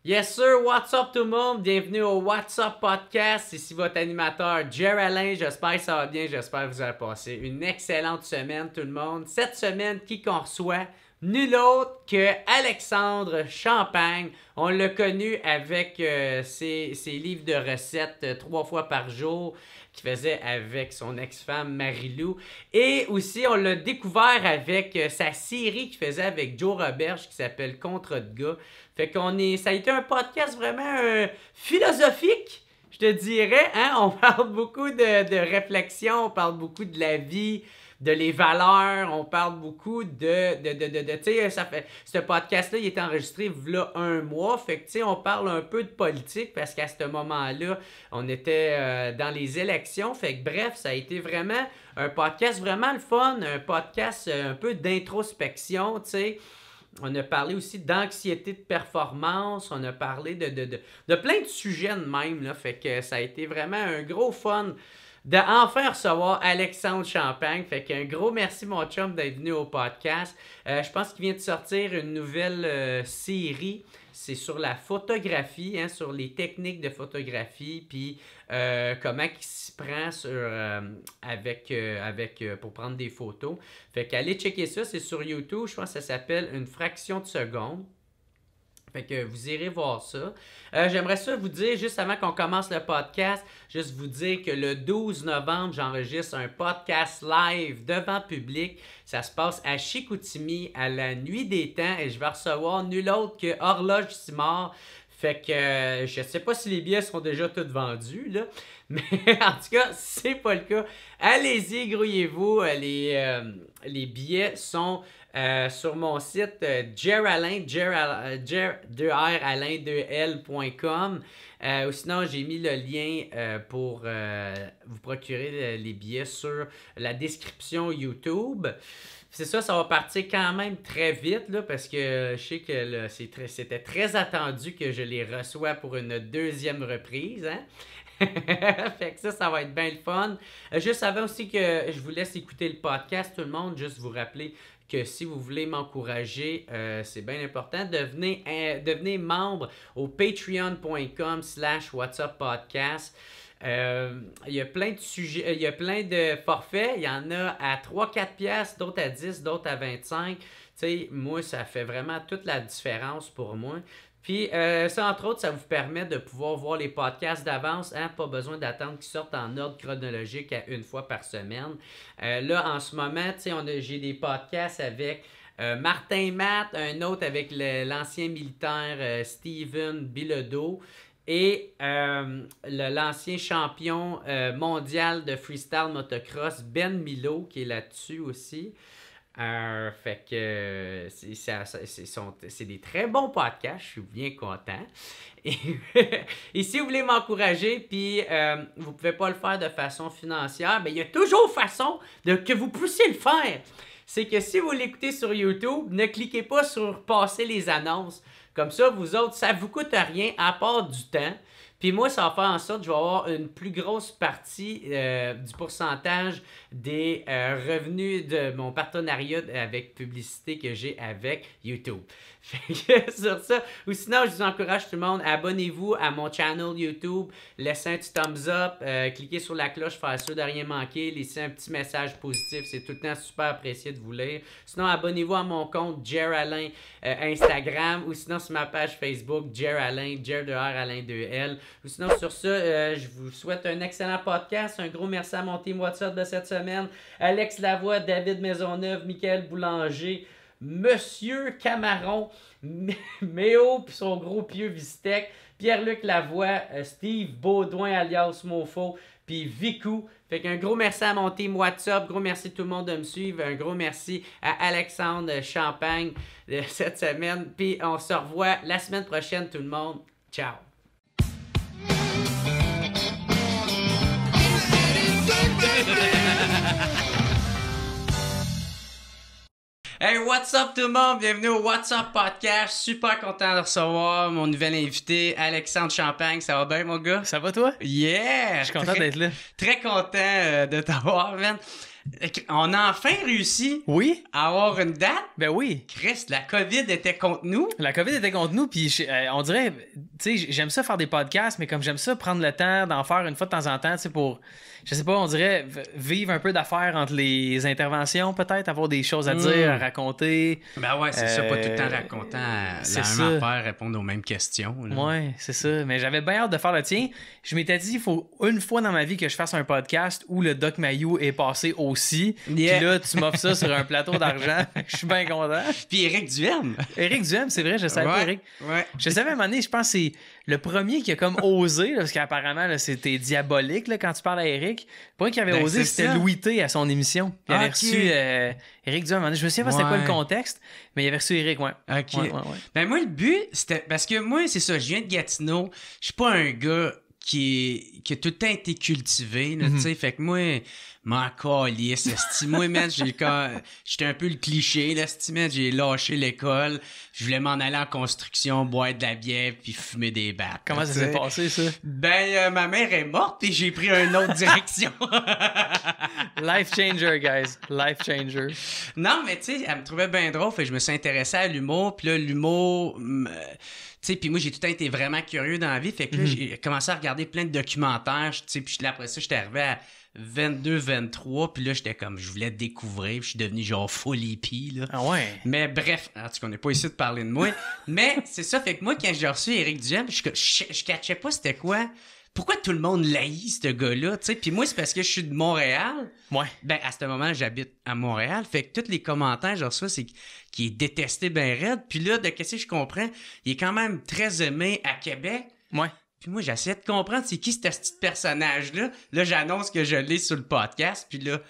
Yes sir, what's up tout le monde? Bienvenue au What's Up Podcast. Ici votre animateur Jerry Alain. J'espère que ça va bien, j'espère que vous avez passé une excellente semaine tout le monde. Cette semaine, qui qu'on reçoit? Nul autre que Alexandre Champagne. On l'a connu avec ses livres de recettes 3 fois par jour qu'il faisait avec son ex-femme Marie-Lou. Et aussi, on l'a découvert avec sa série qu'il faisait avec Joe Roberge qui s'appelle Contre de gars. Fait ça a été un podcast vraiment philosophique, je te dirais. Hein? On parle beaucoup de réflexion, on parle beaucoup de la vie, de les valeurs, on parle beaucoup tu sais, ce podcast-là, il est enregistré v'là un mois, fait que, tu sais, on parle un peu de politique, parce qu'à ce moment-là, on était dans les élections, fait que, bref, ça a été vraiment un podcast vraiment le fun, un podcast un peu d'introspection, tu sais. On a parlé aussi d'anxiété de performance, on a parlé de plein de sujets de même, là, fait que ça a été vraiment un gros fun d'enfin recevoir Alexandre Champagne. Fait qu'un gros merci, mon chum, d'être venu au podcast. Je pense qu'il vient de sortir une nouvelle série. C'est sur la photographie, hein, sur les techniques de photographie, puis comment il s'y prend pour prendre des photos. Fait qu'allez checker ça, c'est sur YouTube. Je pense que ça s'appelle Une fraction de seconde. Fait que vous irez voir ça. J'aimerais ça vous dire, juste avant qu'on commence le podcast, juste vous dire que le 12 novembre, j'enregistre un podcast live devant public. Ça se passe à Chicoutimi, à la Nuit des Temps, et je vais recevoir nul autre que Horloge Simard. Fait que je sais pas si les billets sont déjà tous vendus, là. Mais en tout cas, si c'est pas le cas, allez-y, grouillez-vous. Les billets sont sur mon site jeralain2l.com. Ou sinon, j'ai mis le lien pour vous procurer les billets sur la description YouTube. C'est ça va partir quand même très vite, là, parce que je sais que c'était très attendu que je les reçois pour une deuxième reprise. Hein? Fait que ça va être bien le fun. Juste avant aussi que je vous laisse écouter le podcast, tout le monde, juste vous rappeler que si vous voulez m'encourager, c'est bien important, devenez membre au patreon.com/whatsuppodcast. Il y a plein de sujets, il y a plein de forfaits, il y en a à 3-4 piastres, d'autres à 10, d'autres à 25. Tu sais, moi, ça fait vraiment toute la différence pour moi. Puis ça, entre autres, ça vous permet de pouvoir voir les podcasts d'avance, hein? Pas besoin d'attendre qu'ils sortent en ordre chronologique à une fois par semaine. Là, en ce moment, tu sais, j'ai des podcasts avec Martin Matt, un autre avec l'ancien militaire Steven Bilodeau. Et l'ancien champion mondial de freestyle motocross, Ben Milo, qui est là-dessus aussi. Fait que c'est des très bons podcasts, je suis bien content. Et si vous voulez m'encourager, puis vous ne pouvez pas le faire de façon financière, mais il y a toujours façon que vous puissiez le faire. C'est que si vous l'écoutez sur YouTube, ne cliquez pas sur passer les annonces. Comme ça, vous autres, ça ne vous coûte rien à part du temps. Puis moi, ça va faire en sorte que je vais avoir une plus grosse partie du pourcentage des revenus de mon partenariat avec publicité que j'ai avec YouTube. Fait que sur ça, ou sinon, je vous encourage tout le monde, abonnez-vous à mon channel YouTube, laissez un petit thumbs up, cliquez sur la cloche, faire sûr de rien manquer, laissez un petit message positif, c'est tout le temps super apprécié de vous lire. Sinon, abonnez-vous à mon compte Jerry Alain Instagram, ou sinon sur ma page Facebook Jerry Alain, Jerry de R Alain 2L. Ou sinon, sur ça, je vous souhaite un excellent podcast. Un gros merci à mon team WhatsApp de cette semaine. Alex Lavoie, David Maisonneuve, Michael Boulanger, Monsieur Camaron, Méo puis son gros pieux Vistec, Pierre-Luc Lavoie, Steve Baudouin alias Mofo, puis Vicou. Fait qu'un gros merci à mon team WhatsApp, gros merci à tout le monde de me suivre, un gros merci à Alexandre Champagne de cette semaine, puis on se revoit la semaine prochaine tout le monde. Ciao! Hey, what's up tout le monde? Bienvenue au What's Up Podcast. Super content de recevoir mon nouvel invité, Alexandre Champagne. Ça va bien, mon gars? Ça va, toi? Yeah! Je suis content d'être là. Très content de t'avoir, man. On a enfin réussi Oui? à avoir une date. Ben oui. Christ, la COVID était contre nous. La COVID était contre nous, puis on dirait, tu sais, j'aime ça faire des podcasts, mais comme j'aime ça prendre le temps d'en faire une fois de temps en temps, tu sais, pour, je sais pas, on dirait vivre un peu d'affaires entre les interventions, peut-être, avoir des choses à dire, à raconter. Ben ouais, c'est ça, pas tout le temps racontant la même affaire, répondre aux mêmes questions. Là. Ouais, c'est ça. Mais j'avais bien hâte de faire le tien. Je m'étais dit, il faut une fois dans ma vie que je fasse un podcast où le Doc Mayou est passé aussi. Yeah. Puis là, tu m'offres ça sur un plateau d'argent. Je suis bien content. Puis Éric Duhem. Éric Duhem, c'est vrai, je savais pas, Éric. Ouais. Je savais à un moment donné, je pense que c'est le premier qui a comme osé, là, parce qu'apparemment, là, c'était diabolique là, quand tu parles à Éric. Le premier qui avait osé, c'était Louis T à son émission. Il avait reçu Éric Duhem. Je me souviens pas c'était quoi le contexte, mais il avait reçu Éric, ouais. OK. Ouais. Ben moi, le but, c'était... Parce que moi, c'est ça, je viens de Gatineau. Je suis pas un gars qui a tout le temps été cultivé, là, tu sais. Fait que moi, m'en calisse, moi, man, j'étais un peu le cliché, là, man, j'ai lâché l'école. Je voulais m'en aller en construction, boire de la bière, puis fumer des battes. Comment ça s'est passé, ça? Ben, ma mère est morte, et j'ai pris une autre direction. Life changer, guys. Life changer. Non, mais tu sais, elle me trouvait bien drôle, fait que je me suis intéressé à l'humour, puis là, l'humour... Tu sais, puis moi, j'ai tout le temps été vraiment curieux dans la vie. Fait que là, j'ai commencé à regarder plein de documentaires. Tu sais, puis là, après ça, j'étais arrivé à 22, 23. Puis là, j'étais comme, je voulais découvrir. Puis je suis devenu genre full hippie, là. Ah ouais? Mais bref, en tout cas, on n'est pas ici de parler de moi. Mais c'est ça, fait que moi, quand j'ai reçu Éric Duhem, je catchais pas c'était quoi. Pourquoi tout le monde l'haït, ce gars-là, tu sais? Puis moi, c'est parce que je suis de Montréal. Ouais. Ben, à ce moment, j'habite à Montréal. Fait que tous les commentaires, genre ça, c'est qu'il est détesté ben raide. Puis là, de qu'est-ce que je comprends, il est quand même très aimé à Québec. Ouais. Puis moi, j'essayais de comprendre c'est qui ce petit personnage-là. Là, j'annonce que je l'ai sur le podcast. Puis là,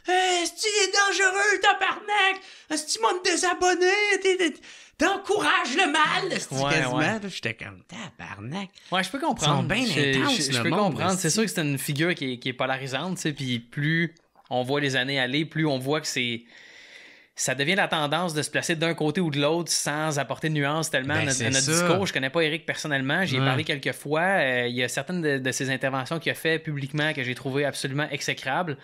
est-ce qu'il est dangereux, tabarnak? Est-ce que tu m'as désabonné? T'encourages le mal, quasiment. Ouais. Là, j'étais comme, tabarnak. Ouais, je peux comprendre. Ils sont bien intenses, je peux comprendre. C'est sûr que c'est une figure qui est polarisante, tu sais, puis plus on voit les années aller, plus on voit que ça devient la tendance de se placer d'un côté ou de l'autre sans apporter de nuances tellement à notre discours. Je connais pas Éric personnellement, j'y ai parlé quelques fois. Il y a certaines de ses interventions qu'il a fait publiquement que j'ai trouvé absolument exécrables.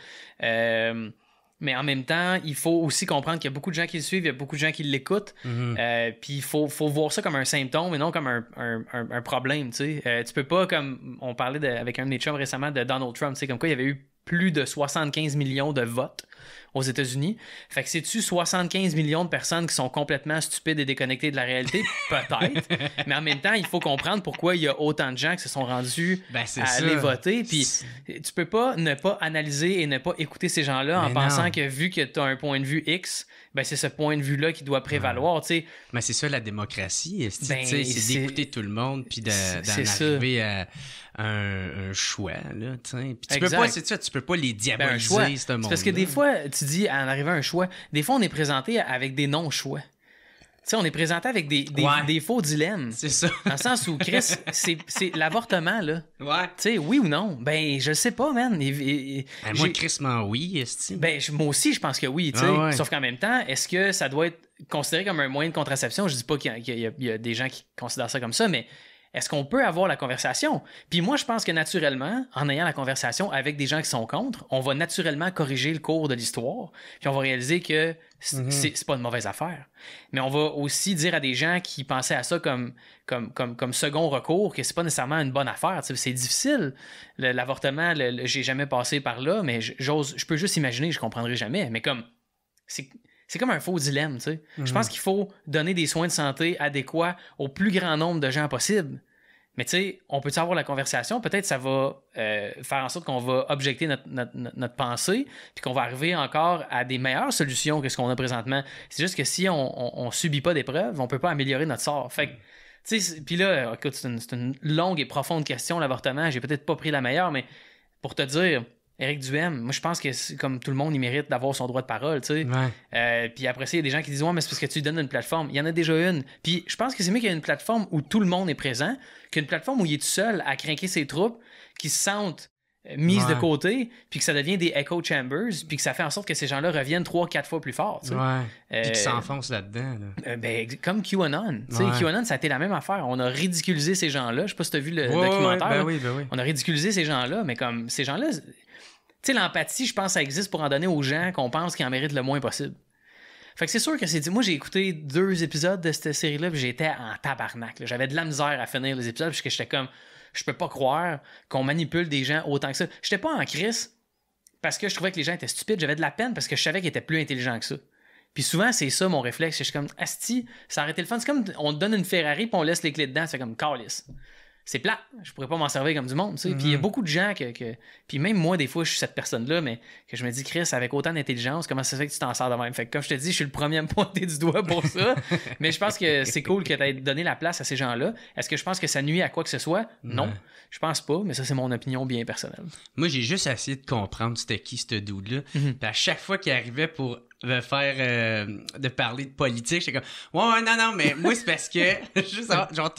Mais en même temps, il faut aussi comprendre qu'il y a beaucoup de gens qui le suivent, il y a beaucoup de gens qui l'écoutent. Puis il faut voir ça comme un symptôme et non comme un problème. Tu sais. Tu peux pas, comme on parlait avec un de mes chums récemment de Donald Trump, tu sais, comme quoi il y avait eu plus de 75 millions de votes aux États-Unis. Fait que c'est-tu 75 millions de personnes qui sont complètement stupides et déconnectées de la réalité? Peut-être. Mais en même temps, il faut comprendre pourquoi il y a autant de gens qui se sont rendus à aller voter. Puis tu peux pas ne pas analyser et ne pas écouter ces gens-là en pensant que vu que tu as un point de vue X, ben c'est ce point de vue-là qui doit prévaloir. Tu sais. Mais c'est ça la démocratie. C'est d'écouter tout le monde puis d'en arriver à un choix. Là, puis tu peux pas, c'est ça, tu peux pas les diaboliser, ce monde. Parce que des fois, tu dis en arrivant à un choix, des fois on est présenté avec des non-choix. Tu sais, on est présenté avec des faux dilemmes. C'est ça. Dans le sens où, Chris, c'est l'avortement, là. Ouais. Tu sais, oui ou non? Ben, je sais pas, man. Moi, Chris, oui, est-ce que... Ben, moi aussi, je pense que oui, tu sais. Sauf qu'en même temps, est-ce que ça doit être considéré comme un moyen de contraception? Je dis pas qu'il y a des gens qui considèrent ça comme ça, mais est-ce qu'on peut avoir la conversation? Puis moi, je pense que naturellement, en ayant la conversation avec des gens qui sont contre, on va naturellement corriger le cours de l'histoire, puis on va réaliser que c'est pas une mauvaise affaire. Mais on va aussi dire à des gens qui pensaient à ça comme second recours que c'est pas nécessairement une bonne affaire. T'sais, c'est difficile. L'avortement, j'ai jamais passé par là, mais je peux juste imaginer, je comprendrai jamais. Mais comme c'est comme un faux dilemme, tu sais. Je pense qu'il faut donner des soins de santé adéquats au plus grand nombre de gens possible. Mais tu sais, on peut-tu avoir la conversation? Peut-être ça va faire en sorte qu'on va objecter notre pensée puis qu'on va arriver encore à des meilleures solutions que ce qu'on a présentement. C'est juste que si on subit pas d'épreuves, on peut pas améliorer notre sort. Fait que, tu sais, puis là, écoute, c'est une longue et profonde question, l'avortement. J'ai peut-être pas pris la meilleure, mais pour te dire... Éric Duhem, moi je pense que comme tout le monde, il mérite d'avoir son droit de parole, tu sais. Ouais. Puis après ça, il y a des gens qui disent « Ouais, mais c'est parce que tu lui donnes une plateforme. » Il y en a déjà une. Puis je pense que c'est mieux qu'il y ait une plateforme où tout le monde est présent qu'une plateforme où il est tout seul à craquer ses troupes, qui se sentent mises de côté, puis que ça devient des echo chambers, puis que ça fait en sorte que ces gens-là reviennent 3-4 fois plus fort, tu sais. Ouais. Puis qu'ils s'enfoncent là-dedans. Là. Comme QAnon. Tu sais, QAnon, ça a été la même affaire. On a ridiculisé ces gens-là. Je sais pas si tu as vu le documentaire. Ben oui. On a ridiculisé ces gens-là, mais comme ces gens-là... Tu sais, l'empathie, je pense que ça existe pour en donner aux gens qu'on pense qu'ils en méritent le moins possible. Fait que c'est sûr que c'est dit. Moi, j'ai écouté 2 épisodes de cette série-là, puis j'étais en tabarnak. Là. J'avais de la misère à finir les épisodes, parce que j'étais comme, je peux pas croire qu'on manipule des gens autant que ça. J'étais pas en crise parce que je trouvais que les gens étaient stupides. J'avais de la peine parce que je savais qu'ils étaient plus intelligents que ça. Puis souvent, c'est ça mon réflexe. Je suis comme, asti, ça aurait été le fun. C'est comme, on te donne une Ferrari, puis on laisse les clés dedans. C'est comme, calice. C'est plat. Je pourrais pas m'en servir comme du monde, tu sais. Puis il y a beaucoup de gens Puis même moi, des fois, je suis cette personne-là, mais que je me dis, Chris, avec autant d'intelligence, comment ça se fait que tu t'en sers de même? Fait que comme je te dis, je suis le premier à me pointer du doigt pour ça. Mais je pense que c'est cool que tu aies donné la place à ces gens-là. Est-ce que je pense que ça nuit à quoi que ce soit? Non. Je pense pas, mais ça, c'est mon opinion bien personnelle. Moi, j'ai juste essayé de comprendre c'était qui, ce dude-là. Puis à chaque fois qu'il arrivait pour de parler de politique, j'étais comme ouais, non, mais moi c'est parce que juste genre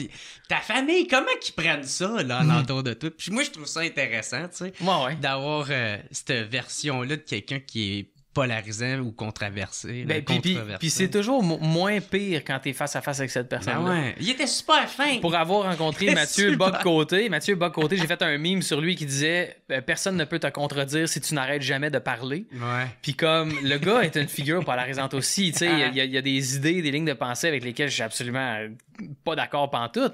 ta famille, comment qu'ils prennent ça là autour de toi. Puis moi je trouve ça intéressant, tu sais, d'avoir cette version là de quelqu'un qui est polarisant ou controversé. Puis c'est toujours moins pire quand t'es face à face avec cette personne-là. Ben ouais. Il était super fin. Pour avoir rencontré Mathieu Bock-Côté, j'ai fait un meme sur lui qui disait personne ne peut te contredire si tu n'arrêtes jamais de parler. Ouais. Puis comme le gars est une figure polarisante aussi, tu sais, il y a des idées, des lignes de pensée avec lesquelles je suis absolument pas d'accord pantoute.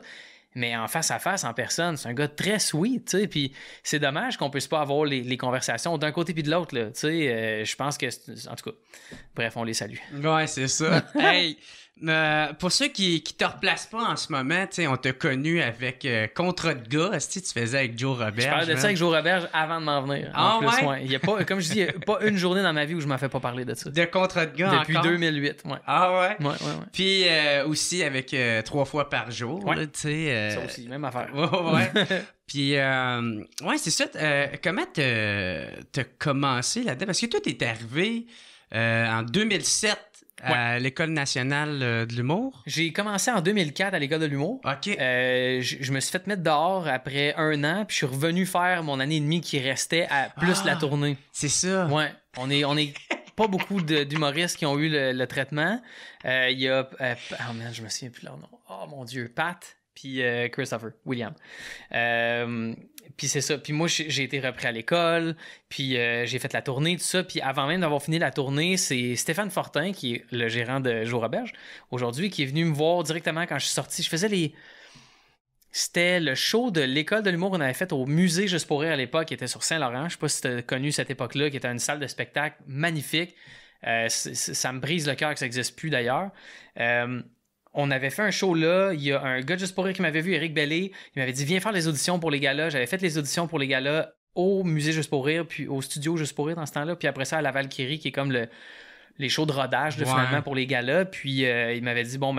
Mais en face à face, en personne, c'est un gars très sweet, tu sais. Puis c'est dommage qu'on puisse pas avoir les conversations d'un côté puis de l'autre, là. Tu sais, je pense que... En tout cas, bref, on les salue. Ouais, c'est ça. Hey, pour ceux qui te replacent pas en ce moment, tu sais, on t'a connu avec Contre de gars, tu faisais avec Joe Roberge. Je parlais de ça avec Joe Roberge avant de m'en venir. Ah plus, ouais? Il y a pas, comme je dis, il y a pas une journée dans ma vie où je m'en fais pas parler de ça. De Contre de gars depuis encore? 2008, ouais. Ah ouais? Ouais. Puis aussi avec 3 fois par jour, tu sais. Ça aussi, même affaire. Ouais. Puis, ouais, c'est ça. Comment t'as commencé là-dedans? Parce que toi, t'es arrivé en 2007 à l'École nationale de l'humour. J'ai commencé en 2004 à l'École de l'humour. OK. Je me suis fait mettre dehors après 1 an, puis je suis revenu faire mon année et demie qui restait à plus la tournée. C'est ça. Ouais. On est pas beaucoup d'humoristes qui ont eu le traitement. Il y a... oh man, je me souviens plus leur nom. Oh mon Dieu, Pat... Puis Christopher, William. Puis c'est ça. Puis moi, j'ai été repris à l'école. Puis j'ai fait la tournée, tout ça. Puis avant même d'avoir fini la tournée, c'est Stéphane Fortin, qui est le gérant de Joe Roberge, aujourd'hui, qui est venu me voir directement quand je suis sorti. Je faisais C'était le show de l'École de l'humour qu'on avait fait au musée Juste pour rire à l'époque, qui était sur Saint-Laurent. Je sais pas si tu as connu cette époque-là, qui était une salle de spectacle magnifique. Ça me brise le cœur que ça n'existe plus d'ailleurs. On avait fait un show là, il y a un gars de Juste pour rire qui m'avait vu, Éric Bellé, il m'avait dit viens faire les auditions pour les galas. J'avais fait les auditions pour les galas au musée Juste pour rire, puis au studio Juste pour rire dans ce temps-là, puis après ça à la Valkyrie qui est comme les shows de rodage finalement pour les galas. Puis il m'avait dit bon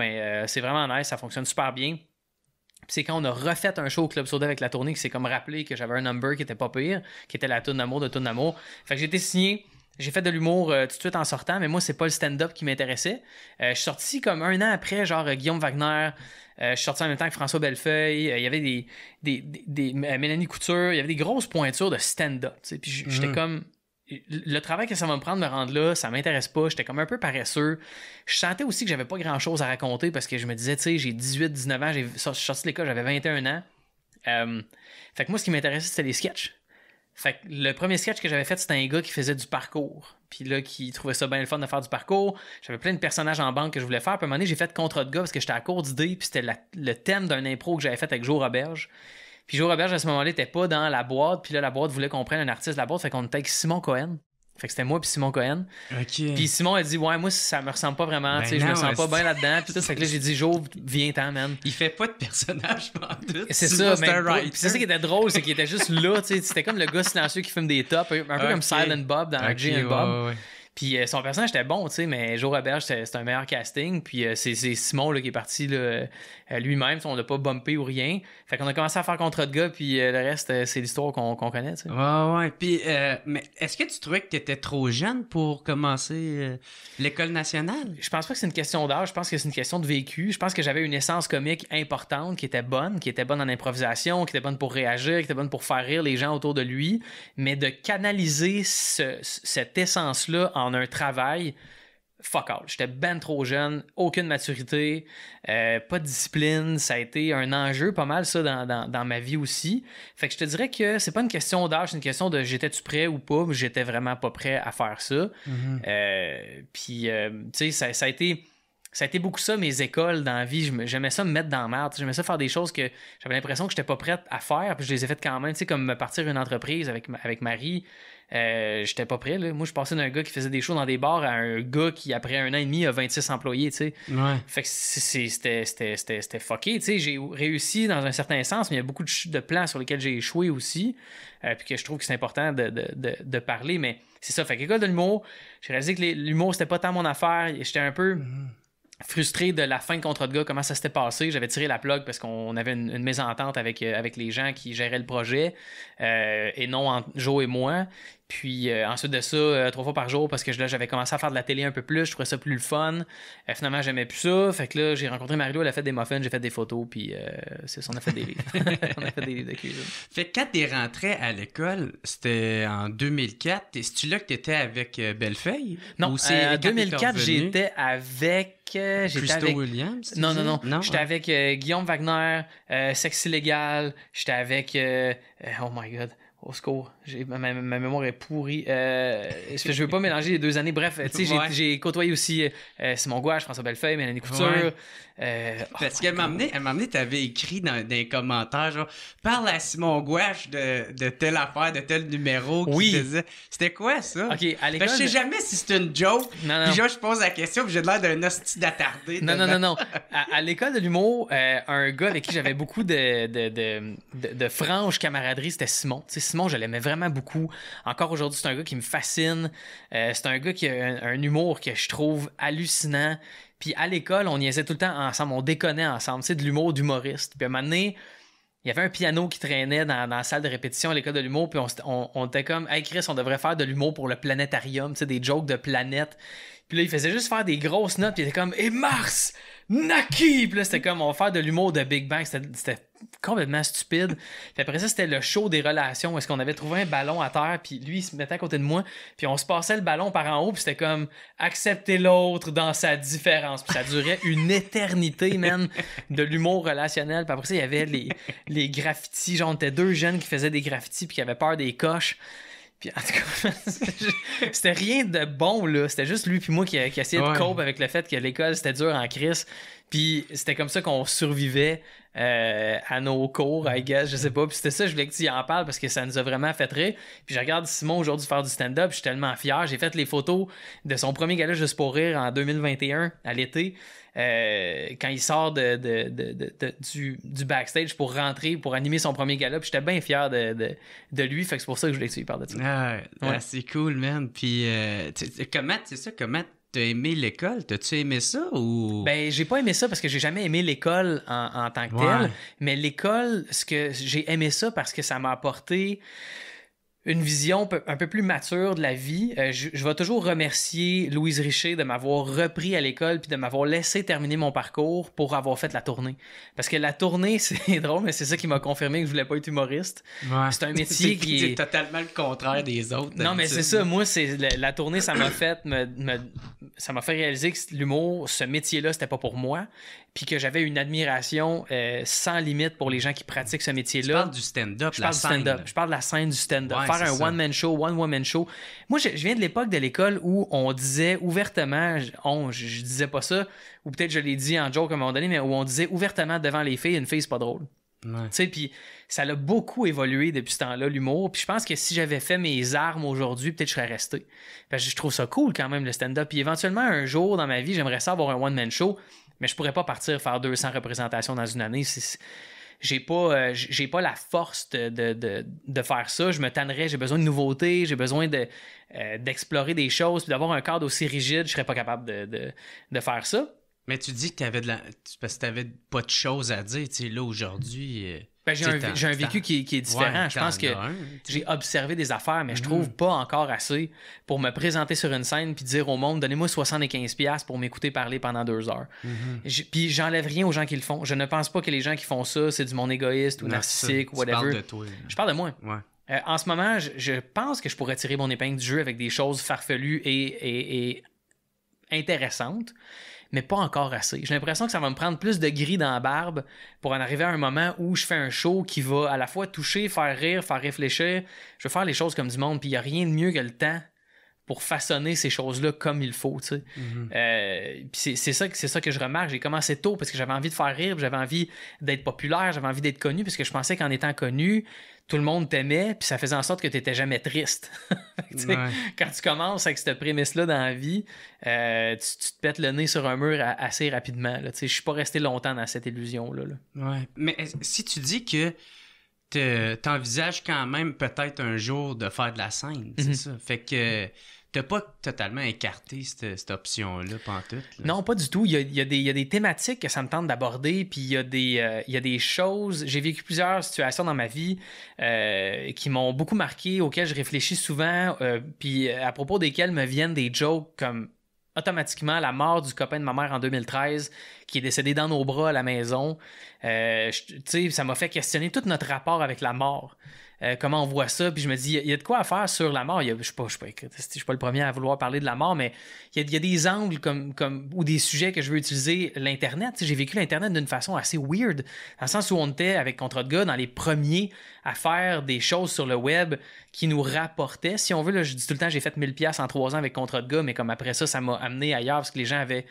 c'est vraiment nice, ça fonctionne super bien. Puis c'est quand on a refait un show au Club Soda avec la tournée que c'est comme rappelé que j'avais un number qui était pas pire, qui était la toune d'amour de toune d'amour. Fait que j'ai été signé. J'ai fait de l'humour tout de suite en sortant, mais moi, c'est pas le stand-up qui m'intéressait. Je suis sorti comme 1 an après, genre Guillaume Wagner. Je suis sorti en même temps que François Bellefeuille. Il y avait des Mélanie Couture. Il y avait des grosses pointures de stand-up. Puis j'étais comme... Le travail que ça va me prendre de me rendre là, ça m'intéresse pas. J'étais comme un peu paresseux. Je sentais aussi que j'avais pas grand-chose à raconter parce que je me disais, tu sais, j'ai 18-19 ans. Je suis sorti de l'école, j'avais 21 ans. Fait que moi, ce qui m'intéressait, c'était les sketchs. Fait que le premier sketch que j'avais fait, c'était un gars qui faisait du parcours. Puis là, qui trouvait ça bien le fun de faire du parcours. J'avais plein de personnages en banque que je voulais faire. Puis à un moment donné, j'ai fait Contre de gars parce que j'étais à court d'idées. Puis c'était le thème d'un impro que j'avais fait avec Joe Roberge. Puis Joe Roberge, à ce moment-là, n'était pas dans la boîte. Puis là, la boîte voulait qu'on prenne un artiste de la boîte. Fait qu'on était avec Simon Cohen. Fait que c'était moi puis Simon Cohen. OK. Puis Simon a dit ouais, moi ça me ressemble pas vraiment, tu sais, je me sens pas bien là-dedans. Puis tout, fait que là j'ai dit Joe, viens-t'en, man. Il fait pas de personnage pendant tout. C'est ça, mais c'est ça qui était drôle, c'est qu'il était juste là, tu sais, c'était comme le gars silencieux qui fume des tops, un peu comme Silent Bob dans Jay and Bob. Ouais. Puis son personnage était bon, tu sais, mais Joe Roberge, c'était un meilleur casting. Puis c'est Simon là, qui est parti là, lui-même, on l'a pas bumpé ou rien. Fait qu'on a commencé à faire Contre de gars, puis le reste, c'est l'histoire qu'on connaît, tu sais. Ouais. Puis, mais est-ce que tu trouvais que tu étais trop jeune pour commencer l'École nationale? Je pense pas que c'est une question d'âge, je pense que c'est une question de vécu. Je pense que j'avais une essence comique importante qui était bonne en improvisation, qui était bonne pour réagir, qui était bonne pour faire rire les gens autour de lui. Mais de canaliser cette essence-là en un travail, fuck all. J'étais ben trop jeune, aucune maturité, pas de discipline. Ça a été un enjeu pas mal, ça, dans ma vie aussi. Fait que je te dirais que c'est pas une question d'âge, c'est une question de j'étais-tu prêt ou pas. J'étais vraiment pas prêt à faire ça. Puis, tu sais, ça a été beaucoup ça, mes écoles dans la vie. J'aimais ça me mettre dans la merde. J'aimais ça faire des choses que j'avais l'impression que j'étais pas prête à faire. Puis je les ai faites quand même. Tu sais, comme partir une entreprise avec Marie. J'étais pas prêt. Là. Moi, je passais d'un gars qui faisait des shows dans des bars à un gars qui, après 1 an et demi, a 26 employés. Tu sais. Fait que c'était fucké. Tu sais. J'ai réussi dans un certain sens, mais il y a beaucoup de plans sur lesquels j'ai échoué aussi. Puis que je trouve que c'est important de parler. Mais c'est ça. Fait qu'école de l'humour, j'ai réalisé que l'humour, c'était pas tant mon affaire. J'étais un peu frustré de la fin de contrat de gars, comment ça s'était passé. J'avais tiré la plug parce qu'on avait une mésentente avec les gens qui géraient le projet et non entre Joe et moi. Puis ensuite de ça, 3 fois par jour, parce que là, j'avais commencé à faire de la télé un peu plus, je trouvais ça plus le fun. Finalement, j'aimais plus ça. Fait que là, j'ai rencontré Marie-Lou, elle a fait des muffins, j'ai fait des photos, puis c'est ça, on a fait des livres. On a fait des livres de cuisine. Fait que quand t'es rentré à l'école, c'était en 2004. C'est-tu là que t'étais avec Bellefeuille? Non, en 2004, j'étais avec... Crystal Williams? Non. J'étais avec Guillaume Wagner, Sexe illégal. J'étais avec... oh my God. Au secours, ma mémoire est pourrie. Je veux pas mélanger les 2 années. Bref, tu sais, j'ai côtoyé aussi Simon Gouache, François Bellefeuille, Mélanie Couture. Parce qu'elle m'a amené, t'avais écrit dans les commentaires, genre, parle à Simon Gouache de telle affaire, de tel numéro. Oui. Faisait... C'était quoi ça? Ok, à l'école. Je sais jamais si c'est une joke. Non. Puis genre, je pose la question, puis j'ai l'air d'un hostie d'attardé. Non. À l'école de l'humour, un gars avec qui j'avais beaucoup de franche camaraderie, c'était Simon. Tu sais, Simon, je l'aimais vraiment beaucoup. Encore aujourd'hui, c'est un gars qui me fascine. C'est un gars qui a un humour que je trouve hallucinant. Puis à l'école, on niaisait tout le temps ensemble, on déconnait ensemble, tu sais, de l'humour d'humoriste. Puis à un moment donné, il y avait un piano qui traînait dans la salle de répétition à l'école de l'humour, puis on était comme « Hey Chris, on devrait faire de l'humour pour le planétarium, tu sais, des jokes de planète. » Puis là, il faisait juste faire des grosses notes, puis il était comme « Et Mars! Naki! » Puis là, c'était comme « On va faire de l'humour de Big Bang. » C'était complètement stupide. Puis après ça, c'était le show des relations, où est-ce qu'on avait trouvé un ballon à terre, puis lui, il se mettait à côté de moi, puis on se passait le ballon par en haut, puis c'était comme accepter l'autre dans sa différence. Puis ça durait une éternité, man, de l'humour relationnel. Puis après ça, il y avait les graffitis, genre on était 2 jeunes qui faisaient des graffitis, puis qui avaient peur des coches. Puis en tout cas, c'était rien de bon, là. C'était juste lui puis moi qui essayait de cope avec le fait que l'école, c'était dur en crise. Puis c'était comme ça qu'on survivait à nos cours, I guess, je sais pas. Puis c'était ça, je voulais que tu y en parles parce que ça nous a vraiment fait rire. Puis je regarde Simon aujourd'hui faire du stand-up, je suis tellement fier. J'ai fait les photos de son premier gala Juste pour rire en 2021, à l'été. Quand il sort du backstage pour rentrer, pour animer son premier gala, puis j'étais bien fier de lui, fait que c'est pour ça que je voulais que tu lui parles de ça. C'est cool, man. Puis comment t'as aimé l'école? T'as-tu aimé ça ou... Ben, j'ai pas aimé ça parce que j'ai jamais aimé l'école en tant que telle, mais l'école, j'ai aimé ça parce que ça m'a apporté une vision un peu plus mature de la vie. Je vais toujours remercier Louise Richer de m'avoir repris à l'école puis de m'avoir laissé terminer mon parcours pour avoir fait la tournée. Parce que la tournée, c'est drôle, mais c'est ça qui m'a confirmé que je voulais pas être humoriste. C'est un métier qui est totalement le contraire des autres. Non, mais c'est ça. Moi, la tournée, ça m'a fait ça m'a fait réaliser que l'humour, ce métier-là, c'était pas pour moi. Puis que j'avais une admiration sans limite pour les gens qui pratiquent ce métier-là. Tu parles du stand-up, Je parle de la scène du stand-up. Faire un one-man show, one-woman show. Moi, je viens de l'époque de l'école où on disait ouvertement, je disais pas ça, ou peut-être je l'ai dit en joke à un moment donné, mais où on disait ouvertement devant les filles, une fille, c'est pas drôle. Tu sais, puis ça a beaucoup évolué depuis ce temps-là, l'humour. Puis je pense que si j'avais fait mes armes aujourd'hui, peut-être je serais resté. Parce que je trouve ça cool quand même, le stand-up. Puis éventuellement, un jour dans ma vie, j'aimerais ça avoir un one-man show, mais je pourrais pas partir faire 200 représentations dans une année. J'ai pas la force de faire ça. Je me tannerais, j'ai besoin de nouveautés, j'ai besoin d'explorer des choses, puis d'avoir un cadre aussi rigide, je serais pas capable de faire ça. Mais tu dis que parce que t'avais pas de choses à dire, tu sais, là, aujourd'hui... Ben, j'ai un vécu qui est différent. Je pense que j'ai observé des affaires, mais je trouve pas encore assez pour me présenter sur une scène puis dire au monde, donnez-moi 75$ pour m'écouter parler pendant 2 heures. Puis j'enlève rien aux gens qui le font. Je ne pense pas que les gens qui font ça, c'est du monde égoïste ou narcissique ou whatever. Tu parles de toi. Je parle de moi. Ouais. En ce moment, je pense que je pourrais tirer mon épingle du jeu avec des choses farfelues et intéressante, mais pas encore assez. J'ai l'impression que ça va me prendre plus de gris dans la barbe pour en arriver à un moment où je fais un show qui va à la fois toucher, faire rire, faire réfléchir. Je veux faire les choses comme du monde, puis il n'y a rien de mieux que le temps pour façonner ces choses-là comme il faut, tu sais. Puis c'est ça que je remarque. J'ai commencé tôt parce que j'avais envie de faire rire, j'avais envie d'être populaire, j'avais envie d'être connu, parce que je pensais qu'en étant connu, tout le monde t'aimait, puis ça faisait en sorte que tu n'étais jamais triste. Quand tu commences avec cette prémisse-là dans la vie, tu te pètes le nez sur un mur assez rapidement. Je ne suis pas resté longtemps dans cette illusion-là. Ouais. Mais si tu dis que t'envisages quand même peut-être un jour de faire de la scène, c'est ça? Fait que t'as pas totalement écarté cette option-là, pantoute. Là. Non, pas du tout. Il y a des thématiques que ça me tente d'aborder, puis il y a des choses... J'ai vécu plusieurs situations dans ma vie qui m'ont beaucoup marqué, auxquelles je réfléchis souvent, puis à propos desquelles me viennent des jokes comme automatiquement la mort du copain de ma mère en 2013 qui est décédé dans nos bras à la maison. Ça m'a fait questionner tout notre rapport avec la mort. Comment on voit ça, puis je me dis, il y a de quoi à faire sur la mort. Je ne suis pas le premier à vouloir parler de la mort, mais il y a des angles ou des sujets que je veux utiliser. L'Internet, j'ai vécu l'Internet d'une façon assez weird, dans le sens où on était, avec Contrat de gars, dans les premiers à faire des choses sur le web qui nous rapportaient. Si on veut, là, je dis tout le temps, j'ai fait 1000$ en 3 ans avec Contrat de gars, mais comme après ça m'a amené ailleurs, parce que les gens avaient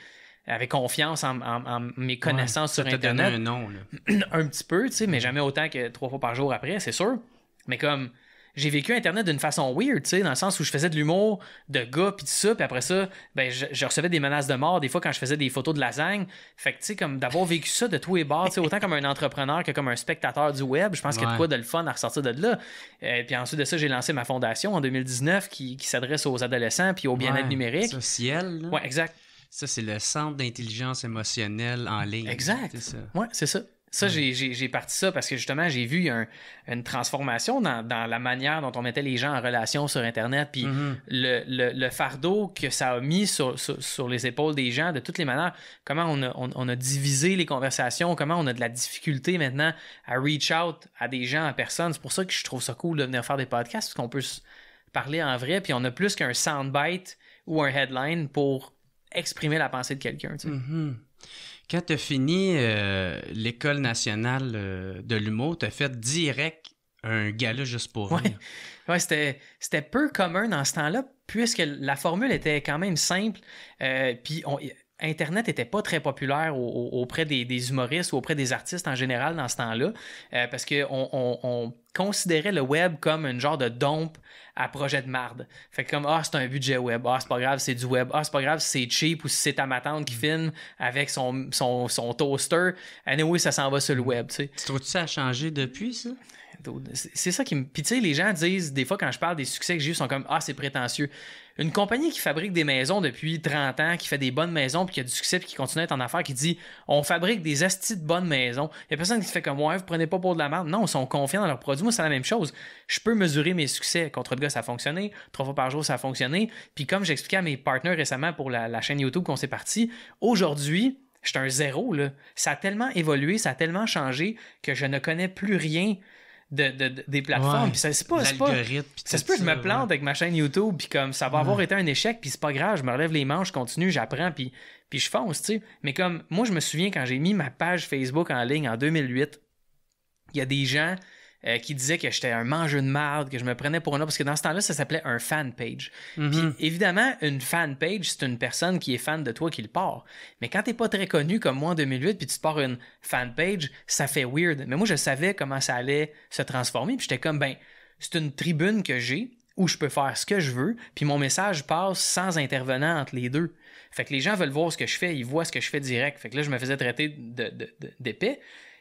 confiance en mes connaissances sur Internet. Ça t'a donné un nom, là. Un petit peu, tu sais, mais jamais autant que 3 fois par jour après, c'est sûr. Mais comme, j'ai vécu Internet d'une façon weird, tu sais, dans le sens où je faisais de l'humour de gars, puis tout ça, puis après ça, ben, je recevais des menaces de mort, des fois, quand je faisais des photos de lasagne. Fait que, tu sais, comme d'avoir vécu ça de tous les bords, tu sais, autant comme un entrepreneur que comme un spectateur du web, je pense qu'il y a de quoi de le fun à ressortir de là. Puis ensuite de ça, j'ai lancé ma fondation en 2019 qui s'adresse aux adolescents puis au bien-être numérique. Ça, Ciel, là. Ouais, exact. Ça, c'est le centre d'intelligence émotionnelle en ligne. Exact. C'est ça. Ouais, c'est ça. Ça, j'ai parti ça parce que justement, j'ai vu une transformation dans la manière dont on mettait les gens en relation sur Internet, puis le fardeau que ça a mis sur les épaules des gens de toutes les manières, comment on a divisé les conversations, comment on a de la difficulté maintenant à reach out à des gens en personne. C'est pour ça que je trouve ça cool de venir faire des podcasts, parce qu'on peut se parler en vrai, puis on a plus qu'un soundbite ou un headline pour exprimer la pensée de quelqu'un. Tu sais. Quand tu as fini l'École nationale de l'humour, tu as fait direct un gala juste pour rire. Ouais, c'était peu commun dans ce temps-là, puisque la formule était quand même simple. Puis Internet n'était pas très populaire auprès des humoristes ou auprès des artistes en général dans ce temps-là, parce qu'on considérait le web comme une genre de dompe à projet de marde. Fait que comme, c'est un budget web, c'est pas grave, c'est du web, c'est pas grave si c'est cheap ou si c'est ta ma tante qui filme avec son toaster. Anyway, ça s'en va sur le web, tu sais. Tu trouves que ça a changé depuis, ça? C'est ça qui me... Puis tu sais, les gens disent, des fois quand je parle des succès que j'ai eu, ils sont comme, c'est prétentieux. Une compagnie qui fabrique des maisons depuis 30 ans, qui fait des bonnes maisons, puis qui a du succès, puis qui continue à être en affaires, qui dit, on fabrique des astis de bonnes maisons. Il y a personne qui fait comme, vous prenez pas pour de la merde. Non, ils sont confiants dans leurs produits. Moi, c'est la même chose. Je peux mesurer mes succès. Contre de gars, ça a fonctionné. 3 fois par jour, ça a fonctionné. Puis comme j'expliquais à mes partenaires récemment pour la chaîne YouTube qu'on s'est parti, aujourd'hui, je suis un zéro, là. Ça a tellement évolué, ça a tellement changé que je ne connais plus rien des plateformes. Puis ça se peut que je me plante avec ma chaîne YouTube, puis comme ça va avoir été un échec, puis c'est pas grave, je me relève les manches, je continue, j'apprends, puis je fonce, tu sais. Mais comme moi, je me souviens quand j'ai mis ma page Facebook en ligne en 2008, il y a des gens qui disaient que j'étais un mangeur de marde, que je me prenais pour un autre, parce que dans ce temps-là, ça s'appelait un fan page. Puis évidemment, une fan page, c'est une personne qui est fan de toi qui le part. Mais quand t'es pas très connu comme moi en 2008, puis tu te pars une fan page, ça fait weird. Mais moi, je savais comment ça allait se transformer, puis j'étais comme, c'est une tribune que j'ai où je peux faire ce que je veux, puis mon message passe sans intervenant entre les deux. Fait que les gens veulent voir ce que je fais, ils voient ce que je fais direct. Fait que là, je me faisais traiter d'épais.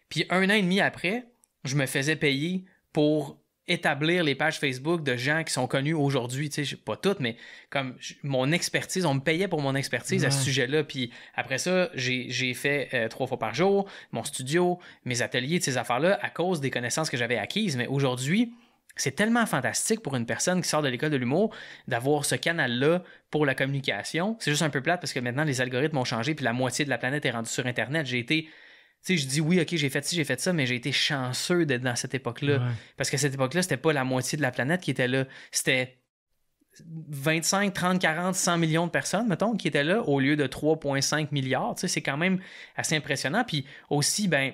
Puis 1 an et demi après, je me faisais payer pour établir les pages Facebook de gens qui sont connus aujourd'hui, tu sais, pas toutes, mais comme mon expertise, on me payait pour mon expertise à ce sujet-là, puis après ça, j'ai fait 3 fois par jour, mon studio, mes ateliers, ces affaires-là, à cause des connaissances que j'avais acquises, mais aujourd'hui, c'est tellement fantastique pour une personne qui sort de l'école de l'humour d'avoir ce canal-là pour la communication. C'est juste un peu plate parce que maintenant, les algorithmes ont changé, puis la moitié de la planète est rendue sur Internet. J'ai été... Tu sais, je dis oui, OK, j'ai fait ci, j'ai fait ça, mais j'ai été chanceux d'être dans cette époque-là. Parce qu'à cette époque-là, c'était pas la moitié de la planète qui était là. C'était 25, 30, 40, 100 millions de personnes, mettons, qui étaient là au lieu de 3,5 milliards. Tu sais, c'est quand même assez impressionnant. Puis aussi, ben,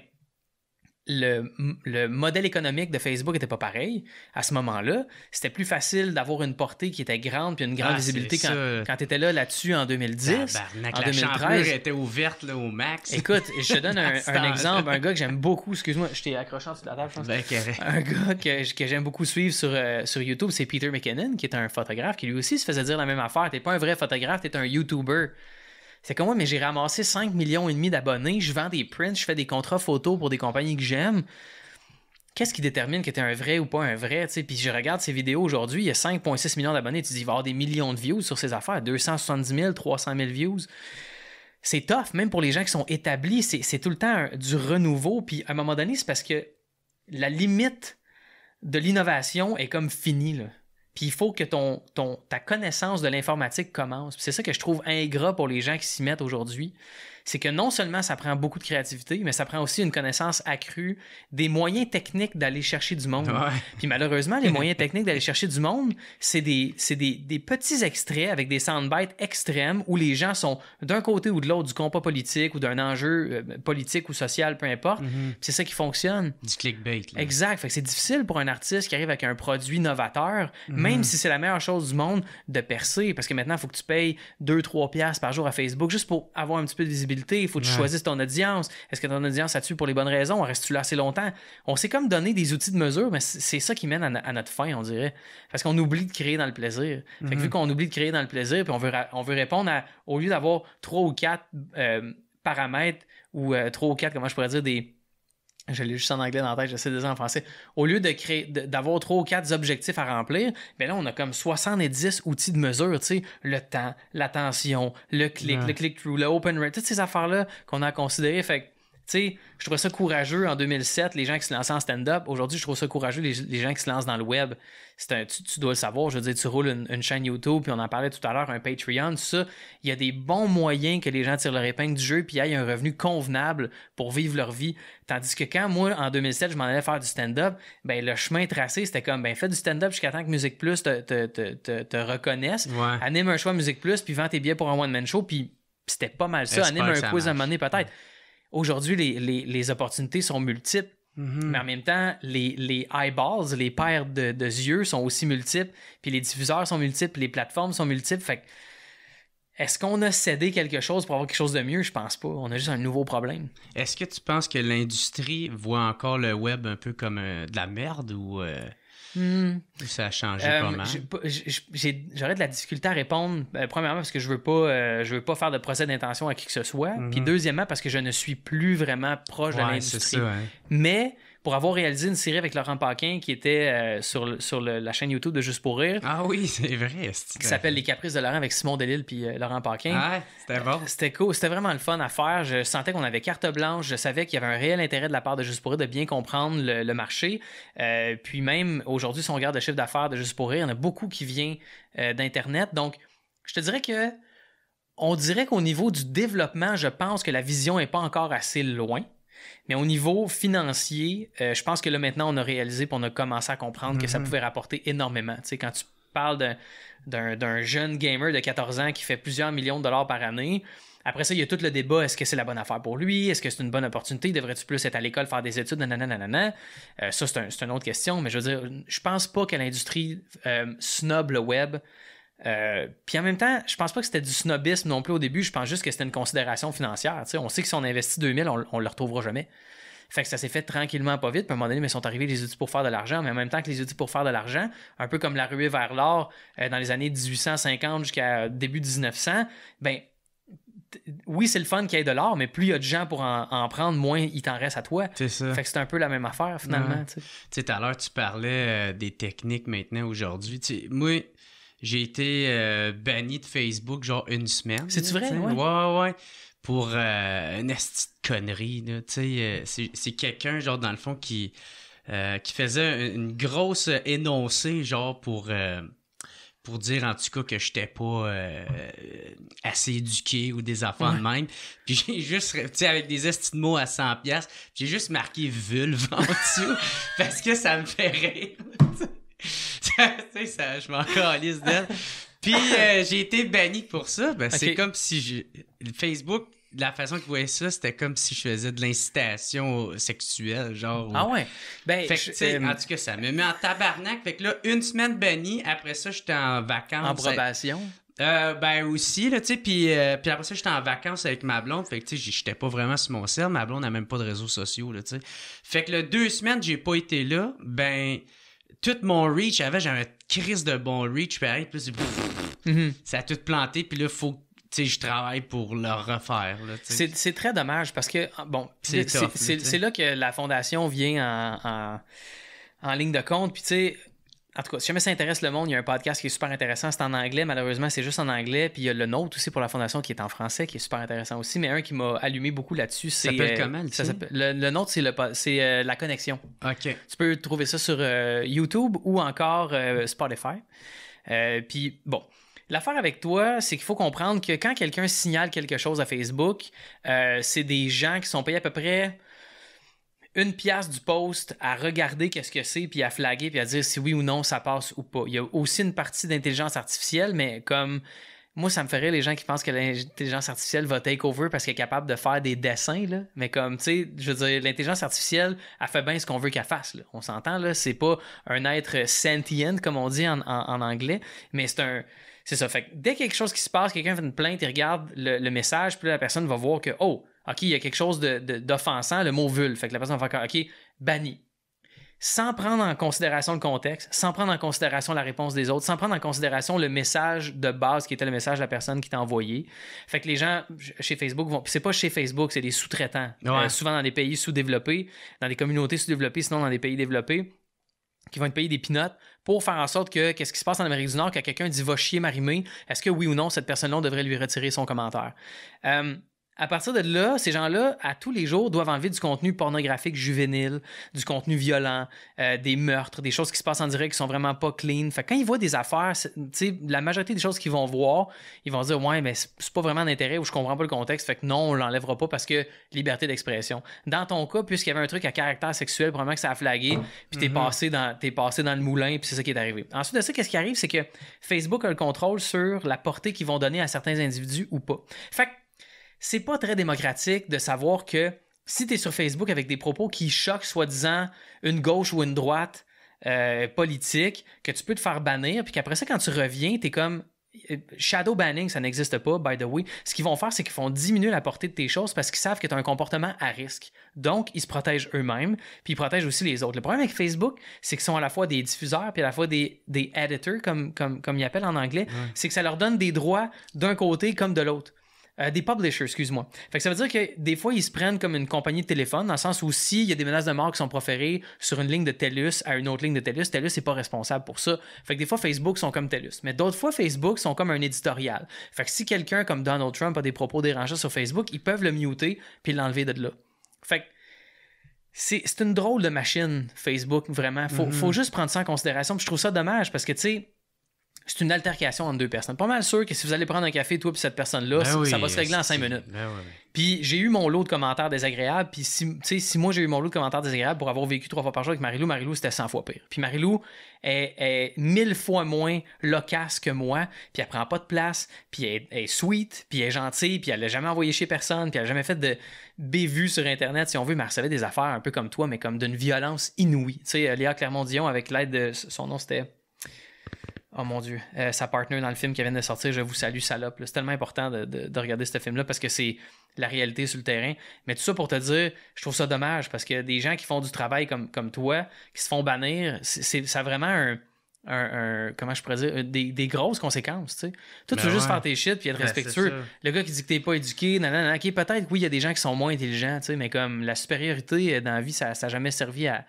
le modèle économique de Facebook n'était pas pareil à ce moment-là. C'était plus facile d'avoir une portée qui était grande puis une grande visibilité quand tu étais là-dessus en 2010. En 2013. La était ouverte là, au max. Écoute, je te donne un exemple. Un gars que j'aime beaucoup, excuse-moi, je t'ai accroché en dessous de la table, je pense. Un gars que j'aime beaucoup suivre sur YouTube, c'est Peter McKinnon, qui est un photographe qui lui aussi se faisait dire la même affaire. T'es pas un vrai photographe, t'es un YouTuber. C'est comme moi, mais j'ai ramassé 5,5 millions d'abonnés, je vends des prints, je fais des contrats photos pour des compagnies que j'aime. Qu'est-ce qui détermine que t'es un vrai ou pas un vrai, tu sais? Puis je regarde ces vidéos aujourd'hui, il y a 5,6 millions d'abonnés, tu dis, il va y avoir des millions de views sur ces affaires, 270 000, 300 000 views. C'est tough, même pour les gens qui sont établis, c'est tout le temps du renouveau, puis à un moment donné, c'est parce que la limite de l'innovation est comme finie, là. Puis il faut que ta connaissance de l'informatique commence. Puis c'est ça que je trouve ingrat pour les gens qui s'y mettent aujourd'hui. C'est que non seulement ça prend beaucoup de créativité, mais ça prend aussi une connaissance accrue des moyens techniques d'aller chercher du monde. Ouais. Puis malheureusement, les moyens techniques d'aller chercher du monde, c'est des petits extraits avec des soundbites extrêmes où les gens sont d'un côté ou de l'autre du combat politique ou d'un enjeu politique ou social, peu importe. Mm-hmm. Puis c'est ça qui fonctionne. Du clickbait. Là. Exact. Fait que c'est difficile pour un artiste qui arrive avec un produit novateur, même si c'est la meilleure chose du monde, de percer. Parce que maintenant, il faut que tu payes 2-3$ par jour à Facebook juste pour avoir un petit peu de visibilité. Il faut que tu choisisses ton audience. Est-ce que ton audience a-tu pour les bonnes raisons? Reste-tu là assez longtemps? On s'est comme donné des outils de mesure, mais c'est ça qui mène à notre fin, on dirait. Parce qu'on oublie de créer dans le plaisir. Fait que vu qu'on oublie de créer dans le plaisir, puis on veut répondre au lieu d'avoir 3 ou 4 paramètres ou 3 ou 4, comment je pourrais dire, je l'ai juste en anglais dans la tête, j'essaie de dire en français. Au lieu d'avoir 3 ou 4 objectifs à remplir, ben là, on a comme 70 outils de mesure, tu sais, le temps, l'attention, le click-through, le open rate, toutes ces affaires-là qu'on a considérées. Fait que, tu sais, je trouvais ça courageux en 2007, les gens qui se lançaient en stand-up. Aujourd'hui, je trouve ça courageux, les gens qui se lancent dans le web. Tu dois le savoir, je veux dire, tu roules une chaîne YouTube, puis on en parlait tout à l'heure, un Patreon, tout ça. Il y a des bons moyens que les gens tirent leur épingle du jeu, puis aient un revenu convenable pour vivre leur vie. Tandis que quand moi, en 2007, je m'en allais faire du stand-up, ben le chemin tracé, c'était comme, ben fais du stand-up jusqu'à temps que Musique Plus te reconnaisse. Ouais. Anime un choix Musique Plus, puis vends tes billets pour un one-man show, puis c'était pas mal ça. Anime un quiz à un moment donné, peut-être. Aujourd'hui, les opportunités sont multiples, mais en même temps, les eyeballs, les paires de yeux sont aussi multiples, puis les diffuseurs sont multiples, les plateformes sont multiples. Fait que, est-ce qu'on a cédé quelque chose pour avoir quelque chose de mieux? Je pense pas. On a juste un nouveau problème. Est-ce que tu penses que l'industrie voit encore le web un peu comme de la merde ou... Ça a changé pas mal. J'aurais de la difficulté à répondre. Premièrement, parce que je veux pas faire de procès d'intention à qui que ce soit. Puis deuxièmement, parce que je ne suis plus vraiment proche de l'industrie. C'est ça, ouais. Mais pour avoir réalisé une série avec Laurent Paquin qui était sur la chaîne YouTube de Juste pour rire. Ah oui, c'est vrai. Qui s'appelle Les Caprices de Laurent avec Simon Delille puis Laurent Paquin. Ah, c'était bon. C'était cool. C'était vraiment le fun à faire. Je sentais qu'on avait carte blanche. Je savais qu'il y avait un réel intérêt de la part de Juste pour rire de bien comprendre le marché. Puis même aujourd'hui, si on regarde le chiffre d'affaires de Juste pour rire, il y en a beaucoup qui vient d'Internet. Donc, je te dirais on dirait qu'au niveau du développement, je pense que la vision n'est pas encore assez loin. Mais au niveau financier, je pense que là, maintenant, on a réalisé et on a commencé à comprendre que ça pouvait rapporter énormément. Tu sais, quand tu parles d'un jeune gamer de 14 ans qui fait plusieurs millions de dollars par année, après ça, il y a tout le débat, est-ce que c'est la bonne affaire pour lui? Est-ce que c'est une bonne opportunité? Devrais-tu plus être à l'école, faire des études? Nanana. Ça, c'est une autre question, mais je veux dire, je pense pas que l'industrie snob le web. Puis en même temps, je pense pas que c'était du snobisme non plus au début, je pense juste que c'était une considération financière. T'sais. On sait que si on investit 2000, on le retrouvera jamais. Fait que ça s'est fait tranquillement, pas vite. Puis à un moment donné, mais sont arrivés les outils pour faire de l'argent, mais en même temps que les outils pour faire de l'argent, un peu comme la ruée vers l'or dans les années 1850 jusqu'à début 1900, ben oui, c'est le fun qu'il y ait de l'or, mais plus il y a de gens pour en prendre, moins il t'en reste à toi. C'est ça. Fait que c'est un peu la même affaire, finalement. Tu sais, tout à l'heure, tu parlais des techniques maintenant, aujourd'hui. Moi, j'ai été banni de Facebook genre une semaine. C'est-tu vrai? Ouais. Pour une esti de connerie. Là, c'est quelqu'un, genre, dans le fond, qui faisait une grosse énoncée, genre, pour dire, en tout cas, que j'étais pas assez éduqué ou des affaires de même. Puis j'ai juste, tu sais, avec des estis de mots à 100$, j'ai juste marqué vulve en dessous parce que ça me fait rire. ça, je m'en calisse d'elle. Puis j'ai été banni pour ça. Ben, c'est comme si Facebook, de la façon qu'ils voyaient ça, c'était comme si je faisais de l'incitation sexuelle, genre. Ah ouais? Ben, fait que, en tout cas, ça me met en tabarnak. Fait que là, 1 semaine banni. Après ça, j'étais en vacances. En probation? Ben aussi, là, tu sais. Puis après ça, j'étais en vacances avec ma blonde. Fait que, tu sais, j'étais pas vraiment sur mon cell. Ma blonde n'a même pas de réseaux sociaux, là, tu sais. Fait que là, 2 semaines, j'ai pas été là. Ben, tout mon reach, j'avais un crise de bon reach, pareil. Puis ça a tout planté. Puis là, faut tu sais, je travaille pour le refaire. Là, c'est très dommage parce que, bon, c'est là que la fondation vient en ligne de compte. Puis, tu sais, en tout cas, si jamais ça intéresse le monde, il y a un podcast qui est super intéressant. C'est en anglais, malheureusement, c'est juste en anglais. Puis, il y a le nôtre aussi pour la fondation qui est en français, qui est super intéressant aussi. Mais un qui m'a allumé beaucoup là-dessus, c'est. Ça s'appelle comment, le nôtre, c'est La Connexion. OK. Tu peux trouver ça sur YouTube ou encore Spotify. Puis, bon. L'affaire avec toi, c'est qu'il faut comprendre que quand quelqu'un signale quelque chose à Facebook, c'est des gens qui sont payés à peu près 1$ du post à regarder qu'est-ce que c'est, puis à flaguer, puis à dire si oui ou non ça passe ou pas. Il y a aussi une partie d'intelligence artificielle, mais comme moi, ça me ferait les gens qui pensent que l'intelligence artificielle va take over parce qu'elle est capable de faire des dessins, là. Mais comme, tu sais, je veux dire, l'intelligence artificielle, elle fait bien ce qu'on veut qu'elle fasse, là. On s'entend, là, c'est pas un être sentient, comme on dit en anglais, mais c'est ça. Fait que dès qu'il y a quelque chose qui se passe, quelqu'un fait une plainte, il regarde le message, puis là, la personne va voir que, oh, OK, il y a quelque chose d'offensant, le mot vul. Fait que la personne va faire, OK, banni. Sans prendre en considération le contexte, sans prendre en considération la réponse des autres, sans prendre en considération le message de base qui était le message de la personne qui t'a envoyé. Fait que les gens chez Facebook vont... C'est pas chez Facebook, c'est des sous-traitants. Ouais. Souvent dans des pays sous-développés, dans des communautés sous-développées, sinon dans des pays développés, qui vont être payés des peanuts pour faire en sorte que qu'est-ce qui se passe en Amérique du Nord quand quelqu'un dit « va chier Marie-Mé », est-ce que oui ou non, cette personne-là, on devrait lui retirer son commentaire? À partir de là, ces gens-là, à tous les jours, doivent enlever du contenu pornographique juvénile, du contenu violent, des meurtres, des choses qui se passent en direct qui sont vraiment pas clean. Fait que quand ils voient des affaires, tu sais, la majorité des choses qu'ils vont voir, ils vont se dire « ouais, mais c'est pas vraiment d'intérêt ou je comprends pas le contexte, fait que non, on l'enlèvera pas parce que liberté d'expression. » Dans ton cas, puisqu'il y avait un truc à caractère sexuel, probablement que ça a flagué, puis t'es passé dans le moulin, puis c'est ça qui est arrivé. Ensuite de ça, qu'est-ce qui arrive, c'est que Facebook a le contrôle sur la portée qu'ils vont donner à certains individus ou pas. Fait que c'est pas très démocratique de savoir que si tu es sur Facebook avec des propos qui choquent soi-disant une gauche ou une droite politique, que tu peux te faire bannir, puis qu'après ça, quand tu reviens, tu es comme... Shadow banning, ça n'existe pas, by the way. Ce qu'ils vont faire, c'est qu'ils vont diminuer la portée de tes choses parce qu'ils savent que tu as un comportement à risque. Donc, ils se protègent eux-mêmes, puis ils protègent aussi les autres. Le problème avec Facebook, c'est qu'ils sont à la fois des diffuseurs, puis à la fois des editors, comme ils appellent en anglais. Ouais. C'est que ça leur donne des droits d'un côté comme de l'autre. Des publishers, excuse-moi. Fait que ça veut dire que des fois, ils se prennent comme une compagnie de téléphone, dans le sens où s'il y a des menaces de mort qui sont proférées sur une ligne de TELUS à une autre ligne de TELUS, TELUS n'est pas responsable pour ça. Fait que des fois, Facebook sont comme TELUS. Mais d'autres fois, Facebook sont comme un éditorial. Fait que si quelqu'un comme Donald Trump a des propos dérangeants sur Facebook, ils peuvent le muter puis l'enlever de là. Fait que c'est une drôle de machine, Facebook, vraiment. Faut juste prendre ça en considération. Puis je trouve ça dommage parce que, tu sais, c'est une altercation entre deux personnes. Pas mal sûr que si vous allez prendre un café, toi et cette personne-là, ça va se régler en 5 minutes. Puis j'ai eu mon lot de commentaires désagréables. Puis si moi j'ai eu mon lot de commentaires désagréables pour avoir vécu 3 fois par jour avec Marie-Lou, c'était 100 fois pire. Puis Marie-Lou est 1000 fois moins loquace que moi. Puis elle prend pas de place. Puis elle est sweet. Puis elle est gentille. Puis elle l'a jamais envoyé chez personne. Puis elle a jamais fait de bévues sur Internet, si on veut. Mais elle recevait des affaires un peu comme toi, mais comme d'une violence inouïe. Tu sais, Léa Clermont-Dion, avec l'aide de... Son nom, c'était... Oh mon Dieu, sa partner dans le film qui vient de sortir, je vous salue, salope. C'est tellement important de regarder ce film-là parce que c'est la réalité sur le terrain. Mais tout ça pour te dire, je trouve ça dommage parce que des gens qui font du travail comme toi, qui se font bannir, ça a vraiment comment je pourrais dire, des grosses conséquences, tu sais. Toi, tu veux juste faire tes shit puis être respectueux. Le gars qui dit que t'es pas éduqué, nanana, ok, peut-être, oui, il y a des gens qui sont moins intelligents, tu sais, mais comme la supériorité dans la vie, ça n'a jamais servi à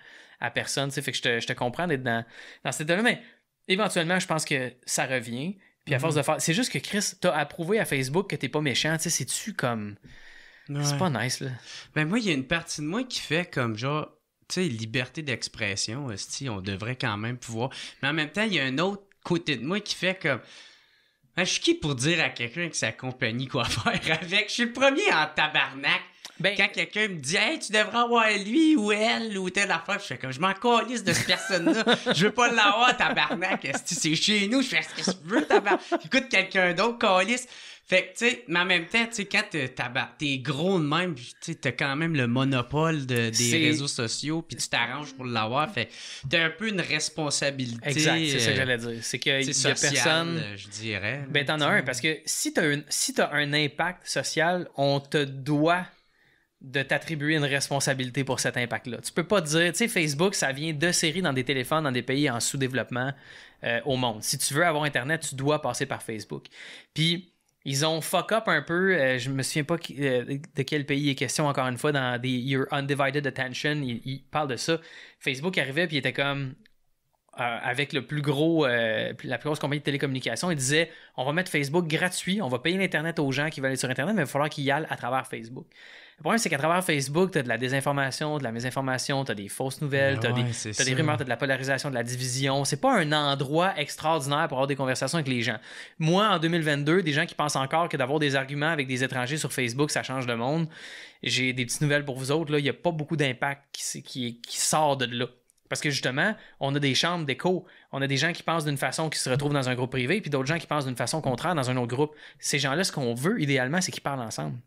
personne, tu sais. Fait que je te comprends d'être dans cette état-là, mais éventuellement, je pense que ça revient. Puis à force de faire... C'est juste que Chris, t'as approuvé à Facebook que t'es pas méchant. Tu sais, c'est-tu comme... Ouais. C'est pas nice, là. Ben moi, il y a une partie de moi qui fait comme genre... Tu sais, liberté d'expression, on devrait quand même pouvoir... Mais en même temps, il y a un autre côté de moi qui fait comme... Ben, je suis qui pour dire à quelqu'un que sa compagnie quoi faire avec? Je suis le premier en tabarnak Quand quelqu'un me dit « Hey, tu devrais avoir lui ou elle ou telle affaire », je fais comme « Je m'en calisse de cette personne-là. Je veux pas l'avoir, tabarnak. C'est chez nous. » Je fais « Est-ce que tu veux, tabarnak? » Écoute quelqu'un d'autre, calisse. Fait que, tu sais, mais en même temps, tu sais, quand t'es gros de même, tu sais, t'as quand même le monopole des réseaux sociaux, puis tu t'arranges pour l'avoir. Fait t'as un peu une responsabilité. Exact, c'est ça que j'allais dire. C'est qu'il y a personne. Je dirais. Ben, t'en as un, parce que si t'as un impact social, on te doit de t'attribuer une responsabilité pour cet impact-là. Tu peux pas dire, tu sais, Facebook, ça vient de séries dans des téléphones dans des pays en sous-développement au monde. Si tu veux avoir Internet, tu dois passer par Facebook. Puis, ils ont fuck up un peu, je me souviens pas de quel pays il est question encore une fois, dans des Your Undivided Attention, ils parlent de ça. Facebook arrivait puis il était comme, avec la plus grosse compagnie de télécommunications, il disait, on va mettre Facebook gratuit, on va payer l'Internet aux gens qui veulent aller sur Internet, mais il va falloir qu'ils y aillent à travers Facebook. Le problème, c'est qu'à travers Facebook, tu as de la désinformation, de la mésinformation, tu as des fausses nouvelles, tu as des rumeurs, tu as de la polarisation, de la division. C'est pas un endroit extraordinaire pour avoir des conversations avec les gens. Moi, en 2022, des gens qui pensent encore que d'avoir des arguments avec des étrangers sur Facebook, ça change le monde. J'ai des petites nouvelles pour vous autres. Là. Il n'y a pas beaucoup d'impact qui sort de là. Parce que justement, on a des chambres d'écho. On a des gens qui pensent d'une façon qui se retrouvent dans un groupe privé, puis d'autres gens qui pensent d'une façon contraire dans un autre groupe. Ces gens-là, ce qu'on veut, idéalement, c'est qu'ils parlent ensemble.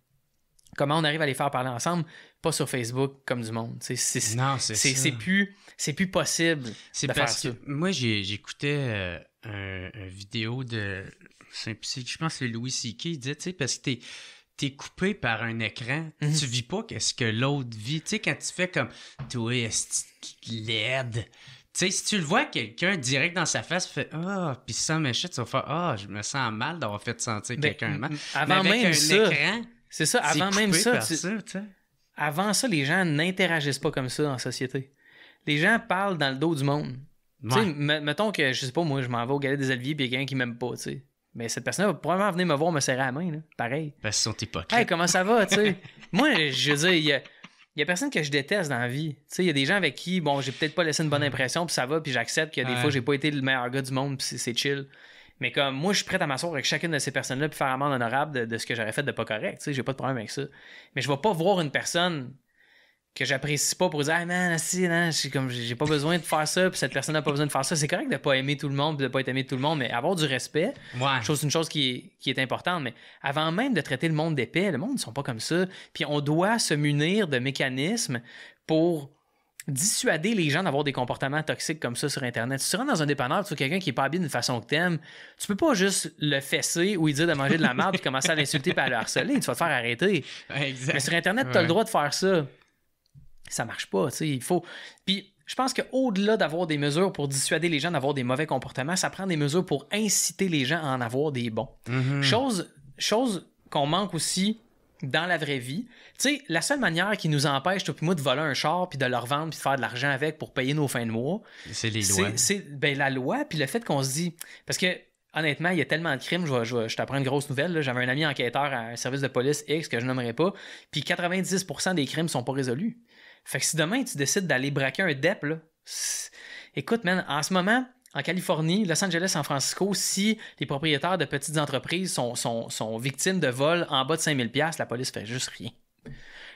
Comment on arrive à les faire parler ensemble? Pas sur Facebook comme du monde. C'est plus possible de faire ça. Moi, j'écoutais une vidéo de... Je pense que c'est Louis C.K. Il disait, tu sais, parce que t'es coupé par un écran, tu vis pas qu'est-ce que l'autre vit. Tu sais, quand tu fais comme « Toi, est-ce laide? » Tu sais, si tu le vois quelqu'un direct dans sa face, tu fais « Ah! » Puis sans méchant, tu vas faire « Ah! Je me sens mal d'avoir fait sentir quelqu'un mal. » Avant mais avec même un ça, écran... C'est ça, avant même ça, avant ça, les gens n'interagissent pas comme ça en société. Les gens parlent dans le dos du monde. Ouais. Mettons que, je sais pas, moi, je m'en vais au Galet des Oliviers puis il y a quelqu'un qui m'aime pas, tu sais. Mais cette personne va probablement venir me voir me serrer la main, là. Pareil. Parce qu'ils sont hypocrites. Hey, comment ça va, tu sais? Moi, je veux dire, il y a personne que je déteste dans la vie. Tu sais, il y a des gens avec qui, bon, j'ai peut-être pas laissé une bonne impression puis ça va, puis j'accepte que des fois, j'ai pas été le meilleur gars du monde puis c'est chill. Mais comme moi, je suis prêt à m'asseoir avec chacune de ces personnes-là puis faire amende honorable de ce que j'aurais fait de pas correct. Tu sais, j'ai pas de problème avec ça. Mais je vais pas voir une personne que j'apprécie pas pour dire « Ah man, j'ai pas besoin de faire ça puis cette personne n'a pas besoin de faire ça. » C'est correct de pas aimer tout le monde puis de pas être aimé de tout le monde, mais avoir du respect, c'est une chose qui est importante. Mais avant même de traiter le monde d'épais, le monde ne sont pas comme ça. Puis on doit se munir de mécanismes pour dissuader les gens d'avoir des comportements toxiques comme ça sur Internet. Si tu rentres dans un dépanneur, tu vois quelqu'un qui est pas habillé d'une façon que t'aimes, tu peux pas juste le fesser ou lui dire de manger de la merde puis commencer à l'insulter et à le harceler. Tu vas te faire arrêter. Exact. Mais sur Internet, tu as le droit de faire ça. Ça marche pas, tu sais. Il faut... Puis je pense qu'au-delà d'avoir des mesures pour dissuader les gens d'avoir des mauvais comportements, ça prend des mesures pour inciter les gens à en avoir des bons. Chose qu'on manque aussi dans la vraie vie. Tu sais, la seule manière qui nous empêche, toi puis moi, de voler un char puis de le revendre puis de faire de l'argent avec pour payer nos fins de mois, c'est les lois. C'est la loi puis le fait qu'on se dit... Parce que, honnêtement, il y a tellement de crimes. Je t'apprends une grosse nouvelle. Là. J'avais un ami enquêteur à un service de police X que je nommerai pas, puis 90% des crimes sont pas résolus. Fait que si demain, tu décides d'aller braquer un DEP, là, écoute, man, en ce moment... En Californie, Los Angeles, San Francisco, si les propriétaires de petites entreprises sont victimes de vols en bas de 5 000 $, la police fait juste rien.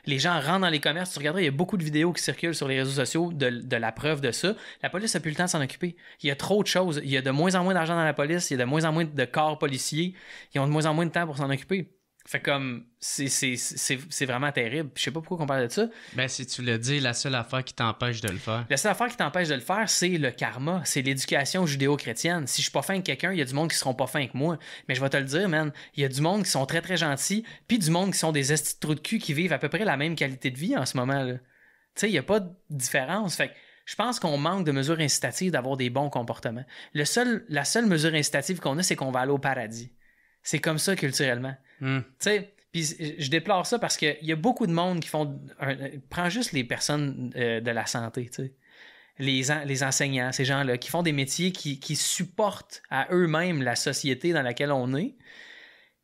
Les gens rentrent dans les commerces. Tu regarderas, il y a beaucoup de vidéos qui circulent sur les réseaux sociaux de la preuve de ça. La police n'a plus le temps de s'en occuper. Il y a trop de choses. Il y a de moins en moins d'argent dans la police. Il y a de moins en moins de corps policiers. Ils ont de moins en moins de temps pour s'en occuper. Fait comme, c'est vraiment terrible. Je sais pas pourquoi on parle de ça. Ben, si tu le dis, la seule affaire qui t'empêche de le faire. La seule affaire qui t'empêche de le faire, c'est le karma. C'est l'éducation judéo-chrétienne. Si je suis pas fin avec quelqu'un, il y a du monde qui seront pas fins avec moi. Mais je vais te le dire, man, il y a du monde qui sont très, très gentils, puis du monde qui sont des estis de trous de cul qui vivent à peu près la même qualité de vie en ce moment, là. Tu sais, il y a pas de différence. Fait que je pense qu'on manque de mesures incitatives d'avoir des bons comportements. La seule mesure incitative qu'on a, c'est qu'on va aller au paradis. C'est comme ça culturellement. Tu sais, puis je déplore ça parce qu'il y a beaucoup de monde qui font... Prends juste les personnes de la santé, tu sais. Les enseignants, ces gens-là, qui font des métiers qui supportent à eux-mêmes la société dans laquelle on est,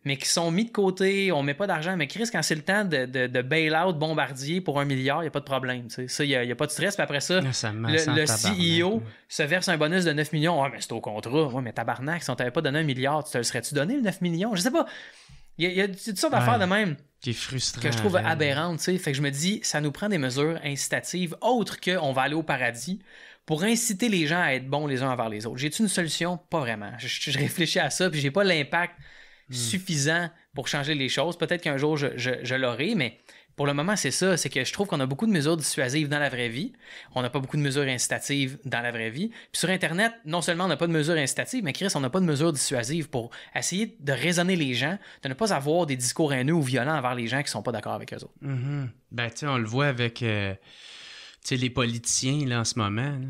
mais qui sont mis de côté, on met pas d'argent. Mais Chris, quand c'est le temps de bail-out Bombardier pour 1 milliard, il n'y a pas de problème. Tu sais. Ça, il n'y a pas de stress. Puis après ça, le CEO se verse un bonus de 9 millions. Ouais, mais c'est au contrat. Ouais, mais tabarnak, si on t'avait pas donné 1 milliard, tu te le serais-tu donné le 9 millions? Je sais pas. Il y a toutes sortes d'affaires de même. Qui est frustrant. Que je trouve aberrantes, tu sais. Fait que je me dis, ça nous prend des mesures incitatives autres qu'on va aller au paradis pour inciter les gens à être bons les uns envers les autres. J'ai-tu une solution? Pas vraiment. Je réfléchis à ça, puis j'ai pas l'impact suffisant pour changer les choses. Peut-être qu'un jour, je l'aurai, mais pour le moment, c'est ça. C'est que je trouve qu'on a beaucoup de mesures dissuasives dans la vraie vie. On n'a pas beaucoup de mesures incitatives dans la vraie vie. Puis sur Internet, non seulement on n'a pas de mesures incitatives, mais Chris, on n'a pas de mesures dissuasives pour essayer de raisonner les gens, de ne pas avoir des discours haineux ou violents envers les gens qui sont pas d'accord avec eux autres. Mm-hmm. Ben, tu sais, on le voit avec les politiciens là, en ce moment. Là.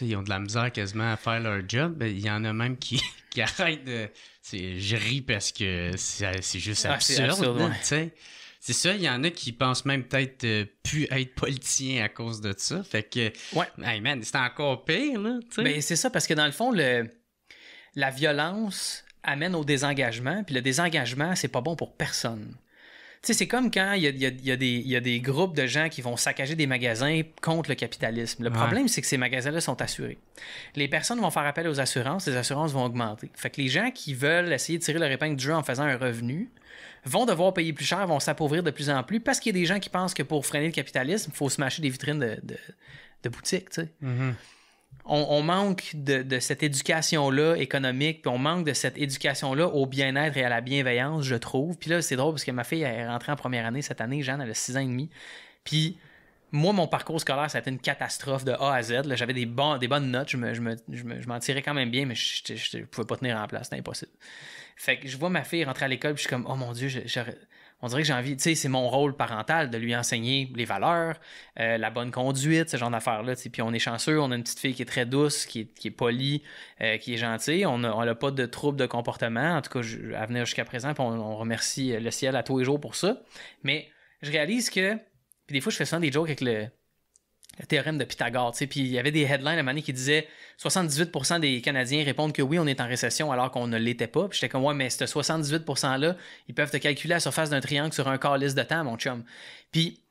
Ils ont de la misère quasiment à faire leur job. Il y en a même qui arrêtent de... Je ris parce que c'est juste absurde. C'est absurde, là, c'est ça, il y en a qui pensent même peut-être plus être politiciens à cause de ça. Fait que, hey man, c'est encore pire, là. Ben, c'est ça, parce que dans le fond, la violence amène au désengagement, puis le désengagement, c'est pas bon pour personne. Tu sais, c'est comme quand il y a des groupes de gens qui vont saccager des magasins contre le capitalisme. Le problème, c'est que ces magasins-là sont assurés. Les personnes vont faire appel aux assurances, les assurances vont augmenter. Fait que les gens qui veulent essayer de tirer leur épingle du jeu en faisant un revenu vont devoir payer plus cher, vont s'appauvrir de plus en plus parce qu'il y a des gens qui pensent que pour freiner le capitalisme, il faut se mâcher des vitrines de boutiques, tu sais. Mm-hmm. On manque de cette éducation-là économique, puis on manque de cette éducation-là au bien-être et à la bienveillance, je trouve. Puis là, c'est drôle parce que ma fille est rentrée en première année cette année, Jeanne, elle a 6 ans et demi. Puis moi, mon parcours scolaire, ça a été une catastrophe de A à Z. Là, j'avais des bonnes notes, je m'en tirais quand même bien, mais je pouvais pas tenir en place, c'était impossible. Fait que je vois ma fille rentrer à l'école, puis je suis comme, oh mon Dieu, on dirait que j'ai envie, tu sais, c'est mon rôle parental de lui enseigner les valeurs, la bonne conduite, ce genre d'affaires-là. Puis on est chanceux, on a une petite fille qui est très douce, qui est polie, qui est gentille. On n'a pas de troubles de comportement, en tout cas à venir jusqu'à présent, puis on remercie le ciel à tous les jours pour ça. Mais je réalise que, puis des fois je fais souvent des jokes avec le théorème de Pythagore, tu sais, puis il y avait des headlines à un moment donné qui disaient 78% des Canadiens répondent que oui, on est en récession alors qu'on ne l'était pas. Puis j'étais comme, ouais, mais ce 78%-là, ils peuvent te calculer la surface d'un triangle sur un calice de temps, mon chum. Puis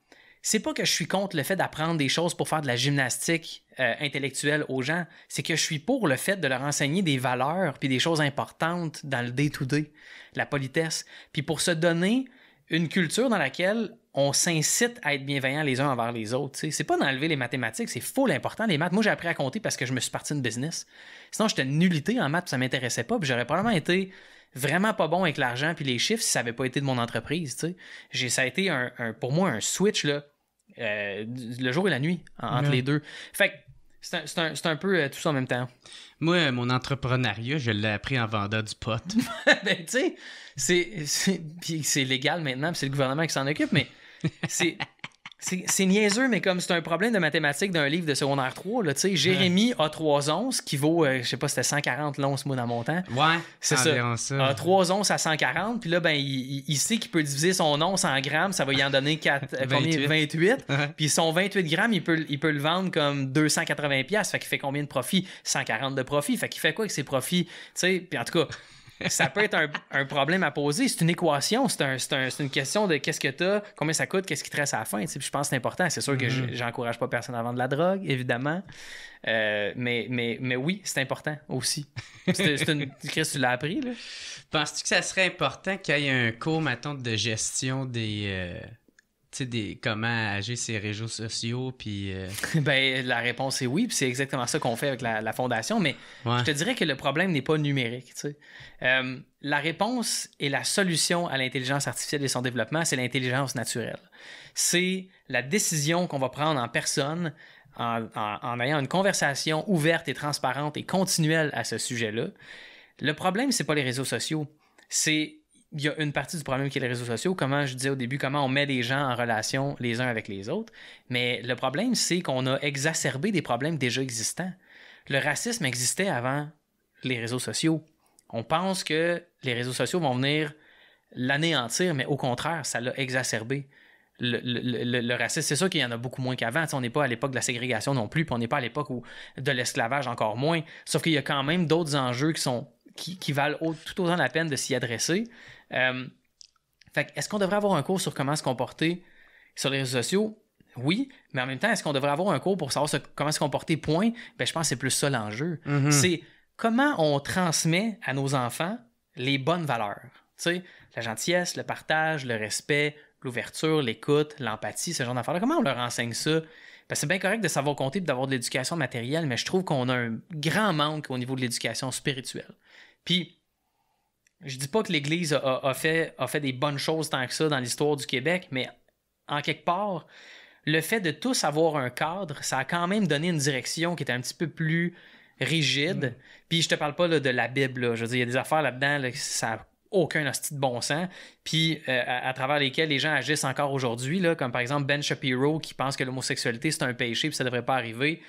c'est pas que je suis contre le fait d'apprendre des choses pour faire de la gymnastique intellectuelle aux gens, c'est que je suis pour le fait de leur enseigner des valeurs puis des choses importantes dans le day-to-day, la politesse. Puis pour se donner une culture dans laquelle on s'incite à être bienveillants les uns envers les autres. T'sais. C'est pas d'enlever les mathématiques, c'est full important, les maths. Moi, j'ai appris à compter parce que je me suis parti de business. Sinon, j'étais nullité en maths, ça m'intéressait pas, puis j'aurais probablement été vraiment pas bon avec l'argent puis les chiffres si ça avait pas été de mon entreprise. T'sais. Ça a été pour moi un switch là, le jour et la nuit entre les deux. Fait que c'est un peu tout ça en même temps. Moi, mon entrepreneuriat, je l'ai appris en vendant du pot. Ben, tu sais, c'est légal maintenant, puis c'est le gouvernement qui s'en occupe, mais c'est niaiseux, mais comme c'est un problème de mathématiques d'un livre de secondaire 3, là, tu sais, Jérémy a 3 onces qui vaut, je sais pas, c'était 140 l'once, moi, dans mon temps. Ouais, c'est ça. 3 onces à 140, puis là, ben, il sait qu'il peut diviser son once en grammes, ça va y en donner 28. Puis son 28 grammes, il peut le vendre comme 280$, fait qu'il fait combien de profit? 140 de profit, fait qu'il fait quoi avec ses profits? Tu sais, puis en tout cas... ça peut être un problème à poser. C'est une équation, c'est une question de qu'est-ce que t'as, combien ça coûte, qu'est-ce qui te reste à la fin. Je pense que c'est important. C'est sûr que j'encourage pas personne à vendre de la drogue, évidemment. Mais oui, c'est important aussi. Chris, tu l'as appris, là? Penses-tu que ça serait important qu'il y ait un cours, mettons, de gestion des comment agir sur les réseaux sociaux, puis... Ben, la réponse est oui, puis c'est exactement ça qu'on fait avec la Fondation, mais je te dirais que le problème n'est pas numérique, tu sais. La réponse et la solution à l'intelligence artificielle et son développement, c'est l'intelligence naturelle. C'est la décision qu'on va prendre en personne en ayant une conversation ouverte et transparente et continuelle à ce sujet-là. Le problème, c'est pas les réseaux sociaux, il y a une partie du problème qui est les réseaux sociaux, comment je disais au début, comment on met les gens en relation les uns avec les autres. Mais le problème, c'est qu'on a exacerbé des problèmes déjà existants. Le racisme existait avant les réseaux sociaux. On pense que les réseaux sociaux vont venir l'anéantir, mais au contraire, ça l'a exacerbé. Le racisme, c'est sûr qu'il y en a beaucoup moins qu'avant. T'sais, on n'est pas à l'époque de la ségrégation non plus, puis on n'est pas à l'époque de l'esclavage encore moins. Sauf qu'il y a quand même d'autres enjeux qui valent tout autant la peine de s'y adresser. Fait est-ce qu'on devrait avoir un cours sur comment se comporter sur les réseaux sociaux? Oui, mais en même temps, est-ce qu'on devrait avoir un cours pour savoir comment se comporter, point? Ben, je pense que c'est plus ça l'enjeu. C'est comment on transmet à nos enfants les bonnes valeurs. T'sais, la gentillesse, le partage, le respect, l'ouverture, l'écoute, l'empathie, ce genre d'affaires-là. Comment on leur enseigne ça? Parce que c'est bien correct de savoir compter et d'avoir de l'éducation matérielle, mais je trouve qu'on a un grand manque au niveau de l'éducation spirituelle. Puis, je dis pas que l'Église a fait des bonnes choses tant que ça dans l'histoire du Québec, mais en quelque part, le fait de tous avoir un cadre, ça a quand même donné une direction qui était un petit peu plus rigide. Puis je te parle pas là, de la Bible. Là. Je veux dire, il y a des affaires là-dedans là, ça n'a aucun hostie de bon sens. Puis à travers lesquelles les gens agissent encore aujourd'hui, là, comme par exemple Ben Shapiro qui pense que l'homosexualité c'est un péché puis ça devrait pas arriver.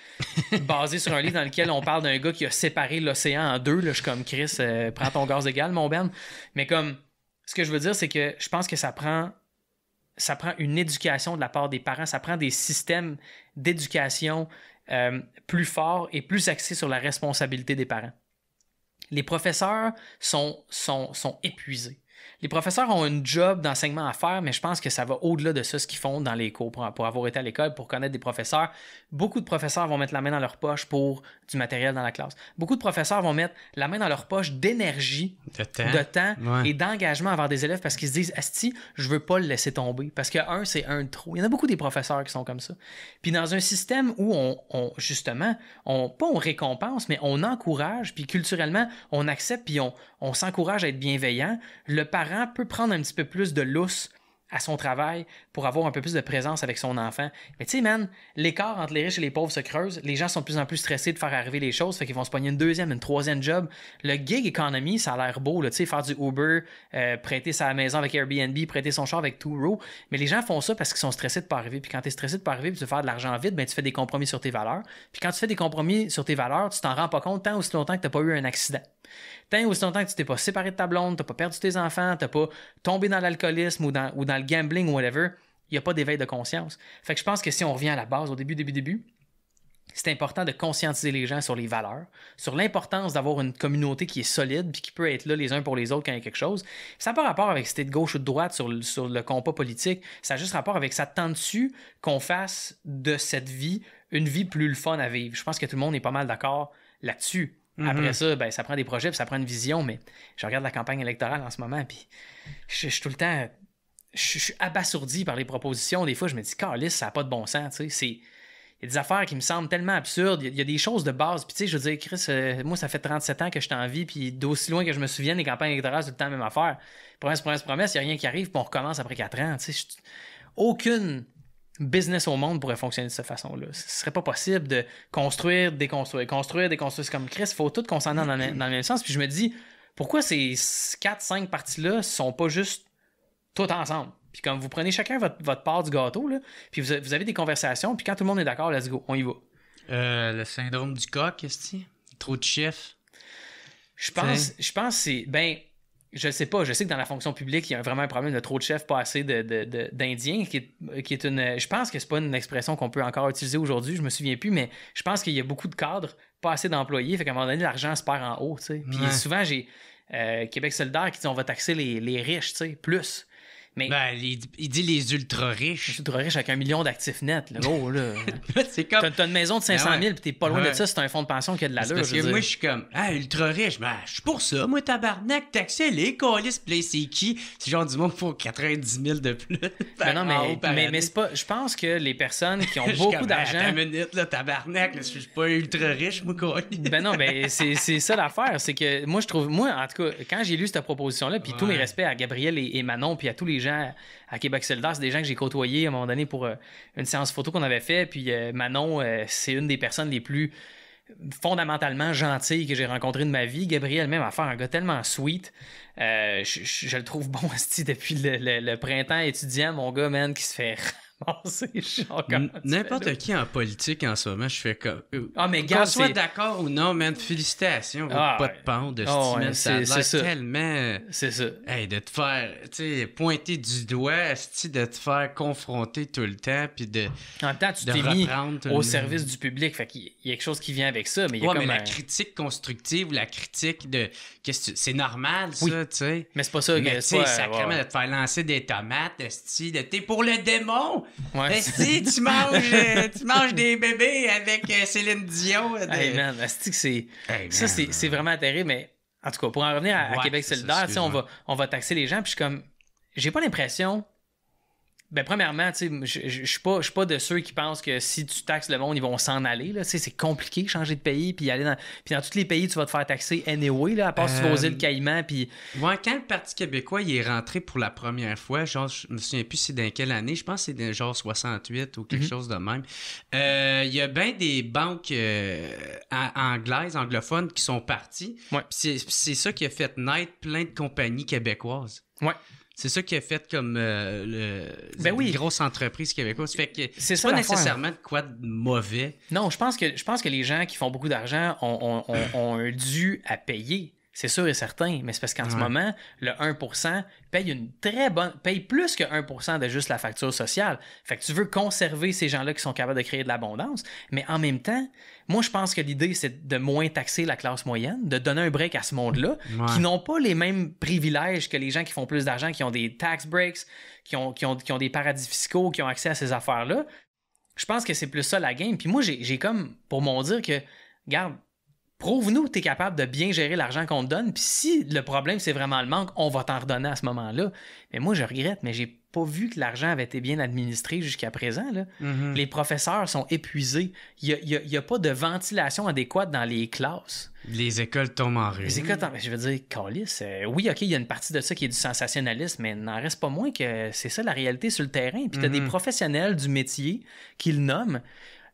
Basé sur un livre dans lequel on parle d'un gars qui a séparé l'océan en deux. Là, je suis comme Chris, prends ton gaz égal, mon Ben. Mais comme ce que je veux dire, c'est que je pense que ça prend une éducation de la part des parents, ça prend des systèmes d'éducation plus forts et plus axés sur la responsabilité des parents. Les professeurs sont épuisés. Les professeurs ont un job d'enseignement à faire, mais je pense que ça va au-delà de ça, ce qu'ils font dans les cours. Pour avoir été à l'école, pour connaître des professeurs, beaucoup de professeurs vont mettre la main dans leur poche pour du matériel dans la classe. Beaucoup de professeurs vont mettre la main dans leur poche d'énergie, de temps et d'engagement envers des élèves parce qu'ils se disent « Asti, je veux pas le laisser tomber. » Parce que un, c'est un de trop. Il y en a beaucoup des professeurs qui sont comme ça. Puis dans un système où on récompense, mais on encourage, puis culturellement, on accepte, puis on s'encourage à être bienveillant, le parent peut prendre un petit peu plus de lousse à son travail pour avoir un peu plus de présence avec son enfant. Mais tu sais, man, l'écart entre les riches et les pauvres se creuse. Les gens sont de plus en plus stressés de faire arriver les choses, fait qu'ils vont se pogner une deuxième, une troisième job. Le gig economy, ça a l'air beau, là, tu sais, faire du Uber, prêter sa maison avec Airbnb, prêter son char avec Turo. Mais les gens font ça parce qu'ils sont stressés de pas arriver. Puis quand t'es stressé de pas arriver, puis tu veux faire de l'argent vite, ben tu fais des compromis sur tes valeurs. Puis quand tu fais des compromis sur tes valeurs, tu t'en rends pas compte tant aussi longtemps que t'as pas eu un accident. Tant aussi longtemps que tu t'es pas séparé de ta blonde, t'as pas perdu tes enfants, t'as pas tombé dans l'alcoolisme ou dans le gambling ou whatever, il n'y a pas d'éveil de conscience. Fait que je pense que si on revient à la base, au début, c'est important de conscientiser les gens sur les valeurs, sur l'importance d'avoir une communauté qui est solide puis qui peut être là les uns pour les autres quand il y a quelque chose. Ça n'a pas rapport avec si t'es de gauche ou de droite sur le compas politique, ça a juste rapport avec ça tente-tu qu'on fasse de cette vie une vie plus le fun à vivre. Je pense que tout le monde est pas mal d'accord là-dessus. Après ça, ben, ça prend des projets puis ça prend une vision, mais je regarde la campagne électorale en ce moment puis je suis tout le temps... Je suis abasourdi par les propositions. Des fois, je me dis, câlisse, ça n'a pas de bon sens. Tu sais, il y a des affaires qui me semblent tellement absurdes. Il y a des choses de base. Puis, tu sais, je veux dire, Chris, moi, ça fait 37 ans que je suis en vie. Puis, d'aussi loin que je me souvienne, les campagnes électorales, c'est tout le temps la même affaire. Promesse, il n'y a rien qui arrive. Puis, on recommence après 4 ans. Tu sais, aucune business au monde pourrait fonctionner de cette façon-là. Ce serait pas possible de construire, déconstruire. C'est comme Chris, il faut tout qu'on s'en aille dans le même sens. Puis, je me dis, pourquoi ces 4-5 parties-là sont pas juste tout ensemble. Puis comme vous prenez chacun votre part du gâteau, là, puis vous avez des conversations, puis quand tout le monde est d'accord, let's go, on y va. Le syndrome du coq, est-ce que trop de chefs? Je pense que c'est... Ben, je sais pas. Je sais que dans la fonction publique, il y a vraiment un problème de trop de chefs, pas assez d'Indiens, qui est une... Je pense que c'est pas une expression qu'on peut encore utiliser aujourd'hui, je me souviens plus, mais je pense qu'il y a beaucoup de cadres, pas assez d'employés, fait qu'à un moment donné, l'argent se perd en haut, tu sais. Puis souvent, j'ai Québec solidaire qui dit on va taxer les riches, tu sais, plus. Mais ben, il dit les ultra-riches. Les ultra-riches avec 1 million d'actifs nets. Là. Oh, là. C'est comme... T'as une maison de 500 000 puis t'es pas loin de ça, c'est un fonds de pension qui a de l'allure. Parce que moi, je suis comme, ultra-riche, ben, je suis pour ça. Moi, tabarnak, taxer les colis, play, c'est qui? C'est genre du monde pour 90 000 de plus. Ben non, mais c'est pas... Je pense que les personnes qui ont beaucoup d'argent... Attends une minute, là, tabarnak, là, je suis pas ultra-riche, moi, colis. Ben non, ben c'est ça l'affaire. C'est que moi, je trouve... Moi, en tout cas, quand j'ai lu cette proposition-là, puis tous mes respects à Gabriel et Manon, puis à tous les gens à Québec solidaire, c'est des gens que j'ai côtoyés à un moment donné pour une séance photo qu'on avait fait, puis Manon, c'est une des personnes les plus fondamentalement gentilles que j'ai rencontrées de ma vie. Gabriel, même, à faire un gars tellement sweet. Je le trouve bon, depuis le printemps étudiant, mon gars, man, qui se fait n'importe qui en politique en ce moment, je fais comme... mais qu'on soit d'accord ou non, man, félicitations, pas de pente de style, ça a l'air tellement... C'est ça. Hey, de te faire, tu sais, pointer du doigt, de te faire confronter tout le temps, puis de... En même temps, tu t'es mis au service du public, fait qu'il y a quelque chose qui vient avec ça, mais il y a comme... mais la critique constructive ou la critique de... c'est normal, ça, tu sais. Mais c'est pas ça. Mais tu sais, sacrément, de te faire lancer des tomates, de t'es pour le démon! Ouais. Si tu manges des bébés avec Céline Dion. Hey man, c'est vraiment terrible, mais En tout cas, pour en revenir à Québec solidaire, on va taxer les gens, puis je suis comme... J'ai pas l'impression... Ben, premièrement, je suis pas de ceux qui pensent que si tu taxes le monde, ils vont s'en aller. Là. C'est compliqué changer de pays, puis aller dans tous les pays, tu vas te faire taxer anyway, là, à part si tu vas aux îles Caïmans. Puis... Ouais, quand le Parti québécois il est rentré pour la première fois, genre, je me souviens plus c'est dans quelle année, je pense que c'est genre 68 ou quelque chose de même. Il y a bien des banques anglaises, anglophones qui sont parties. Ouais. C'est ça qui a fait naître plein de compagnies québécoises. Ouais. C'est ça qui a fait comme oui. grosse entreprise québécoise. Fait que c'est pas nécessairement de quoi de mauvais. Non, je pense que les gens qui font beaucoup d'argent ont un dû à payer. C'est sûr et certain, mais c'est parce qu'en ce moment, le 1% paye plus que 1% de juste la facture sociale. Fait que tu veux conserver ces gens-là qui sont capables de créer de l'abondance, mais en même temps, moi, je pense que l'idée, c'est de moins taxer la classe moyenne, de donner un break à ce monde-là, qui n'ont pas les mêmes privilèges que les gens qui font plus d'argent, qui ont des tax breaks, qui ont des paradis fiscaux, qui ont accès à ces affaires-là. Je pense que c'est plus ça la game. Puis moi, j'ai comme pour m'en dire que, regarde, prouve-nous que tu es capable de bien gérer l'argent qu'on te donne, puis si le problème, c'est vraiment le manque, on va t'en redonner à ce moment-là. Mais moi, je regrette, mais j'ai pas vu que l'argent avait été bien administré jusqu'à présent. Là. Les professeurs sont épuisés. Il y a pas de ventilation adéquate dans les classes. Les écoles tombent en ruine. Les écoles tombent... Je veux dire, câlisse, oui, OK, il y a une partie de ça qui est du sensationnalisme, mais il n'en reste pas moins que c'est ça la réalité sur le terrain. Puis tu as des professionnels du métier qui le nomment.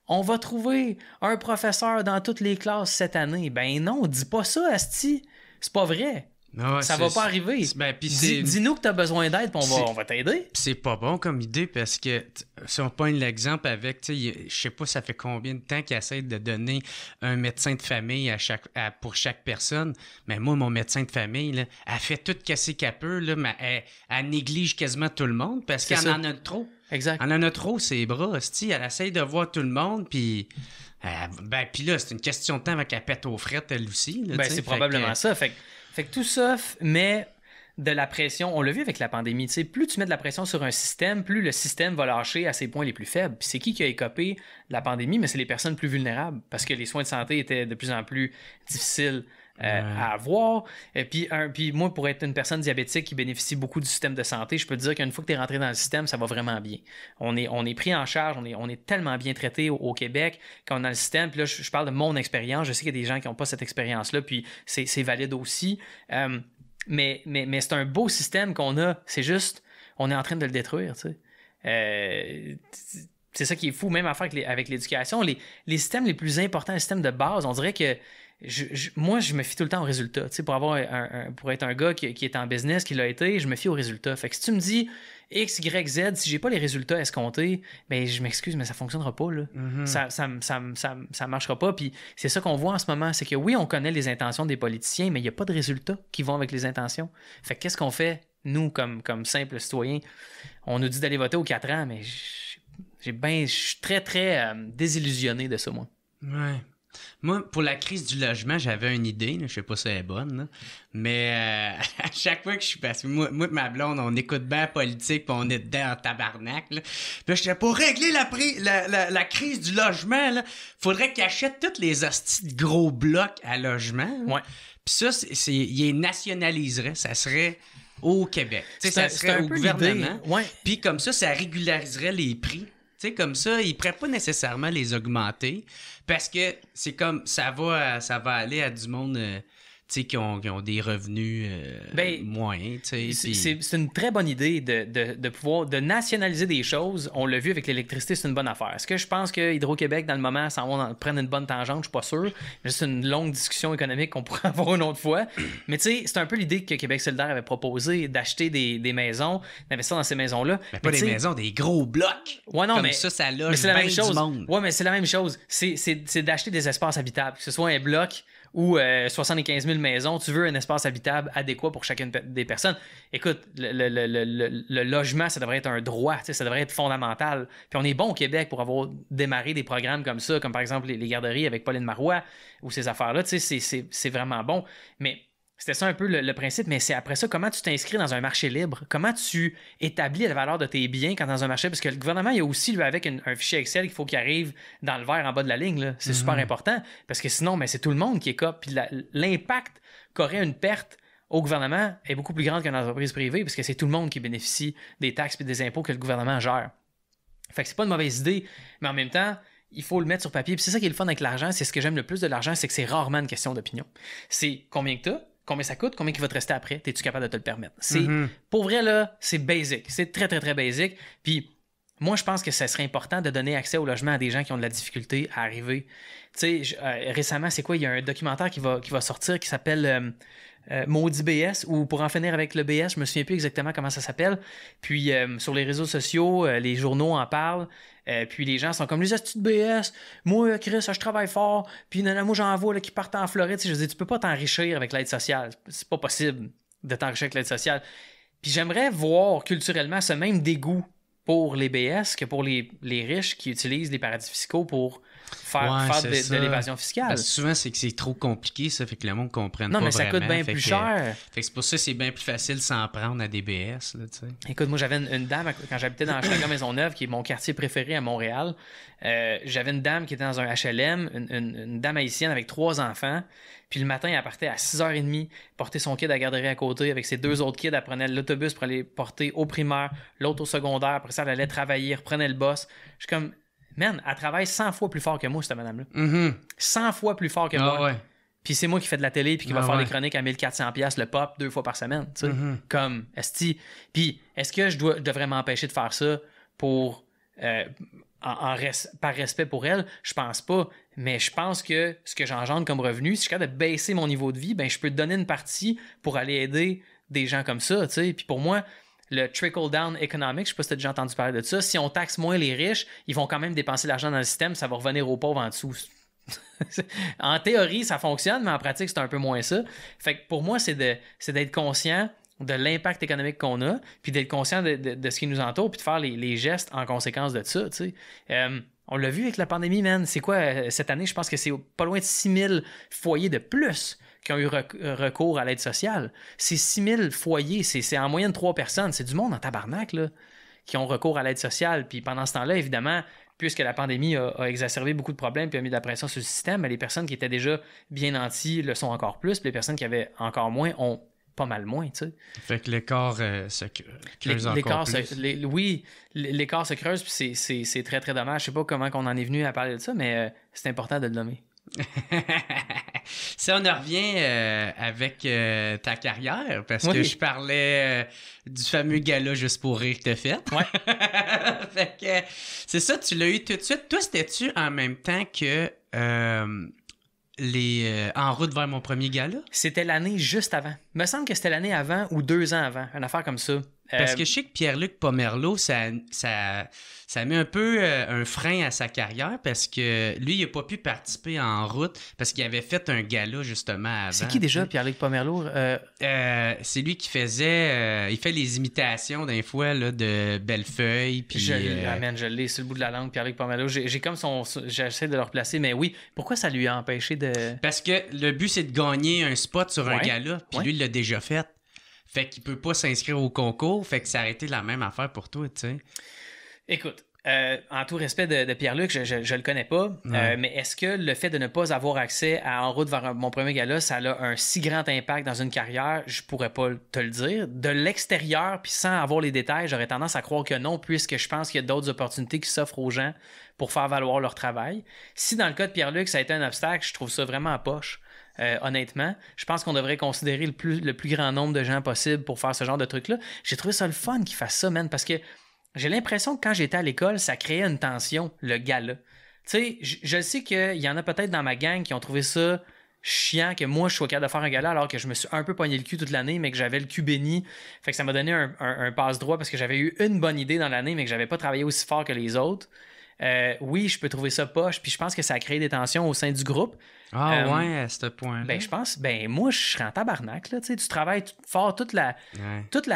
On va trouver un professeur dans toutes les classes cette année. Ben non, dis pas ça, asti. C'est pas vrai. Ouais, ça va pas arriver. Dis-nous que t'as besoin d'aide, puis on va t'aider. C'est pas bon comme idée parce que si on prend l'exemple avec, je sais pas ça fait combien de temps qu'ils essaient de donner un médecin de famille pour chaque personne. Mais moi, mon médecin de famille, là, elle fait tout casser qu'elle peut, là, mais elle néglige quasiment tout le monde parce qu'elle en a trop. Exact. Elle en a trop, ses bras, hostie. Elle essaye de voir tout le monde, puis... puis là, c'est une question de temps avec qu'elle pète aux frettes, elle aussi. Là, c'est probablement ça. Fait que tout ça met de la pression. On l'a vu avec la pandémie. Plus tu mets de la pression sur un système, plus le système va lâcher à ses points les plus faibles. Puis c'est qui a écopé de la pandémie? Mais c'est les personnes plus vulnérables, parce que les soins de santé étaient de plus en plus difficiles à avoir. Puis moi, pour être une personne diabétique qui bénéficie beaucoup du système de santé, je peux te dire qu'une fois que tu es rentré dans le système, ça va vraiment bien. On est pris en charge, on est tellement bien traité au Québec quand on est dans le système. Puis là, je parle de mon expérience. Je sais qu'il y a des gens qui n'ont pas cette expérience-là, puis c'est valide aussi. Mais c'est un beau système qu'on a. C'est juste, on est en train de le détruire, tu sais. C'est ça qui est fou, même affaire avec l'éducation. Les systèmes les plus importants, les systèmes de base, on dirait que moi, je me fie tout le temps au résultat. Tu sais, pour être un gars qui est en business, qui l'a été, je me fie au résultat. Fait que si tu me dis X, Y, Z, si j'ai pas les résultats escomptés, ben je m'excuse, mais ça fonctionnera pas, là. Ça marchera pas. Puis c'est ça qu'on voit en ce moment, c'est que oui, on connaît les intentions des politiciens, mais il n'y a pas de résultats qui vont avec les intentions. Fait que qu'est-ce qu'on fait, nous, comme simples citoyens? On nous dit d'aller voter aux 4 ans, mais je suis très, très désillusionné de ça, moi. Ouais. Moi, pour la crise du logement, j'avais une idée, là, je sais pas si elle est bonne, là, mais à chaque fois que je suis passé, moi et ma blonde, on écoute bien la politique, puis on est dedans en tabarnak, là. Puis je disais, pour régler la crise du logement, là, faudrait qu'ils achètent tous les hosties de gros blocs à logement. Ouais. Puis ça, ils les nationaliseraient, ça serait au Québec. Ça serait au gouvernement. Ouais. Puis comme ça régulariserait les prix. T'sais, comme ça, ils ne pourraient pas nécessairement les augmenter parce que c'est comme ça va aller à du monde qui ont des revenus moyens. C'est une très bonne idée de pouvoir nationaliser des choses. On l'a vu avec l'électricité, c'est une bonne affaire. Est-ce que je pense que Hydro-Québec, dans le moment, s'en vont prendre une bonne tangente? Je suis pas sûr. Mais c'est une longue discussion économique qu'on pourrait avoir une autre fois. Mais tu sais, c'est un peu l'idée que Québec solidaire avait proposé d'acheter des maisons, d'investir dans ces maisons-là. Mais pas des maisons, des gros blocs. Ouais, non, comme mais ça loge c'est la même chose. Du monde. Ouais, mais c'est la même chose. C'est d'acheter des espaces habitables, que ce soit un bloc ou 75 000 maisons, tu veux un espace habitable adéquat pour chacune des personnes. Écoute, le logement, ça devrait être un droit, ça devrait être fondamental. Puis on est bon au Québec pour avoir démarré des programmes comme ça, comme par exemple les garderies avec Pauline Marois ou ces affaires-là, c'est vraiment bon. Mais C'était ça un peu le principe, mais c'est après ça, comment tu t'inscris dans un marché libre? Comment tu établis la valeur de tes biens quand dans un marché? Parce que le gouvernement, il y a aussi, lui, avec un fichier Excel qu'il faut qu'il arrive dans le vert en bas de la ligne. Là. C'est super important, parce que sinon, c'est tout le monde qui est cop. Puis l'impact qu'aurait une perte au gouvernement est beaucoup plus grande qu'une entreprise privée, parce que c'est tout le monde qui bénéficie des taxes et des impôts que le gouvernement gère. Fait que c'est pas une mauvaise idée, mais en même temps, il faut le mettre sur papier. Puis c'est ça qui est le fun avec l'argent, c'est ce que j'aime le plus de l'argent, c'est que c'est rarement une question d'opinion. C'est combien que t'as, combien ça coûte, combien il va te rester après, t'es-tu capable de te le permettre? C'est, pour vrai, là, c'est basic. C'est très, très, très basic. Puis moi, je pense que ça serait important de donner accès au logement à des gens qui ont de la difficulté à arriver. Tu sais, récemment, c'est quoi? Il y a un documentaire qui va sortir qui s'appelle Maudit BS, ou pour en finir avec le BS, je me souviens plus exactement comment ça s'appelle. Puis sur les réseaux sociaux, les journaux en parlent. Puis les gens sont comme les astuces de BS. Moi, Chris, je travaille fort. Puis moi, j'en vois là, qui partent en Floride. Tu sais, je veux dire, tu peux pas t'enrichir avec l'aide sociale. C'est pas possible de t'enrichir avec l'aide sociale. Puis j'aimerais voir culturellement ce même dégoût pour les BS que pour les riches qui utilisent les paradis fiscaux pour faire de l'évasion fiscale. Parce que souvent, c'est que c'est trop compliqué, ça fait que le monde ne comprenne pas vraiment. Non, mais ça coûte bien plus cher. Fait que c'est pour ça que c'est bien plus facile de s'en prendre à des BS. Là, écoute, moi, j'avais une dame, quand j'habitais dans Hochelaga-Maisonneuve, qui est mon quartier préféré à Montréal, j'avais une dame qui était dans un HLM, une dame haïtienne avec 3 enfants. Puis le matin, elle partait à 6h30, porter son kid à la garderie à côté avec ses 2 autres kids. Elle prenait l'autobus pour aller porter au primaire, l'autre au secondaire. Après ça, elle allait travailler, reprenait le boss. Je suis comme, man, elle travaille 100 fois plus fort que moi, cette madame-là. 100 fois plus fort que moi. Ouais. Puis c'est moi qui fais de la télé puis qui va faire des chroniques à 1400$ le pop 2 fois par semaine. Tu sais, comme, esti. Puis est-ce que je devrais m'empêcher de faire ça pour... par respect pour elle, je pense pas. Mais je pense que ce que j'engendre comme revenu, si je suis capable de baisser mon niveau de vie, ben je peux te donner une partie pour aller aider des gens comme ça, tu sais. Puis pour moi, le trickle-down economics, je sais pas si tu as déjà entendu parler de ça, si on taxe moins les riches, ils vont quand même dépenser l'argent dans le système, ça va revenir aux pauvres en dessous. En théorie, ça fonctionne, mais en pratique, c'est un peu moins ça. Fait que pour moi, c'est d'être conscient de l'impact économique qu'on a, puis d'être conscient de ce qui nous entoure, puis de faire les gestes en conséquence de ça, tu sais. On l'a vu avec la pandémie, man. C'est quoi, cette année, je pense que c'est pas loin de 6000 foyers de plus qui ont eu recours à l'aide sociale. C'est 6000 foyers, c'est en moyenne 3 personnes. C'est du monde en tabarnak, là, qui ont recours à l'aide sociale. Puis pendant ce temps-là, évidemment, puisque la pandémie a exacerbé beaucoup de problèmes puis a mis de la pression sur le système, mais les personnes qui étaient déjà bien nantis le sont encore plus, puis les personnes qui avaient encore moins ont pas mal moins, tu sais. Fait que l'écart se creuse encore plus. Oui, l'écart se creuse, puis c'est très, très dommage. Je sais pas comment on en est venu à parler de ça, mais c'est important de le nommer. Si on en revient avec ta carrière, parce que je parlais du fameux gala Juste pour rire que t'as fait. Ouais. Fait que c'est ça, tu l'as eu tout de suite. Toi, c'était-tu en même temps que... En route vers mon premier gala? C'était l'année juste avant. Il me semble que c'était l'année avant ou 2 ans avant. Une affaire comme ça. Parce que je sais que Pierre-Luc Pomerleau, ça met un peu un frein à sa carrière parce que lui, il n'a pas pu participer en route parce qu'il avait fait un gala justement avant. C'est qui déjà, Pierre-Luc Pomerleau? C'est lui qui faisait... il fait les imitations d'un fois là, de Bellefeuille. Puis, je l'ai sur le bout de la langue, Pierre-Luc Pomerleau. J'ai comme j'essaie de le replacer, mais oui. Pourquoi ça lui a empêché de... Parce que le but, c'est de gagner un spot sur un gala, puis lui, il l'a déjà fait. Fait qu'il peut pas s'inscrire au concours, fait que ça a été la même affaire pour toi, tu sais. Écoute, en tout respect de Pierre-Luc, je le connais pas, mais est-ce que le fait de ne pas avoir accès à En route vers mon premier gala, ça a un si grand impact dans une carrière? Je pourrais pas te le dire. De l'extérieur, puis sans avoir les détails, j'aurais tendance à croire que non, puisque je pense qu'il y a d'autres opportunités qui s'offrent aux gens pour faire valoir leur travail. Si dans le cas de Pierre-Luc, ça a été un obstacle, je trouve ça vraiment à poche. Honnêtement, je pense qu'on devrait considérer le plus grand nombre de gens possible pour faire ce genre de truc-là. J'ai trouvé ça le fun qu'ils fassent ça, man, parce que j'ai l'impression que quand j'étais à l'école, ça créait une tension, le gala. Tu sais, je sais qu'il y en a peut-être dans ma gang qui ont trouvé ça chiant que moi, je sois capable de faire un gala alors que je me suis un peu pogné le cul toute l'année, mais que j'avais le cul béni. Fait que ça m'a donné un passe-droit parce que j'avais eu une bonne idée dans l'année, mais que j'avais pas travaillé aussi fort que les autres. Oui, je peux trouver ça poche, puis je pense que ça a créé des tensions au sein du groupe. Ouais, à ce point-là. Ben, je pense, moi, je serais en tabarnak, là, tu sais, tu travailles fort toute la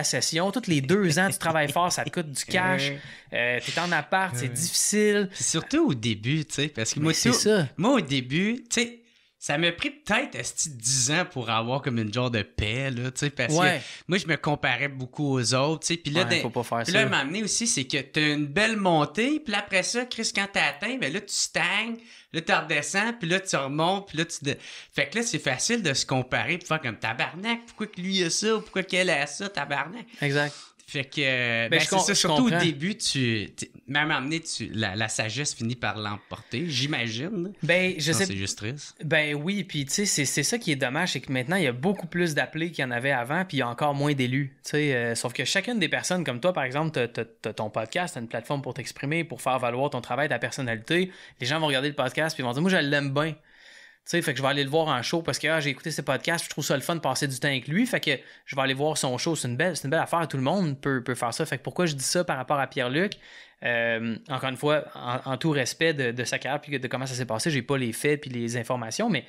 session, tous les 2 ans, tu travailles fort, ça te coûte du cash, t'es en appart, c'est difficile. Puis surtout au début, tu sais, parce que moi, c'est ça. Moi, au début, tu sais, ça m'a pris peut-être 10 ans pour avoir comme une genre de paix, là, tu sais, parce que moi, je me comparais beaucoup aux autres, tu sais, puis là, faut pas faire puis ça. là, m'amener aussi, c'est que t'as une belle montée, puis après ça, Chris, quand t'as atteint, ben là, tu stagnes, là, tu redescends, puis là, tu remontes, puis là, Fait que là, c'est facile de se comparer, puis faire comme tabarnak, pourquoi que lui a ça, pourquoi qu'elle a ça, tabarnak. Exact. Fait que, c'est ça, surtout au début, même amené, la sagesse finit par l'emporter, j'imagine. Ben, je sais. C'est juste triste. Ben oui, puis tu sais, c'est ça qui est dommage, c'est que maintenant, il y a beaucoup plus d'appelés qu'il y en avait avant, puis il y a encore moins d'élus, tu sais. Sauf que chacune des personnes, comme toi, par exemple, t'as ton podcast, t'as une plateforme pour t'exprimer, pour faire valoir ton travail, ta personnalité. Les gens vont regarder le podcast, puis ils vont dire, moi, je l'aime bien. Tu sais, fait que je vais aller le voir en show parce que j'ai écouté ses podcasts, je trouve ça le fun de passer du temps avec lui, fait que je vais aller voir son show, c'est une belle affaire, tout le monde peut faire ça. Fait que pourquoi je dis ça par rapport à Pierre-Luc? Encore une fois, en tout respect de sa carrière puis de comment ça s'est passé, j'ai pas les faits puis les informations, mais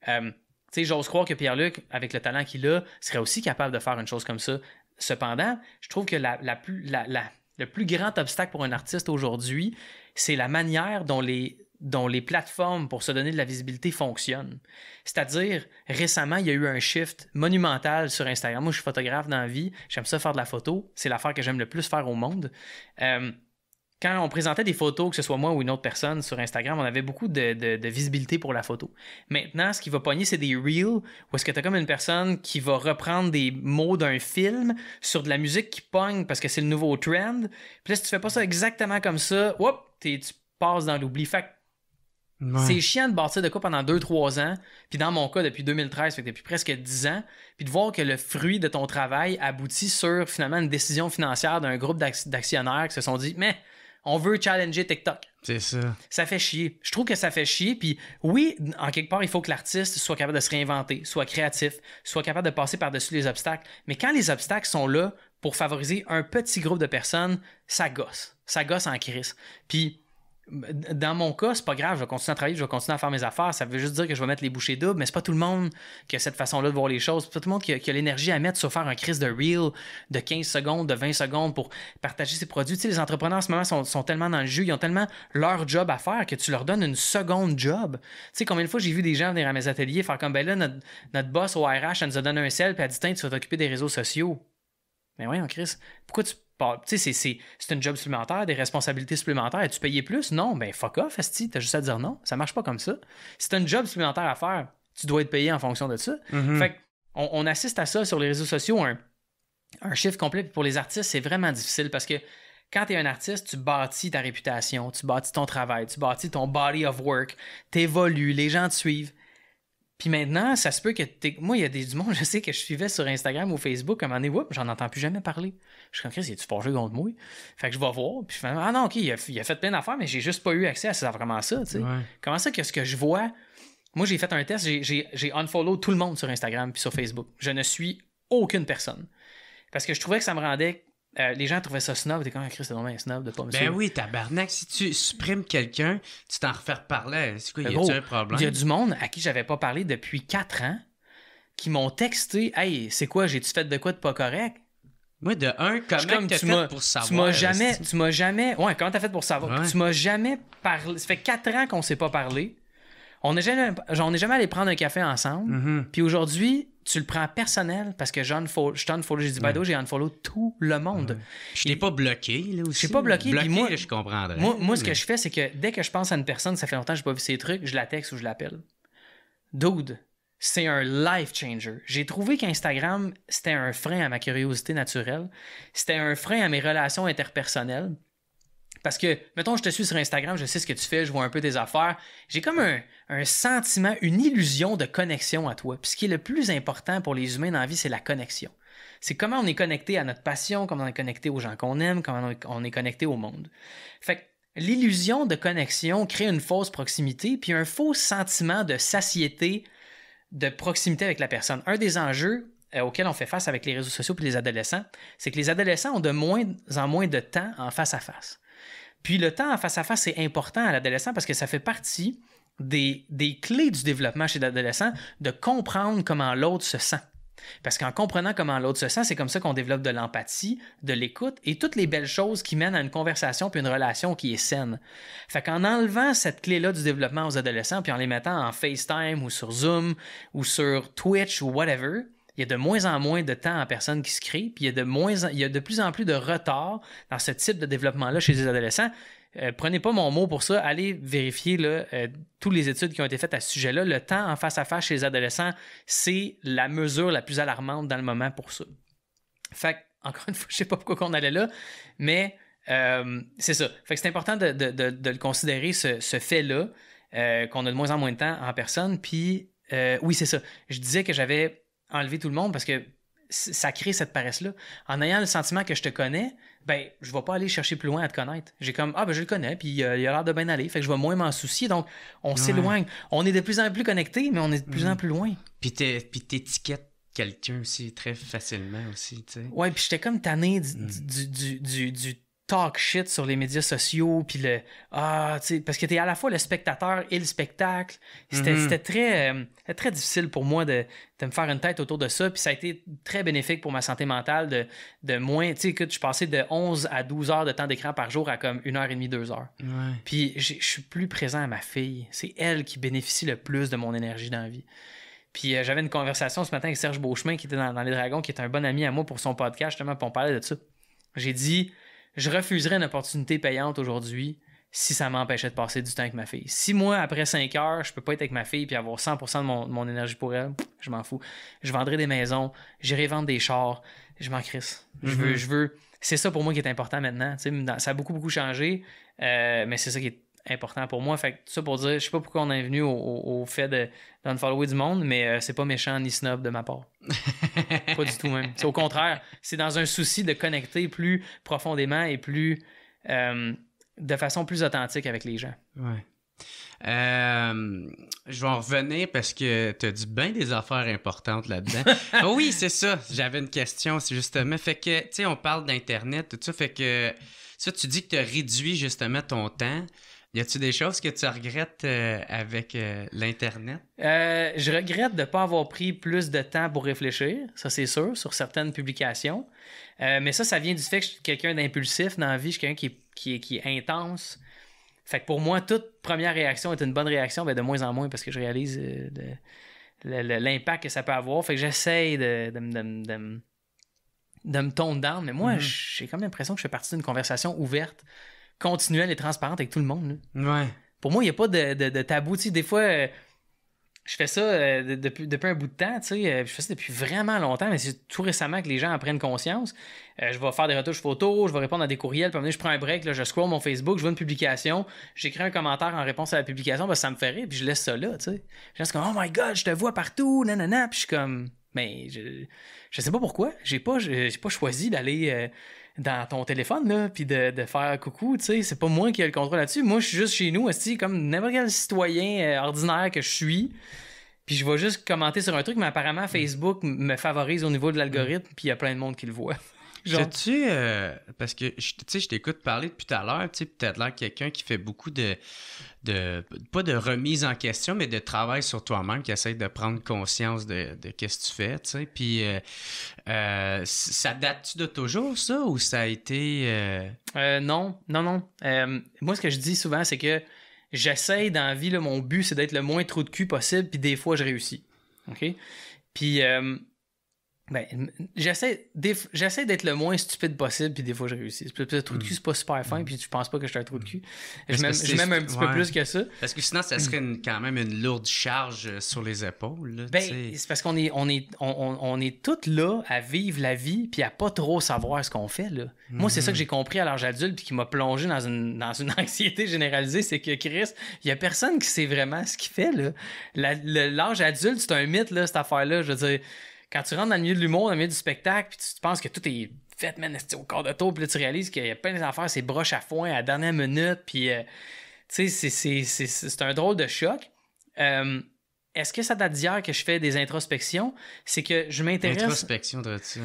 tu sais, j'ose croire que Pierre-Luc, avec le talent qu'il a, serait aussi capable de faire une chose comme ça. Cependant, je trouve que le plus grand obstacle pour un artiste aujourd'hui, c'est la manière dont les plateformes pour se donner de la visibilité fonctionnent. C'est-à-dire, récemment, il y a eu un shift monumental sur Instagram. Moi, je suis photographe dans la vie. J'aime ça faire de la photo. C'est l'affaire que j'aime le plus faire au monde. Quand on présentait des photos, que ce soit moi ou une autre personne sur Instagram, on avait beaucoup de visibilité pour la photo. Maintenant, ce qui va pogner, c'est des reels où est-ce que tu as comme une personne qui va reprendre des mots d'un film sur de la musique qui pogne parce que c'est le nouveau trend. Puis là, si tu fais pas ça exactement comme ça, tu passes dans l'oubli. Fait que c'est chiant de bâtir de quoi pendant 2-3 ans, puis dans mon cas, depuis 2013, fait que depuis presque 10 ans, puis de voir que le fruit de ton travail aboutit sur, finalement, une décision financière d'un groupe d'actionnaires qui se sont dit « Mais on veut challenger TikTok. » C'est ça. Ça fait chier. Je trouve que ça fait chier, puis oui, en quelque part, il faut que l'artiste soit capable de se réinventer, soit créatif, soit capable de passer par-dessus les obstacles. Mais quand les obstacles sont là pour favoriser un petit groupe de personnes, ça gosse. Ça gosse en crise. Puis dans mon cas, c'est pas grave, je vais continuer à travailler, je vais continuer à faire mes affaires. Ça veut juste dire que je vais mettre les bouchées doubles, mais c'est pas tout le monde qui a cette façon-là de voir les choses. C'est pas tout le monde qui a l'énergie à mettre sur faire un crise de reel de 15 secondes, de 20 secondes pour partager ses produits. Tu sais, les entrepreneurs en ce moment sont tellement dans le jus, ils ont tellement leur job à faire que tu leur donnes une seconde job. Tu sais, combien de fois j'ai vu des gens venir à mes ateliers faire comme, ben là, notre boss au RH, elle nous a donné un sel, puis elle dit, tiens, tu vas t'occuper des réseaux sociaux. Mais voyons, Chris, pourquoi tu... Tu sais, c'est une job supplémentaire, des responsabilités supplémentaires. Es-tu payé plus? Non, ben fuck off, esti, t'as juste à dire non. Ça marche pas comme ça. Si t'as une job supplémentaire à faire, tu dois être payé en fonction de ça. Fait qu'on assiste à ça sur les réseaux sociaux, un chiffre complet. Puis pour les artistes, c'est vraiment difficile parce que quand t'es un artiste, tu bâtis ta réputation, tu bâtis ton travail, tu bâtis ton body of work, t'évolues, les gens te suivent. Puis maintenant, ça se peut que moi, il y a du monde, je sais que je suivais sur Instagram ou Facebook, à un moment donné, j'en entends plus jamais parler. Je suis comme, Chris, il est-tu fâché contre moi? Fait que je vais voir, puis je fais, ah non, ok, il a fait plein d'affaires, mais j'ai juste pas eu accès à ça, vraiment ça, tu sais. Ouais. Comment ça que ce que je vois... Moi, j'ai fait un test, j'ai unfollow tout le monde sur Instagram puis sur Facebook. Je ne suis aucune personne. Parce que je trouvais que ça me rendait... les gens trouvaient ça snob, t'es comme Chris, c'est vraiment un snob de pas me suivre. Ben oui, tabarnak, si tu supprimes quelqu'un, tu t'en refais reparler. C'est quoi, y a-tu un problème? Il y a du monde à qui j'avais pas parlé depuis 4 ans qui m'ont texté, hey, c'est quoi, j'ai-tu fait de quoi de pas correct? Moi, de un, comment t'as fait pour savoir? Tu m'as jamais... Ouais, comment t'as fait pour savoir? Ouais. Tu m'as jamais parlé... Ça fait 4 ans qu'on s'est pas parlé. On n'est jamais allé prendre un café ensemble. Puis aujourd'hui, tu le prends personnel parce que je t'unfollow. J'ai dit, by the way, j'ai unfollow tout le monde. Je t'ai pas bloqué, là aussi. Je t'ai pas bloqué. Bloqué, moi, là, je comprendrais. Moi, ce que je fais, c'est que dès que je pense à une personne, ça fait longtemps que j'ai pas vu ses trucs, je la texte ou je l'appelle. Dude, c'est un life changer. J'ai trouvé qu'Instagram, c'était un frein à ma curiosité naturelle. C'était un frein à mes relations interpersonnelles. Parce que, mettons, je te suis sur Instagram, je sais ce que tu fais, je vois un peu tes affaires. J'ai comme un sentiment, une illusion de connexion à toi. Puis ce qui est le plus important pour les humains dans la vie, c'est la connexion. C'est comment on est connecté à notre passion, comment on est connecté aux gens qu'on aime, comment on est connecté au monde. Fait que l'illusion de connexion crée une fausse proximité, puis un faux sentiment de satiété, de proximité avec la personne. Un des enjeux auxquels on fait face avec les réseaux sociaux et les adolescents, c'est que les adolescents ont de moins en moins de temps en face à face. Puis le temps en face-à-face, c'est important à l'adolescent parce que ça fait partie des clés du développement chez l'adolescent de comprendre comment l'autre se sent. Parce qu'en comprenant comment l'autre se sent, c'est comme ça qu'on développe de l'empathie, de l'écoute et toutes les belles choses qui mènent à une conversation puis une relation qui est saine. Fait qu'en enlevant cette clé-là du développement aux adolescents puis en les mettant en FaceTime ou sur Zoom ou sur Twitch ou whatever, il y a de moins en moins de temps en personne qui se crée puis il y a de plus en plus de retard dans ce type de développement-là chez les adolescents. Prenez pas mon mot pour ça, allez vérifier là, toutes les études qui ont été faites à ce sujet-là. Le temps en face à face chez les adolescents, c'est la mesure la plus alarmante dans le moment pour ça. Fait que, encore une fois, je sais pas pourquoi on allait là, mais c'est ça. Fait que c'est important de le considérer, ce fait-là, qu'on a de moins en moins de temps en personne. Puis, oui, c'est ça. Je disais que j'avais enlevé tout le monde parce que ça crée cette paresse-là. En ayant le sentiment que je te connais, ben, je vais pas aller chercher plus loin à te connaître. J'ai comme, ben, je le connais, puis il a l'air de bien aller, fait que je vais moins m'en soucier. Donc, on s'éloigne. On est de plus en plus connectés, mais on est de plus en plus loin. Puis t'étiquettes quelqu'un aussi très facilement aussi, tu sais. Ouais, puis j'étais comme tanné du talk shit sur les médias sociaux, puis tu sais, parce que t'es à la fois le spectateur et le spectacle. C'était très difficile pour moi de me faire une tête autour de ça, puis ça a été très bénéfique pour ma santé mentale de moins, tu sais, écoute, je passais de 11 à 12 heures de temps d'écran par jour à comme 1h30, 2 heures. Ouais. Puis je suis plus présent à ma fille. C'est elle qui bénéficie le plus de mon énergie dans la vie. Puis j'avais une conversation ce matin avec Serge Beauchemin, qui était dans Les Dragons, qui est un bon ami à moi pour son podcast, justement, puis on parlait de ça. J'ai dit... Je refuserais une opportunité payante aujourd'hui si ça m'empêchait de passer du temps avec ma fille. Si moi, après 5 heures, je peux pas être avec ma fille et avoir 100% de mon énergie pour elle, je m'en fous. Je vendrai des maisons, j'irai vendre des chars, je m'en crisse. Je veux... C'est ça pour moi qui est important maintenant. Ça a beaucoup changé, mais c'est ça qui est important pour moi. Fait que tout ça pour dire, je sais pas pourquoi on est venu au fait d'unfollower du monde, mais c'est pas méchant ni snob de ma part. Pas du tout même. C'est au contraire, c'est dans un souci de connecter plus profondément et plus de façon plus authentique avec les gens. Ouais. Je vais en revenir parce que tu as dit bien des affaires importantes là-dedans. Oui, c'est ça. J'avais une question, c'est justement. Fait que, tu sais, on parle d'Internet, tout ça. Fait que, ça, tu dis que tu as réduit justement ton temps. Y a-tu des choses que tu regrettes avec l'Internet? Je regrette de ne pas avoir pris plus de temps pour réfléchir, ça c'est sûr, sur certaines publications. Mais ça vient du fait que je suis quelqu'un d'impulsif dans la vie, je suis quelqu'un qui est intense. Fait que pour moi, toute première réaction est une bonne réaction, ben de moins en moins, parce que je réalise l'impact que ça peut avoir. Fait que j'essaye de me tone down, mais moi, j'ai comme l'impression que je fais partie d'une conversation ouverte, continuelle et transparente avec tout le monde. Là. Ouais. Pour moi, il n'y a pas de tabou. Tu sais, des fois, je fais ça depuis un bout de temps. Tu sais, je fais ça depuis vraiment longtemps, mais c'est tout récemment que les gens en prennent conscience. Je vais faire des retouches photos, je vais répondre à des courriels, puis je prends un break, là, je scroll mon Facebook, je vois une publication, j'écris un commentaire en réponse à la publication, parce que ça me fait rire, puis je laisse ça là. Tu sais. Je reste comme, oh my god, je te vois partout, nanana, puis je suis comme, mais je sais pas pourquoi. J'ai pas choisi d'aller dans ton téléphone, là, puis de faire coucou, tu sais, c'est pas moi qui ai le contrôle là-dessus. Moi, je suis juste chez nous, aussi, comme n'importe quel citoyen ordinaire que je suis, puis je vais juste commenter sur un truc, mais apparemment, Facebook me favorise au niveau de l'algorithme, puis il y a plein de monde qui le voit. Sais-tu, parce que, tu sais, je t'écoute parler depuis tout à l'heure, tu sais, peut-être l'air quelqu'un qui fait beaucoup de pas de remise en question, mais de travail sur toi-même, qui essaie de prendre conscience de qu'est-ce que tu fais, tu sais, puis ça date-tu de toujours, ça, ou ça a été... Non. Moi, ce que je dis souvent, c'est que j'essaie dans la vie, là, mon but, c'est d'être le moins trou de cul possible, puis des fois, je réussis, OK? Puis... j'essaie d'être le moins stupide possible, puis des fois je réussis. Peut-être trou de cul, c'est pas super fin, puis je pense pas que je suis un trou de cul. Je m'aime un petit peu plus que ça. Parce que sinon, ça serait quand même une lourde charge sur les épaules. Là, c'est parce qu'on est tous là à vivre la vie, puis à pas trop savoir ce qu'on fait. Là. Moi, c'est ça que j'ai compris à l'âge adulte, puis qui m'a plongé dans une anxiété généralisée, c'est que Chris, il y a personne qui sait vraiment ce qu'il fait. Là. L'âge adulte, c'est un mythe, là, cette affaire-là. Je veux dire, quand tu rentres dans le milieu de l'humour, dans le milieu du spectacle, puis tu penses que tout est fait, man, au corps de tour, puis là, tu réalises qu'il y a plein d'affaires, c'est broche à foin à la dernière minute, puis, tu sais, c'est un drôle de choc. Est-ce que ça date d'hier que je fais des introspections? C'est que je m'intéresse... Introspection, de ça.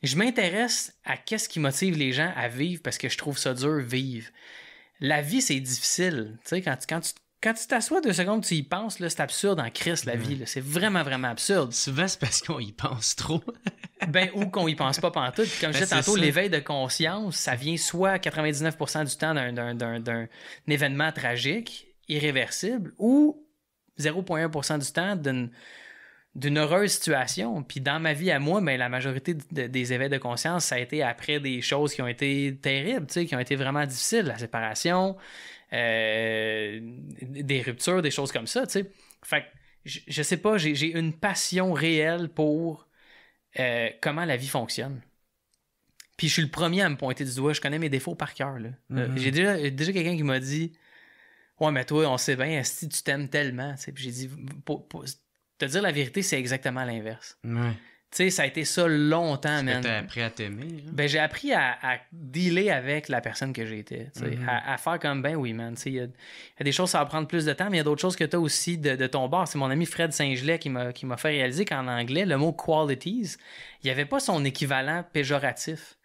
Je m'intéresse à qu'est-ce qui motive les gens à vivre, parce que je trouve ça dur, vivre. La vie, c'est difficile. Tu sais, quand quand tu t'assois 2 secondes, tu y penses, là, c'est absurde en Christ, la vie. Là. C'est vraiment, vraiment absurde. Souvent, c'est parce qu'on y pense trop. Ou qu'on y pense pas pantoute. Puis comme je disais tantôt, l'éveil de conscience, ça vient soit 99% du temps d'un événement tragique, irréversible, ou 0,1% du temps d'une heureuse situation. Puis dans ma vie à moi, la majorité des éveils de conscience, ça a été après des choses qui ont été terribles, qui ont été vraiment difficiles. La séparation, des ruptures, des choses comme ça. Fait que je sais pas, j'ai une passion réelle pour comment la vie fonctionne. Puis je suis le premier à me pointer du doigt. Je connais mes défauts par cœur. J'ai déjà quelqu'un qui m'a dit « Ouais, mais toi, on sait bien, si tu t'aimes tellement. » Puis j'ai dit « Te dire la vérité, c'est exactement l'inverse. Ouais. » Tu sais, ça a été ça longtemps, man. T'as appris à t'aimer. J'ai appris à dealer avec la personne que j'étais. À faire comme, ben oui, man. Il y a des choses, ça va prendre plus de temps, mais il y a d'autres choses que tu as aussi de ton bord. C'est mon ami Fred Saint-Gelais qui m'a fait réaliser qu'en anglais, le mot qualities, il n'y avait pas son équivalent péjoratif.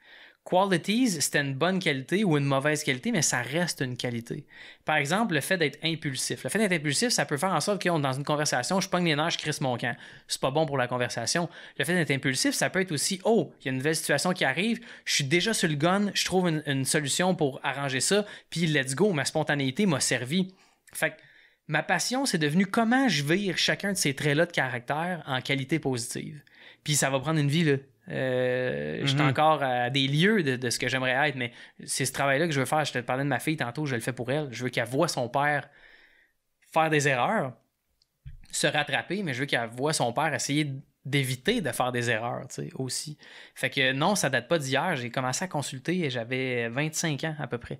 Qualities, c'était une bonne qualité ou une mauvaise qualité, mais ça reste une qualité. Par exemple, le fait d'être impulsif. Le fait d'être impulsif, ça peut faire en sorte que dans une conversation, je pogne les nerfs, je crisse mon camp. C'est pas bon pour la conversation. Le fait d'être impulsif, ça peut être aussi, oh, il y a une nouvelle situation qui arrive, je suis déjà sur le gun, je trouve une solution pour arranger ça, puis let's go, ma spontanéité m'a servi. Fait que ma passion, c'est devenu comment je vire chacun de ces traits-là de caractère en qualité positive. Puis ça va prendre une vie, là. J'étais encore à des lieux de ce que j'aimerais être, mais c'est ce travail-là que je veux faire. Je te parlais de ma fille tantôt, je le fais pour elle. Je veux qu'elle voie son père faire des erreurs, se rattraper, mais je veux qu'elle voie son père essayer d'éviter de faire des erreurs, tu sais, aussi. Fait que non, ça date pas d'hier. J'ai commencé à consulter et j'avais 25 ans à peu près.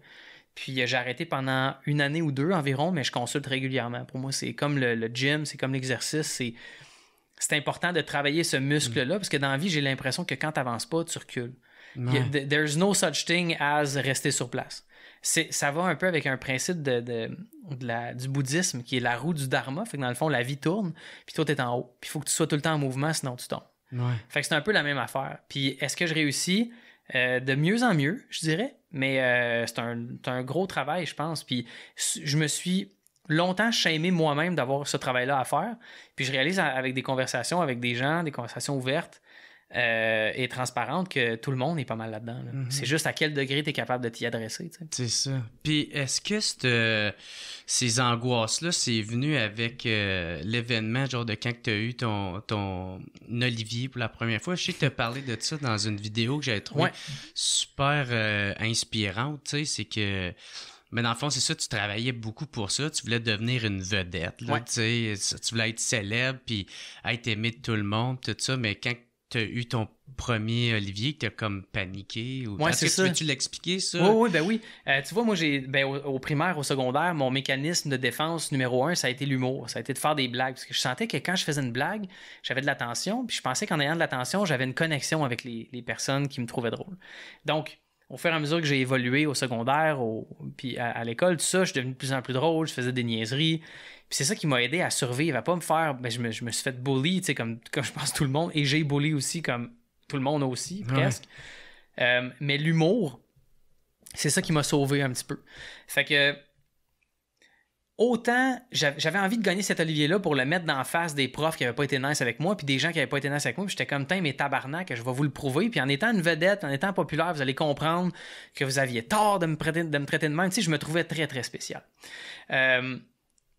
Puis j'ai arrêté pendant 1 année ou 2 environ, mais je consulte régulièrement. Pour moi, c'est comme le gym, c'est comme l'exercice, c'est important de travailler ce muscle-là, parce que dans la vie, j'ai l'impression que quand tu n'avances pas, tu recules. There's no such thing as rester sur place. Ça va un peu avec un principe du bouddhisme, qui est la roue du dharma. Fait que dans le fond, la vie tourne, puis toi, tu es en haut. Puis il faut que tu sois tout le temps en mouvement, sinon tu tombes. Ouais. Fait que c'est un peu la même affaire. Puis est-ce que je réussis? De mieux en mieux, je dirais. Mais c'est un gros travail, je pense. Puis je me suis longtemps shamé moi-même d'avoir ce travail-là à faire. Puis je réalise avec des conversations avec des gens, des conversations ouvertes et transparentes, que tout le monde est pas mal là-dedans. Là. C'est juste à quel degré tu es capable de t'y adresser. T'sais. C'est ça. Puis est-ce que ces angoisses-là, c'est venu avec l'événement, genre de quand tu as eu ton Olivier pour la première fois? Je sais que tu as parlé de ça dans une vidéo que j'avais trouvée super inspirante. Tu sais, c'est que... Mais dans le fond, c'est ça, tu travaillais beaucoup pour ça. Tu voulais devenir une vedette. Là, tu voulais être célèbre, puis être aimé de tout le monde, tout ça. Mais quand tu as eu ton premier Olivier, tu as comme paniqué. Est-ce que tu veux-tu l'expliquer, ça? Oui. Tu vois, moi, au primaire, au secondaire, mon mécanisme de défense numéro 1, ça a été l'humour. Ça a été de faire des blagues. Parce que je sentais que quand je faisais une blague, j'avais de l'attention. Puis je pensais qu'en ayant de l'attention, j'avais une connexion avec les personnes qui me trouvaient drôle. Donc, au fur et à mesure que j'ai évolué au secondaire, puis à l'école, tout ça, je suis devenu de plus en plus drôle, je faisais des niaiseries. Puis c'est ça qui m'a aidé à survivre, à pas me faire... je me suis fait bully, tu sais, comme je pense tout le monde, et j'ai bully aussi, comme tout le monde aussi, presque. Mais l'humour, c'est ça qui m'a sauvé un petit peu. Fait que... Autant, j'avais envie de gagner cet Olivier-là pour le mettre dans la face des profs qui n'avaient pas été nice avec moi, puis des gens qui n'avaient pas été nice avec moi, puis j'étais comme, mais tabarnak, je vais vous le prouver. Puis en étant une vedette, en étant populaire, vous allez comprendre que vous aviez tort de me traiter de même. Tu sais, je me trouvais très, très spécial.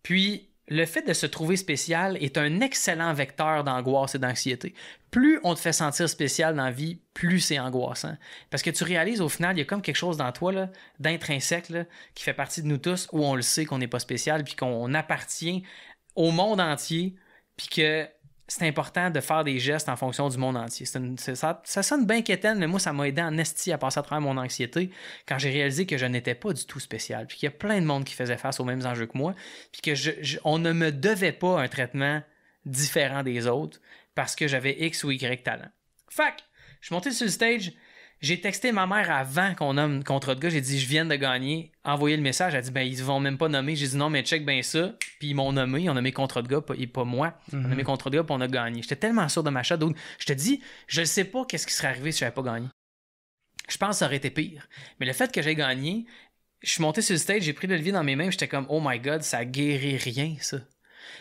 Puis, le fait de se trouver spécial est un excellent vecteur d'angoisse et d'anxiété. Plus on te fait sentir spécial dans la vie, plus c'est angoissant. Parce que tu réalises, au final, il y a comme quelque chose dans toi, là, d'intrinsèque, là, qui fait partie de nous tous, où on le sait qu'on n'est pas spécial, puis qu'on appartient au monde entier, puis que c'est important de faire des gestes en fonction du monde entier. Ça sonne bien quétaine, mais moi, ça m'a aidé en esti à passer à travers mon anxiété quand j'ai réalisé que je n'étais pas du tout spécial, puis qu'il y a plein de monde qui faisait face aux mêmes enjeux que moi, puis que on ne me devait pas un traitement différent des autres parce que j'avais X ou Y talent. Fait que, je suis monté sur le stage, j'ai texté ma mère avant qu'on nomme le contrat de gars, j'ai dit je viens de gagner, envoyé le message, elle a dit ils vont même pas nommer, j'ai dit non mais check bien ça, puis ils m'ont nommé, ils ont nommé contrat de gars, pas moi, ils ont nommé contrat de gars puis on a gagné. J'étais tellement sûr de ma shot, donc je te dis, je ne sais pas qu'est-ce qui serait arrivé si j'avais pas gagné. Je pense que ça aurait été pire, mais le fait que j'ai gagné, je suis monté sur le stage, j'ai pris le levier dans mes mains, j'étais comme, oh my God, ça guérit rien, ça.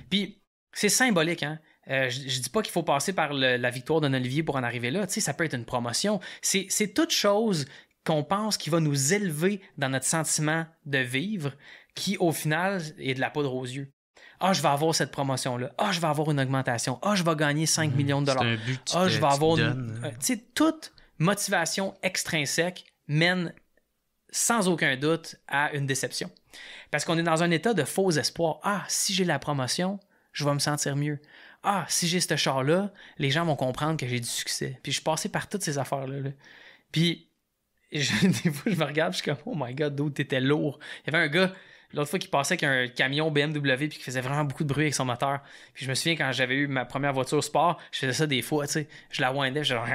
Puis, c'est symbolique, hein. Je dis pas qu'il faut passer par la victoire d'un Olivier pour en arriver là. Tu sais, ça peut être une promotion. C'est toute chose qu'on pense qui va nous élever dans notre sentiment de vivre qui, au final, est de la poudre aux yeux. Ah, je vais avoir cette promotion-là. Ah, je vais avoir une augmentation. Ah, je vais gagner 5 millions de dollars. C'est un but que je vais avoir tu sais, toute motivation extrinsèque mène sans aucun doute à une déception. Parce qu'on est dans un état de faux espoir. Ah, si j'ai la promotion, je vais me sentir mieux. Ah, si j'ai ce char-là, les gens vont comprendre que j'ai du succès. Puis je suis passé par toutes ces affaires-là. Là. Puis des fois, je me regarde, je suis comme, oh my God, dude, t'étais lourd. Il y avait un gars, l'autre fois, qui passait avec un camion BMW puis qui faisait vraiment beaucoup de bruit avec son moteur. Puis je me souviens, quand j'avais eu ma première voiture sport, je faisais ça des fois, tu sais. Je la windais, je genre...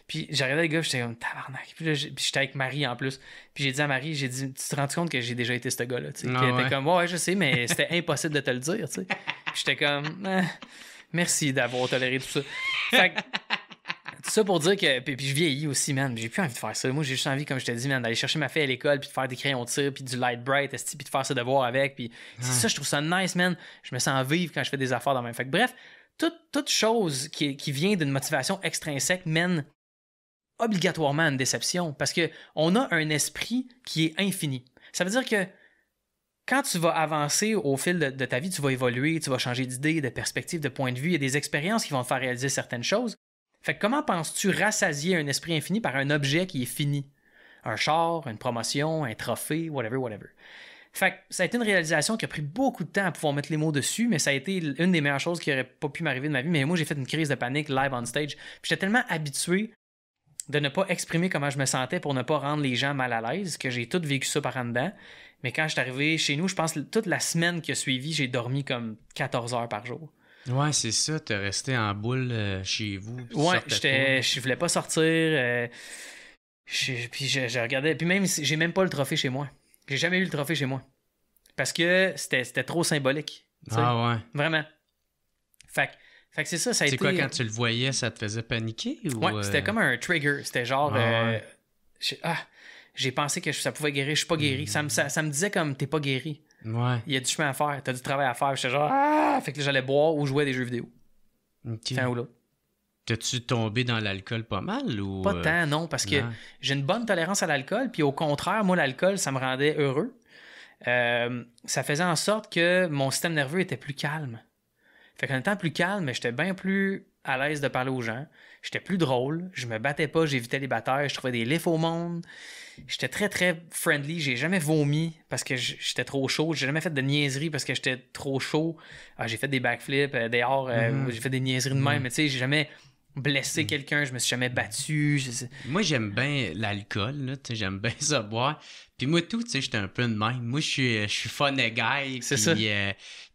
Puis j'ai regardé le gars, j'étais comme, tabarnak. Puis là, j'étais avec Marie en plus. Puis j'ai dit à Marie, tu te rends compte que j'ai déjà été ce gars-là, tu sais. Qui était comme, ouais, je sais, mais c'était impossible de te le dire, tu sais. Puis j'étais comme, merci d'avoir toléré tout ça. Fait que, tout ça pour dire que... Puis je vieillis aussi, man. J'ai plus envie de faire ça. Moi, j'ai juste envie, comme je te dis, man, d'aller chercher ma fille à l'école, puis de faire des crayons de cire, puis du light bright, puis de faire ses devoirs avec. Puis c'est ça, je trouve ça nice, man. Je me sens vivre quand je fais des affaires dans ma... Fait que bref, toute chose qui vient d'une motivation extrinsèque mène obligatoirement à une déception. Parce qu'on a un esprit qui est infini. Ça veut dire que quand tu vas avancer au fil de ta vie, tu vas évoluer, tu vas changer d'idée, de perspective, de point de vue. Il y a des expériences qui vont te faire réaliser certaines choses. Fait que comment penses-tu rassasier un esprit infini par un objet qui est fini? Un char, une promotion, un trophée, whatever. Fait que ça a été une réalisation qui a pris beaucoup de temps à pouvoir mettre les mots dessus, mais ça a été une des meilleures choses qui n'aurait pas pu m'arriver de ma vie. Mais moi, j'ai fait une crise de panique live on stage. Puis j'étais tellement habitué de ne pas exprimer comment je me sentais pour ne pas rendre les gens mal à l'aise, que j'ai tout vécu ça par en dedans. Mais quand je suis arrivé chez nous, je pense que toute la semaine qui a suivi, j'ai dormi comme 14 heures par jour. Ouais, c'est ça, t'es resté en boule chez vous. Ouais, je voulais pas sortir. Puis je regardais. Puis même, j'ai même pas le trophée chez moi. J'ai jamais eu le trophée chez moi. Parce que c'était trop symbolique. Ah ouais. Vraiment. Fait que c'est ça, ça a été... C'est quoi, quand tu le voyais, ça te faisait paniquer? Ou... Ouais, c'était comme un trigger. C'était genre... j'ai pensé que ça pouvait guérir, je suis pas guéri. Ça me disait comme, t'es pas guéri. Ouais. Il y a du chemin à faire, t'as du travail à faire. J'étais genre, fait que là, j'allais boire ou jouer à des jeux vidéo. OK. Fin ou là. T'as-tu tombé dans l'alcool pas mal? Ou... Pas tant, non, parce que j'ai une bonne tolérance à l'alcool, puis au contraire, moi, l'alcool, ça me rendait heureux. Ça faisait en sorte que mon système nerveux était plus calme. Fait qu'en étant plus calme, j'étais bien plus à l'aise de parler aux gens. J'étais plus drôle, je me battais pas, j'évitais les batailles, je trouvais des lifts au monde. J'étais très, très friendly. J'ai jamais vomi parce que j'étais trop chaud. J'ai jamais fait de niaiserie parce que j'étais trop chaud. J'ai fait des backflips dehors. J'ai fait des niaiseries de même. Mais tu sais, j'ai jamais blessé quelqu'un. Je me suis jamais battu. Moi, j'aime bien l'alcool. Là, j'aime bien ça boire. Puis moi, tout, tu sais, j'étais un peu de même. Moi, je suis fun guy. C'est ça.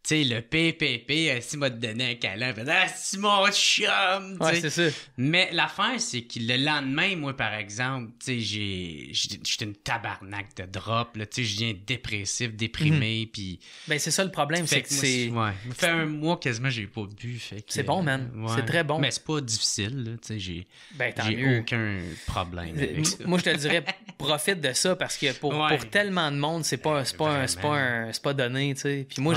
Tu sais, le PPP, s'il m'a donné un câlin, c'est mon chum! Ouais, c'est ça. Mais l'affaire, c'est que le lendemain, moi, par exemple, tu sais, j'étais une tabarnak de drop, là, tu sais, je viens dépressif, déprimé, puis... Ben, c'est ça le problème, c'est que c'est... Ouais, ça fait un mois quasiment, j'ai pas bu, fait que... C'est bon, man. Ouais. C'est très bon. Mais c'est pas difficile, là, tu sais, j'ai aucun problème avec ça. Moi, je te le dirais, profite de ça, parce que pour tellement de monde, c'est pas donné, tu sais. Puis moi,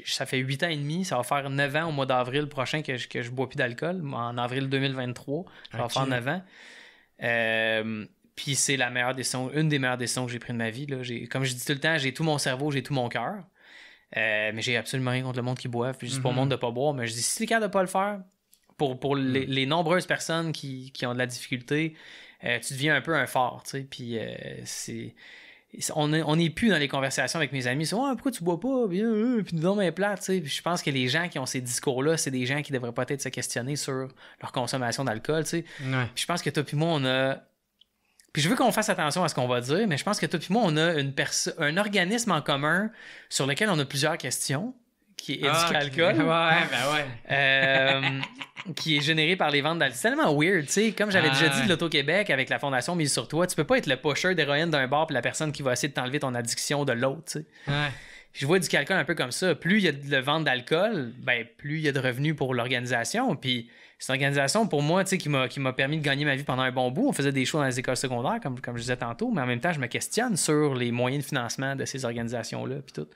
ça fait 8 ans et demi, ça va faire 9 ans au mois d'avril prochain que je bois plus d'alcool, en avril 2023, ça va faire 9 ans. Puis c'est la meilleure décision, une des meilleures décisions que j'ai prises de ma vie, là. Comme je dis tout le temps, j'ai tout mon cerveau, j'ai tout mon cœur, mais j'ai absolument rien contre le monde qui boive, puis je dis pas au monde de pas boire, mais je dis si t'es capable de pas le faire, pour les nombreuses personnes qui ont de la difficulté, tu deviens un peu un phare, tu sais, puis on n'est plus dans les conversations avec mes amis. C'est pourquoi tu bois pas? Puis nous donnons mes plats. Je pense que les gens qui ont ces discours-là, c'est des gens qui devraient peut-être se questionner sur leur consommation d'alcool. Ouais. Je pense que toi puis moi, on a... Puis je veux qu'on fasse attention à ce qu'on va dire, mais je pense que toi puis moi, on a un organisme en commun sur lequel on a plusieurs questions, qui est Éducalcool. Qui est généré par les ventes d'alcool. C'est tellement weird, tu sais. Comme j'avais déjà dit de l'Auto-Québec avec la Fondation Mise sur toi, tu peux pas être le pusher d'héroïne d'un bar puis la personne qui va essayer de t'enlever ton addiction de l'autre, tu sais. Je vois du calcul un peu comme ça. Plus il y a de vente d'alcool, ben plus il y a de revenus pour l'organisation. Puis c'est une organisation, pour moi, qui m'a permis de gagner ma vie pendant un bon bout. On faisait des shows dans les écoles secondaires, comme je disais tantôt, mais en même temps, je me questionne sur les moyens de financement de ces organisations-là, puis tout.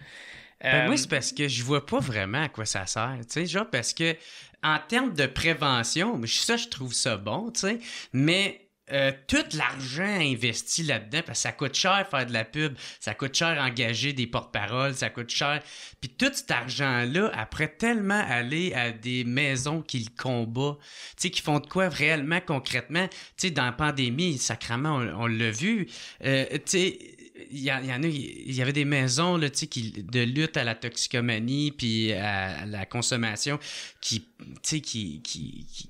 Moi, c'est parce que je vois pas vraiment à quoi ça sert. Genre parce que en termes de prévention, je trouve ça bon, mais tout l'argent investi là-dedans, parce que ça coûte cher faire de la pub, ça coûte cher engager des porte-paroles, ça coûte cher. Puis tout cet argent-là, après tellement aller à des maisons qui le combattent, qui font de quoi réellement, concrètement. Dans la pandémie, sacrément, on l'a vu. Il y avait des maisons là, de lutte à la toxicomanie puis à la consommation qui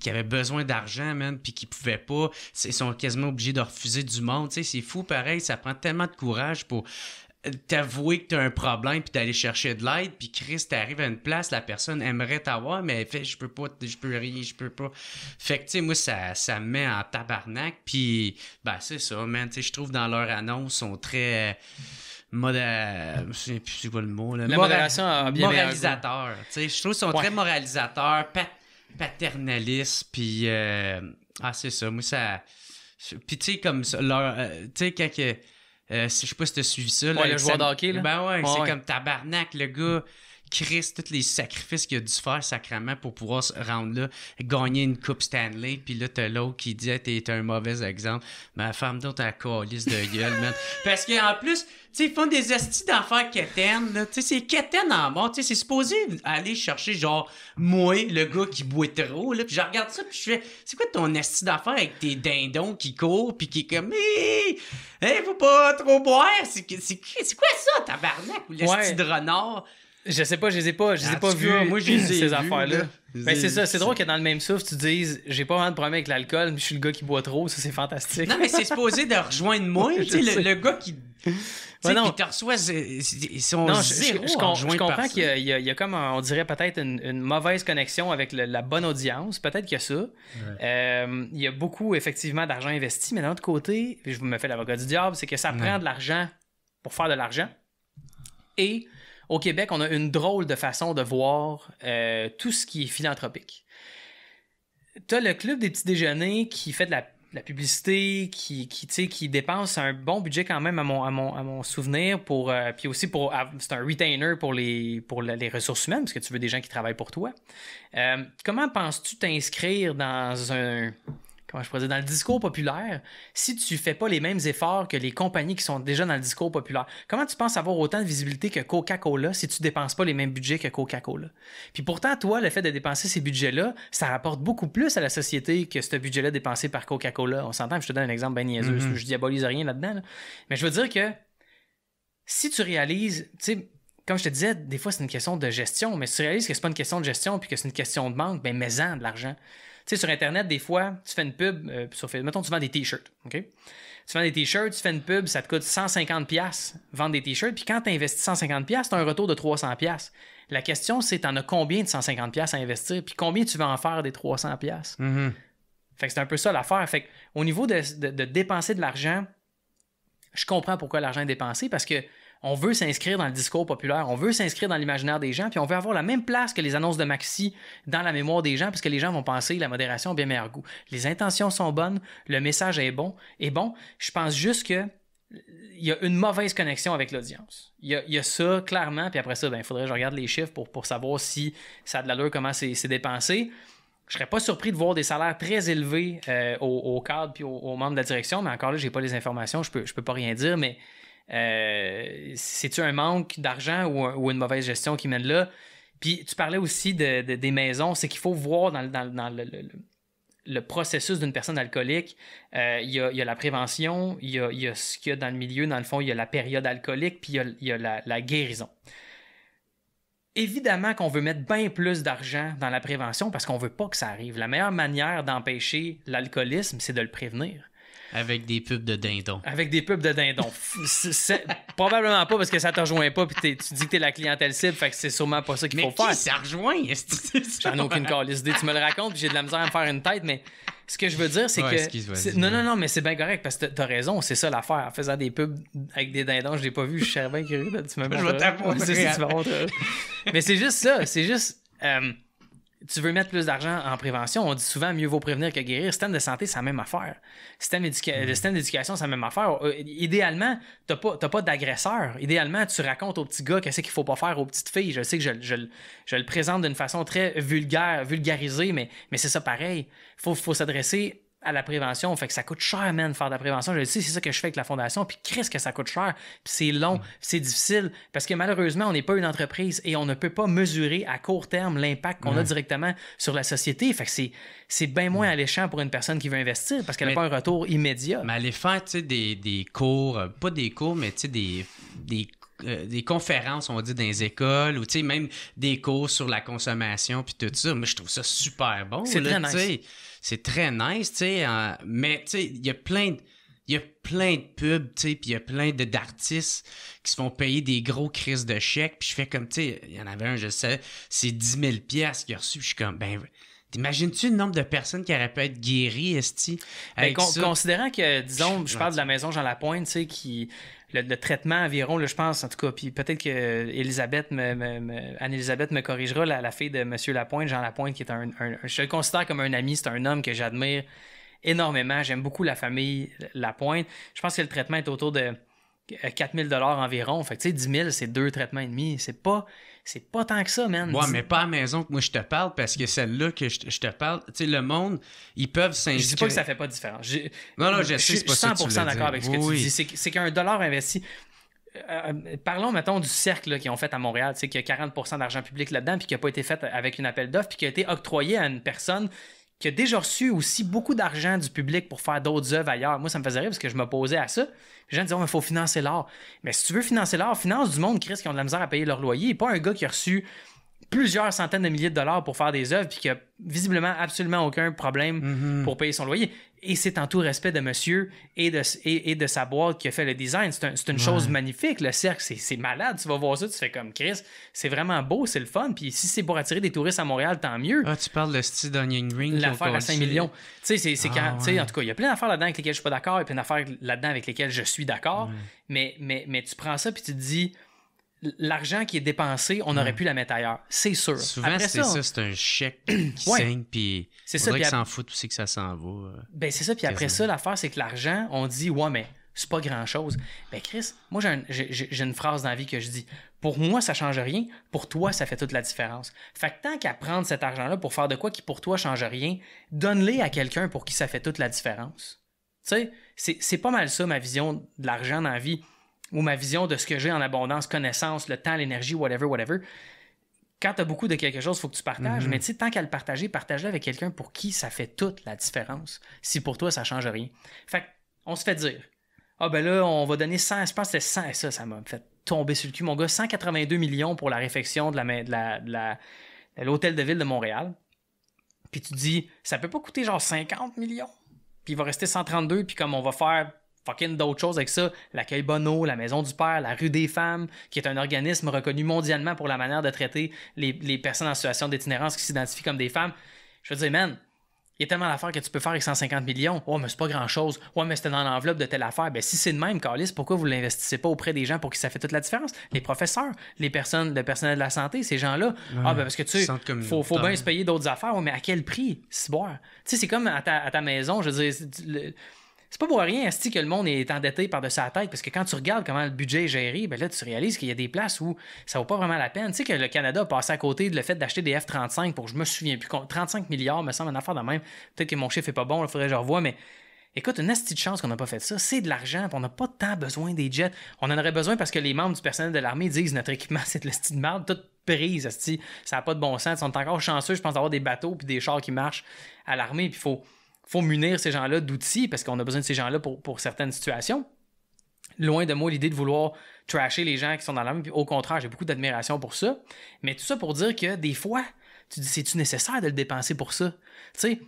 avaient besoin d'argent, man, puis qui pouvaient pas. Ils sont quasiment obligés de refuser du monde. C'est fou, pareil. Ça prend tellement de courage pour t'avouer que t'as un problème puis d'aller chercher de l'aide, puis Chris, t'arrives à une place, la personne aimerait t'avoir, mais elle fait je peux pas. Fait que, moi, ça me met en tabarnak, puis c'est ça, man, je trouve dans leur annonce, sont très... c'est quoi le mot, là? La modération a bien moralisateur, je trouve qu'ils sont très moralisateurs, paternalistes, puis... c'est ça, moi, ça... Puis, tu sais, comme ça, quand que... je sais pas si t'as suivi ça. Là, le joueur de hockey, là. C'est comme tabarnak, le gars. Chris, tous les sacrifices qu'il a dû faire sacrément pour pouvoir se rendre là, gagner une coupe Stanley, puis là, t'as l'autre qui dit t'es un mauvais exemple. Ma femme d'autre, elle calisse de gueule, man. Parce qu'en plus, ils font des estis d'affaires quétaines, là. C'est quétaine en mort. C'est supposé aller chercher, genre, moi, le gars qui boit trop, là. Puis je regarde ça, puis je fais, c'est quoi ton esti d'affaires avec tes dindons qui courent, puis qui est comme, faut pas trop boire. C'est quoi ça, tabarnak? Ou l'esti de renard? Je sais pas, je les ai pas vus, moi, ces affaires-là. C'est ça, c'est drôle que dans le même souffle, tu dises j'ai pas vraiment de problème avec l'alcool, mais je suis le gars qui boit trop, ça c'est fantastique. Non, mais c'est supposé de rejoindre moi, le gars qui. Qui te reçoit, ils sont zéro. Je comprends qu'il y a comme, on dirait peut-être une mauvaise connexion avec la bonne audience, peut-être qu'il y a ça. Ouais. Il y a beaucoup, effectivement, d'argent investi, mais d'un autre côté, je me fais l'avocat du diable, c'est que ça prend de l'argent pour faire de l'argent. Et au Québec, on a une drôle de façon de voir tout ce qui est philanthropique. Tu as le club des petits déjeuners qui fait de la publicité, qui dépense un bon budget quand même à mon souvenir, puis aussi c'est un retainer pour les ressources humaines, parce que tu veux des gens qui travaillent pour toi. Comment penses-tu t'inscrire dans dans le discours populaire, si tu fais pas les mêmes efforts que les compagnies qui sont déjà dans le discours populaire? Comment tu penses avoir autant de visibilité que Coca-Cola si tu dépenses pas les mêmes budgets que Coca-Cola? Puis pourtant, toi, le fait de dépenser ces budgets-là, ça rapporte beaucoup plus à la société que ce budget-là dépensé par Coca-Cola. On s'entend, je te donne un exemple bien niaiseux, je diabolise rien là-dedans, là. Mais je veux dire que si tu réalises, tu sais, comme je te disais, des fois c'est une question de gestion, mais si tu réalises que c'est pas une question de gestion puis que c'est une question de manque, ben mets-en de l'argent. Tu sais, sur Internet, des fois, tu fais une pub, mettons, tu vends des t-shirts, OK? Tu vends des t-shirts, tu fais une pub, ça te coûte 150$ vendre des t-shirts, puis quand tu investis 150$, tu as un retour de 300$. La question, c'est, t'en as combien de 150$ à investir, puis combien tu vas en faire des 300$? Fait que c'est un peu ça l'affaire. Fait qu'au niveau de dépenser de l'argent, je comprends pourquoi l'argent est dépensé, parce que on veut s'inscrire dans le discours populaire, on veut s'inscrire dans l'imaginaire des gens, puis on veut avoir la même place que les annonces de Maxi dans la mémoire des gens, parce que les gens vont penser la modération a bien meilleur goût. Les intentions sont bonnes, le message est bon. Je pense juste que il y a une mauvaise connexion avec l'audience. Il y a ça, clairement, puis après ça, il faudrait que je regarde les chiffres pour savoir si ça a de l'allure, comment c'est dépensé. Je serais pas surpris de voir des salaires très élevés aux cadres puis aux membres de la direction, mais encore là, j'ai pas les informations, je peux pas rien dire, mais c'est-tu un manque d'argent ou une mauvaise gestion qui mène là? Puis tu parlais aussi des maisons, c'est qu'il faut voir dans le processus d'une personne alcoolique, il y a la prévention, il y a ce qu'il y a dans le milieu, dans le fond, il y a la période alcoolique, puis il y a la guérison. Évidemment qu'on veut mettre bien plus d'argent dans la prévention parce qu'on veut pas que ça arrive. La meilleure manière d'empêcher l'alcoolisme, c'est de le prévenir. Avec des pubs de dindons. Avec des pubs de dindons. C'est probablement pas parce que ça te rejoint pas puis tu dis que t'es la clientèle cible, fait que c'est sûrement pas ça qu'il faut faire. Mais qui ça rejoint? J'en ai aucune calisse d'idée. Tu me le racontes puis j'ai de la misère à me faire une tête, mais Ce que je veux dire, c'est que... Non, mais c'est bien correct, parce que t'as raison, c'est ça l'affaire. En faisant des pubs avec des dindons, je l'ai pas vu, je suis bien curieux. Tu me montrer. Mais c'est juste ça, c'est juste... tu veux mettre plus d'argent en prévention, on dit souvent mieux vaut prévenir que guérir. Le système de santé, c'est la même affaire. Le système d'éducation, c'est la même affaire. Idéalement, t'as pas d'agresseur. Idéalement, tu racontes aux petits gars qu'est-ce qu'il faut pas faire aux petites filles. Je sais que je le présente d'une façon très vulgarisée, mais c'est ça pareil. Faut s'adresser à la prévention, fait que ça coûte cher, man, faire de la prévention. Je le sais, c'est ça que je fais avec la fondation, puis Christ que ça coûte cher, puis c'est long, c'est difficile, parce que malheureusement, on n'est pas une entreprise et on ne peut pas mesurer à court terme l'impact qu'on a directement sur la société, fait que c'est bien moins alléchant pour une personne qui veut investir, parce qu'elle n'a pas un retour immédiat. Mais aller faire, tu sais, des cours, pas des cours, mais tu sais, des conférences, on va dire, dans les écoles, ou tu sais, même des cours sur la consommation, puis tout ça, moi, je trouve ça super bon. C'est très nice. C'est très nice, tu sais, mais tu sais, il y a plein de pubs, tu sais, puis il y a plein d'artistes qui se font payer des gros crises de chèques, puis je fais comme, tu sais, il y en avait un, je sais, c'est 10 000 $, qu'il a reçu, puis je suis comme, ben, t'imagines-tu le nombre de personnes qui auraient pu être guéries, esti? Considérant que, disons, je parle de la maison Jean Lapointe, tu sais, qui... Le traitement environ, là, je pense, en tout cas, puis peut-être que Anne-Elisabeth me corrigera, la fille de M. Lapointe, Jean Lapointe, qui est je le considère comme un ami, c'est un homme que j'admire énormément, j'aime beaucoup la famille Lapointe. Je pense que le traitement est autour de 4 000 $ environ, fait que tu sais, 10 000, c'est 2 traitements et demi, c'est pas tant que ça, man. Ouais, mais pas à la maison que moi je te parle, parce que celle-là que je te parle, tu sais, le monde, ils peuvent s'inscrire. Je dis pas que ça fait pas de différence. Non, je sais, c'est pas ça que tu veux dire. 100% d'accord avec ce que tu dis. C'est qu'un dollar investi... parlons, mettons, du cercle là, qu'ils ont fait à Montréal, tu sais, qu'il y a 40% d'argent public là-dedans, puis qui n'a pas été fait avec une appel d'offres, puis qui a été octroyé à une personne qui a déjà reçu aussi beaucoup d'argent du public pour faire d'autres œuvres ailleurs. Moi, ça me faisait rire parce que je m'opposais à ça. Les gens disaient, il faut financer l'art. Mais si tu veux financer l'art, finance du monde, Chris, qui ont de la misère à payer leur loyer, et pas un gars qui a reçu plusieurs centaines de milliers de dollars pour faire des œuvres puis qui a visiblement absolument aucun problème pour payer son loyer. Et c'est en tout respect de monsieur et de sa boîte qui a fait le design. C'est une chose magnifique. Le cercle, c'est malade. Tu vas voir ça, tu fais comme Chris. C'est vraiment beau, c'est le fun. Puis si c'est pour attirer des touristes à Montréal, tant mieux. Ah, tu parles de style d'Onion Ring. L'affaire à 5 millions. Tu sais, en tout cas, il y a plein d'affaires là-dedans avec lesquelles je suis pas d'accord et plein d'affaires là-dedans avec lesquelles je suis d'accord. Mais tu prends ça puis tu te dis... L'argent qui est dépensé, on aurait pu la mettre ailleurs. C'est sûr. Souvent, c'est un chèque qui saigne, puis on dirait qu'ils s'en foutent aussi que ça s'en va. Ben, c'est ça. Puis après ça, l'affaire, c'est que l'argent, on dit, ouais, mais c'est pas grand-chose. Ben, Chris, moi, j'ai une phrase dans la vie que je dis. Pour moi, ça change rien. Pour toi, ça fait toute la différence. Fait que tant qu'à prendre cet argent-là pour faire de quoi qui, pour toi, change rien, donne-les à quelqu'un pour qui ça fait toute la différence. Tu sais, c'est pas mal ça, ma vision de l'argent dans la vie. Ou ma vision de ce que j'ai en abondance, connaissance, le temps, l'énergie, whatever. Quand tu as beaucoup de quelque chose, il faut que tu partages. Mais tu sais, tant qu'à le partager, partage-le avec quelqu'un pour qui ça fait toute la différence. Si pour toi, ça change rien. Fait on se fait dire, ben là, on va donner 100, je pense que c'était 100, ça m'a fait tomber sur le cul, mon gars, 182 millions pour la réfection de l'hôtel de ville de Montréal. Puis tu dis, ça peut pas coûter genre 50 millions. Puis il va rester 132, puis comme on va faire... fucking d'autres choses avec ça, l'accueil Bonneau, la Maison du Père, la Rue des Femmes, qui est un organisme reconnu mondialement pour la manière de traiter les personnes en situation d'itinérance qui s'identifient comme des femmes. Je veux dire, man, il y a tellement d'affaires que tu peux faire avec 150 millions. Oh, mais c'est pas grand-chose. Ouais, mais c'était dans l'enveloppe de telle affaire. Ben, si c'est de même, Carlis, pourquoi vous l'investissez pas auprès des gens pour qui ça fait toute la différence? Les professeurs, le personnel de la santé, ces gens-là. Parce que tu sais, faut bien se payer d'autres affaires. Ouais, mais à quel prix? Tu sais, c'est comme à ta maison, je veux dire... C'est pas pour rien que le monde est endetté par-dessus la tête, parce que quand tu regardes comment le budget est géré, ben là, tu réalises qu'il y a des places où ça vaut pas vraiment la peine. Tu sais que le Canada a passé à côté de le fait d'acheter des F-35 pour, je me souviens plus, 35 milliards, me semble, une affaire de même. Peut-être que mon chiffre est pas bon, il faudrait que je revoie, mais écoute, une astuce de chance qu'on n'a pas fait ça. C'est de l'argent, puis on n'a pas tant besoin des jets. On en aurait besoin parce que les membres du personnel de l'armée disent notre équipement, c'est de l'esti de merde, toute prise, esti. Ça n'a pas de bon sens. Ils sont encore chanceux, je pense, d'avoir des bateaux puis des chars qui marchent à l'armée, puis faut munir ces gens-là d'outils parce qu'on a besoin de ces gens-là pour certaines situations. Loin de moi l'idée de vouloir trasher les gens qui sont dans l'armée, puis au contraire, j'ai beaucoup d'admiration pour ça. Mais tout ça pour dire que des fois, tu dis, c'est-tu nécessaire de le dépenser pour ça? Tu sais,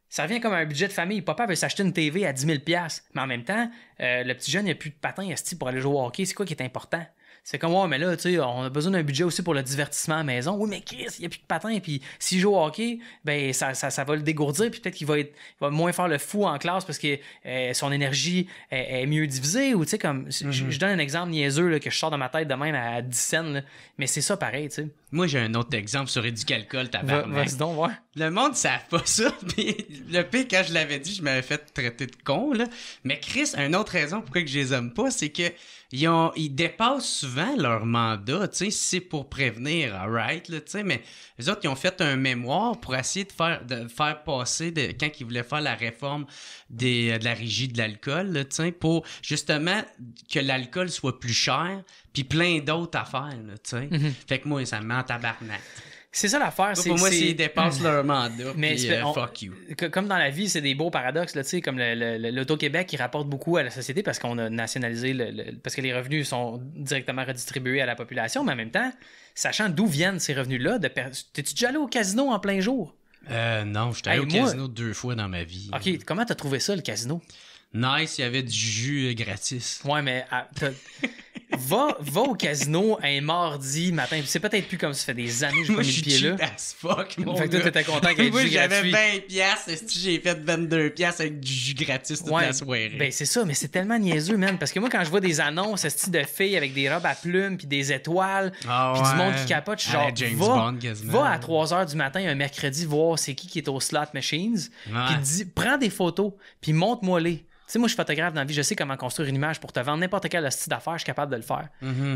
ça revient comme un budget de famille. Papa veut s'acheter une TV à 10 000 $, mais en même temps, le petit jeune, il n'a plus de patin esti pour aller jouer au hockey. C'est quoi qui est important? C'est comme, ouais, mais là, tu sais, on a besoin d'un budget aussi pour le divertissement à la maison. Oui, mais Chris, il n'y a plus de patins. Puis s'il joue au hockey, ben ça va le dégourdir. Puis peut-être qu'il va moins faire le fou en classe parce que son énergie est mieux divisée. Ou tu sais, comme, je donne un exemple niaiseux là, que je sors de ma tête de même à 10 cents. Là, mais c'est ça pareil, tu sais. Moi, j'ai un autre exemple sur éducalcool, tabarnak. Vas-y donc, ouais. Le monde ne savent pas ça. Puis le pire, quand je l'avais dit, je m'avais fait traiter de con, là. Mais Chris, une autre raison pourquoi que je les aime pas, c'est que ils dépassent souvent leur mandat, tu sais, si c'est pour prévenir, alright, là, tu sais, mais les autres, ils ont fait un mémoire pour essayer de faire passer, quand ils voulaient faire la réforme de la régie de l'alcool, là, tu sais, pour justement que l'alcool soit plus cher, puis plein d'autres affaires, là, tu sais. Fait que moi, ça me met en tabarnak. C'est ça l'affaire. Pour moi, c'est ils dépassent leur mandat, mais puis fuck you. Comme dans la vie, c'est des beaux paradoxes, là, tu sais, comme l'Auto-Québec qui rapporte beaucoup à la société parce qu'on a nationalisé, parce que les revenus sont directement redistribués à la population, mais en même temps, sachant d'où viennent ces revenus-là, t'es-tu déjà allé au casino en plein jour? Non, j'étais allé au casino 2 fois dans ma vie. OK, comment t'as trouvé ça, le casino? Nice, il y avait du jus gratis. Ouais, mais va au casino un mardi matin. C'est peut-être plus comme ça fait des années que j'ai pas mis le pied là. As fuck, mon fait que toi, t'étais content qu'il y ait du jus gratuit. Moi, j'avais 20$, j'ai fait 22$ avec du jus gratis toute la soirée. Ben, c'est ça, mais c'est tellement niaiseux, man. Parce que moi, quand je vois des annonces, ce style de filles avec des robes à plumes puis des étoiles, puis du monde qui capote, je suis genre, va à 3h du matin un mercredi voir c'est qui est au slot machines, puis prends des photos, puis montre-moi-les. Tu sais, moi, je suis photographe dans la vie, je sais comment construire une image pour te vendre n'importe quel style d'affaires, je suis capable de le faire.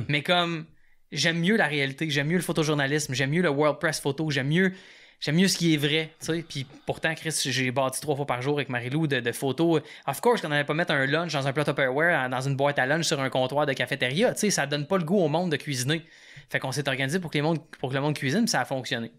Mais comme, j'aime mieux la réalité, j'aime mieux le photojournalisme, j'aime mieux le World Press Photo, j'aime mieux ce qui est vrai, tu sais. Puis pourtant, Chris, j'ai bâti 3 fois par jour avec Marie-Lou de photos. Of course, qu'on n'allait pas mettre un lunch dans un plat Tupperware, dans une boîte à lunch sur un comptoir de cafétéria, tu sais, ça donne pas le goût au monde de cuisiner. Fait qu'on s'est organisé pour que le monde cuisine, puis ça a fonctionné.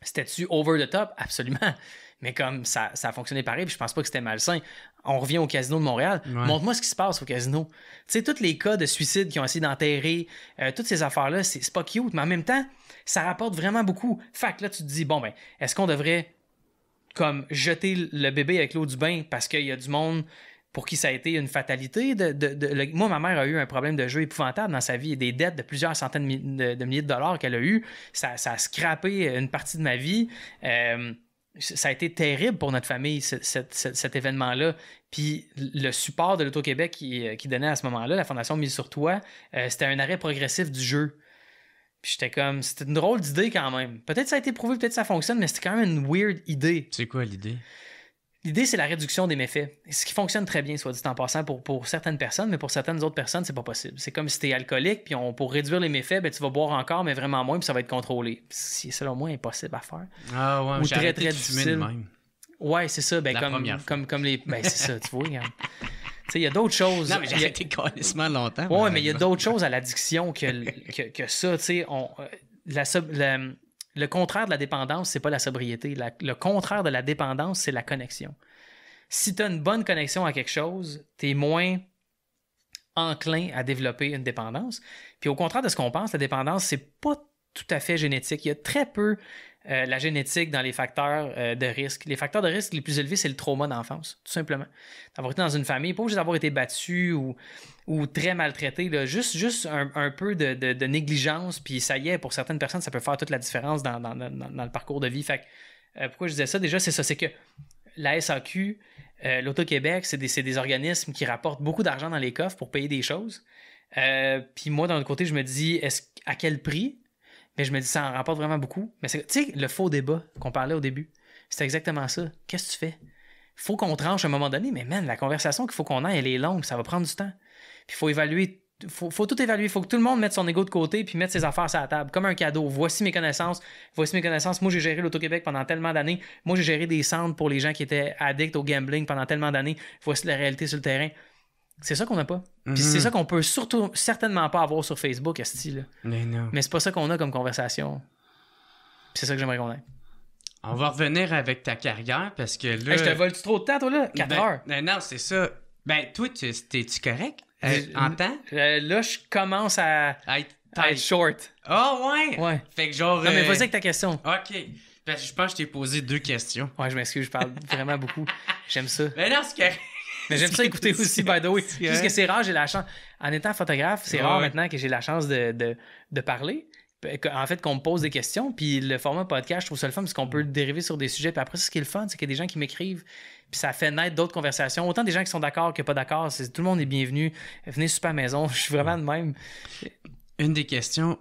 C'était-tu over the top? Absolument. Mais comme ça a fonctionné pareil, puis je pense pas que c'était malsain. On revient au casino de Montréal. Ouais. Montre-moi ce qui se passe au casino. Tu sais, tous les cas de suicide qui ont essayé d'enterrer, toutes ces affaires-là, c'est pas cute, mais en même temps, ça rapporte vraiment beaucoup. Fait que là, tu te dis, bon, ben, est-ce qu'on devrait comme jeter le bébé avec l'eau du bain parce qu'il y a du monde pour qui ça a été une fatalité? Moi, ma mère a eu un problème de jeu épouvantable dans sa vie et des dettes de plusieurs centaines de milliers de dollars qu'elle a eu. Ça a scrappé une partie de ma vie. Ça a été terrible pour notre famille, cet événement-là. Puis le support de l'Auto-Québec qui donnait à ce moment-là, la Fondation Mise sur Toi, c'était un arrêt progressif du jeu. Puis j'étais comme, c'était une drôle d'idée quand même. Peut-être ça a été prouvé, peut-être ça fonctionne, mais c'était quand même une weird idée. C'est quoi l'idée? L'idée, c'est la réduction des méfaits. Ce qui fonctionne très bien, soit dit en passant, pour certaines personnes, mais pour certaines autres personnes, c'est pas possible. C'est comme si t'es alcoolique, puis pour réduire les méfaits, ben, tu vas boire encore, mais vraiment moins, puis ça va être contrôlé. C'est selon moi impossible à faire. Ah ouais, ou très, très difficile. Même. Ouais, c'est ça. Ben, comme les. Ben, c'est ça, tu vois, regarde. Tu sais, il y a d'autres choses. Non, mais j'ai arrêté carrément longtemps. Ouais, mais il y a d'autres choses à l'addiction que ça, tu sais. Le contraire de la dépendance, c'est pas la sobriété. Le contraire de la dépendance, c'est la connexion. Si tu as une bonne connexion à quelque chose, tu es moins enclin à développer une dépendance. Puis au contraire de ce qu'on pense, la dépendance, c'est pas tout à fait génétique. Il y a très peu la génétique dans les facteurs de risque. Les facteurs de risque les plus élevés, c'est le trauma d'enfance, tout simplement. D'avoir été dans une famille, pas juste d'avoir été battu ou très maltraité, là, juste un peu de négligence, puis ça y est, pour certaines personnes, ça peut faire toute la différence dans le parcours de vie. Fait que, pourquoi je disais ça? Déjà, c'est ça, c'est que la SAQ, l'Auto-Québec, c'est des organismes qui rapportent beaucoup d'argent dans les coffres pour payer des choses. Puis moi, d'un autre côté, je me dis, à quel prix? Mais je me dis, ça en rapporte vraiment beaucoup. Mais tu sais, le faux débat qu'on parlait au début, c'est exactement ça. Qu'est-ce que tu fais? Faut qu'on tranche à un moment donné, mais man, la conversation qu'il faut qu'on ait, elle est longue, ça va prendre du temps. Puis il faut évaluer, faut tout évaluer. Il faut que tout le monde mette son ego de côté puis mette ses affaires sur la table, comme un cadeau. Voici mes connaissances. Moi, j'ai géré l'Auto-Québec pendant tellement d'années. Moi, j'ai géré des centres pour les gens qui étaient addicts au gambling pendant tellement d'années. Voici la réalité sur le terrain. C'est ça qu'on n'a pas. Puis c'est ça qu'on peut surtout certainement pas avoir sur Facebook, esti, là. Mais c'est pas ça qu'on a comme conversation. Puis c'est ça que j'aimerais qu'on ait. On va revenir avec ta carrière parce que là... Hey, je te vole-tu trop de temps, toi, là? 4 heures. Non, c'est ça. Ben, toi, t'es-tu correct? En temps? Là, je commence à être short. Ah, ouais? Fait que genre... Non, mais vas-y avec ta question. OK. Parce que je pense que je t'ai posé 2 questions. Ouais, je m'excuse, je parle vraiment beaucoup. J'aime ça. Mais non, c'est correct. Mais j'aime ça écouter aussi, by the way. Juste que c'est rare, j'ai la chance. En étant photographe, c'est rare maintenant que j'ai la chance de parler. En fait, qu'on me pose des questions. Puis le format podcast, je trouve ça le fun parce qu'on peut dériver sur des sujets. Puis après, ce qui est le fun, c'est qu'il y a des gens qui m'écrivent. Puis ça fait naître d'autres conversations. Autant des gens qui sont d'accord que pas d'accord. Tout le monde est bienvenu. Venez super à la maison. Je suis vraiment de même. Une des questions,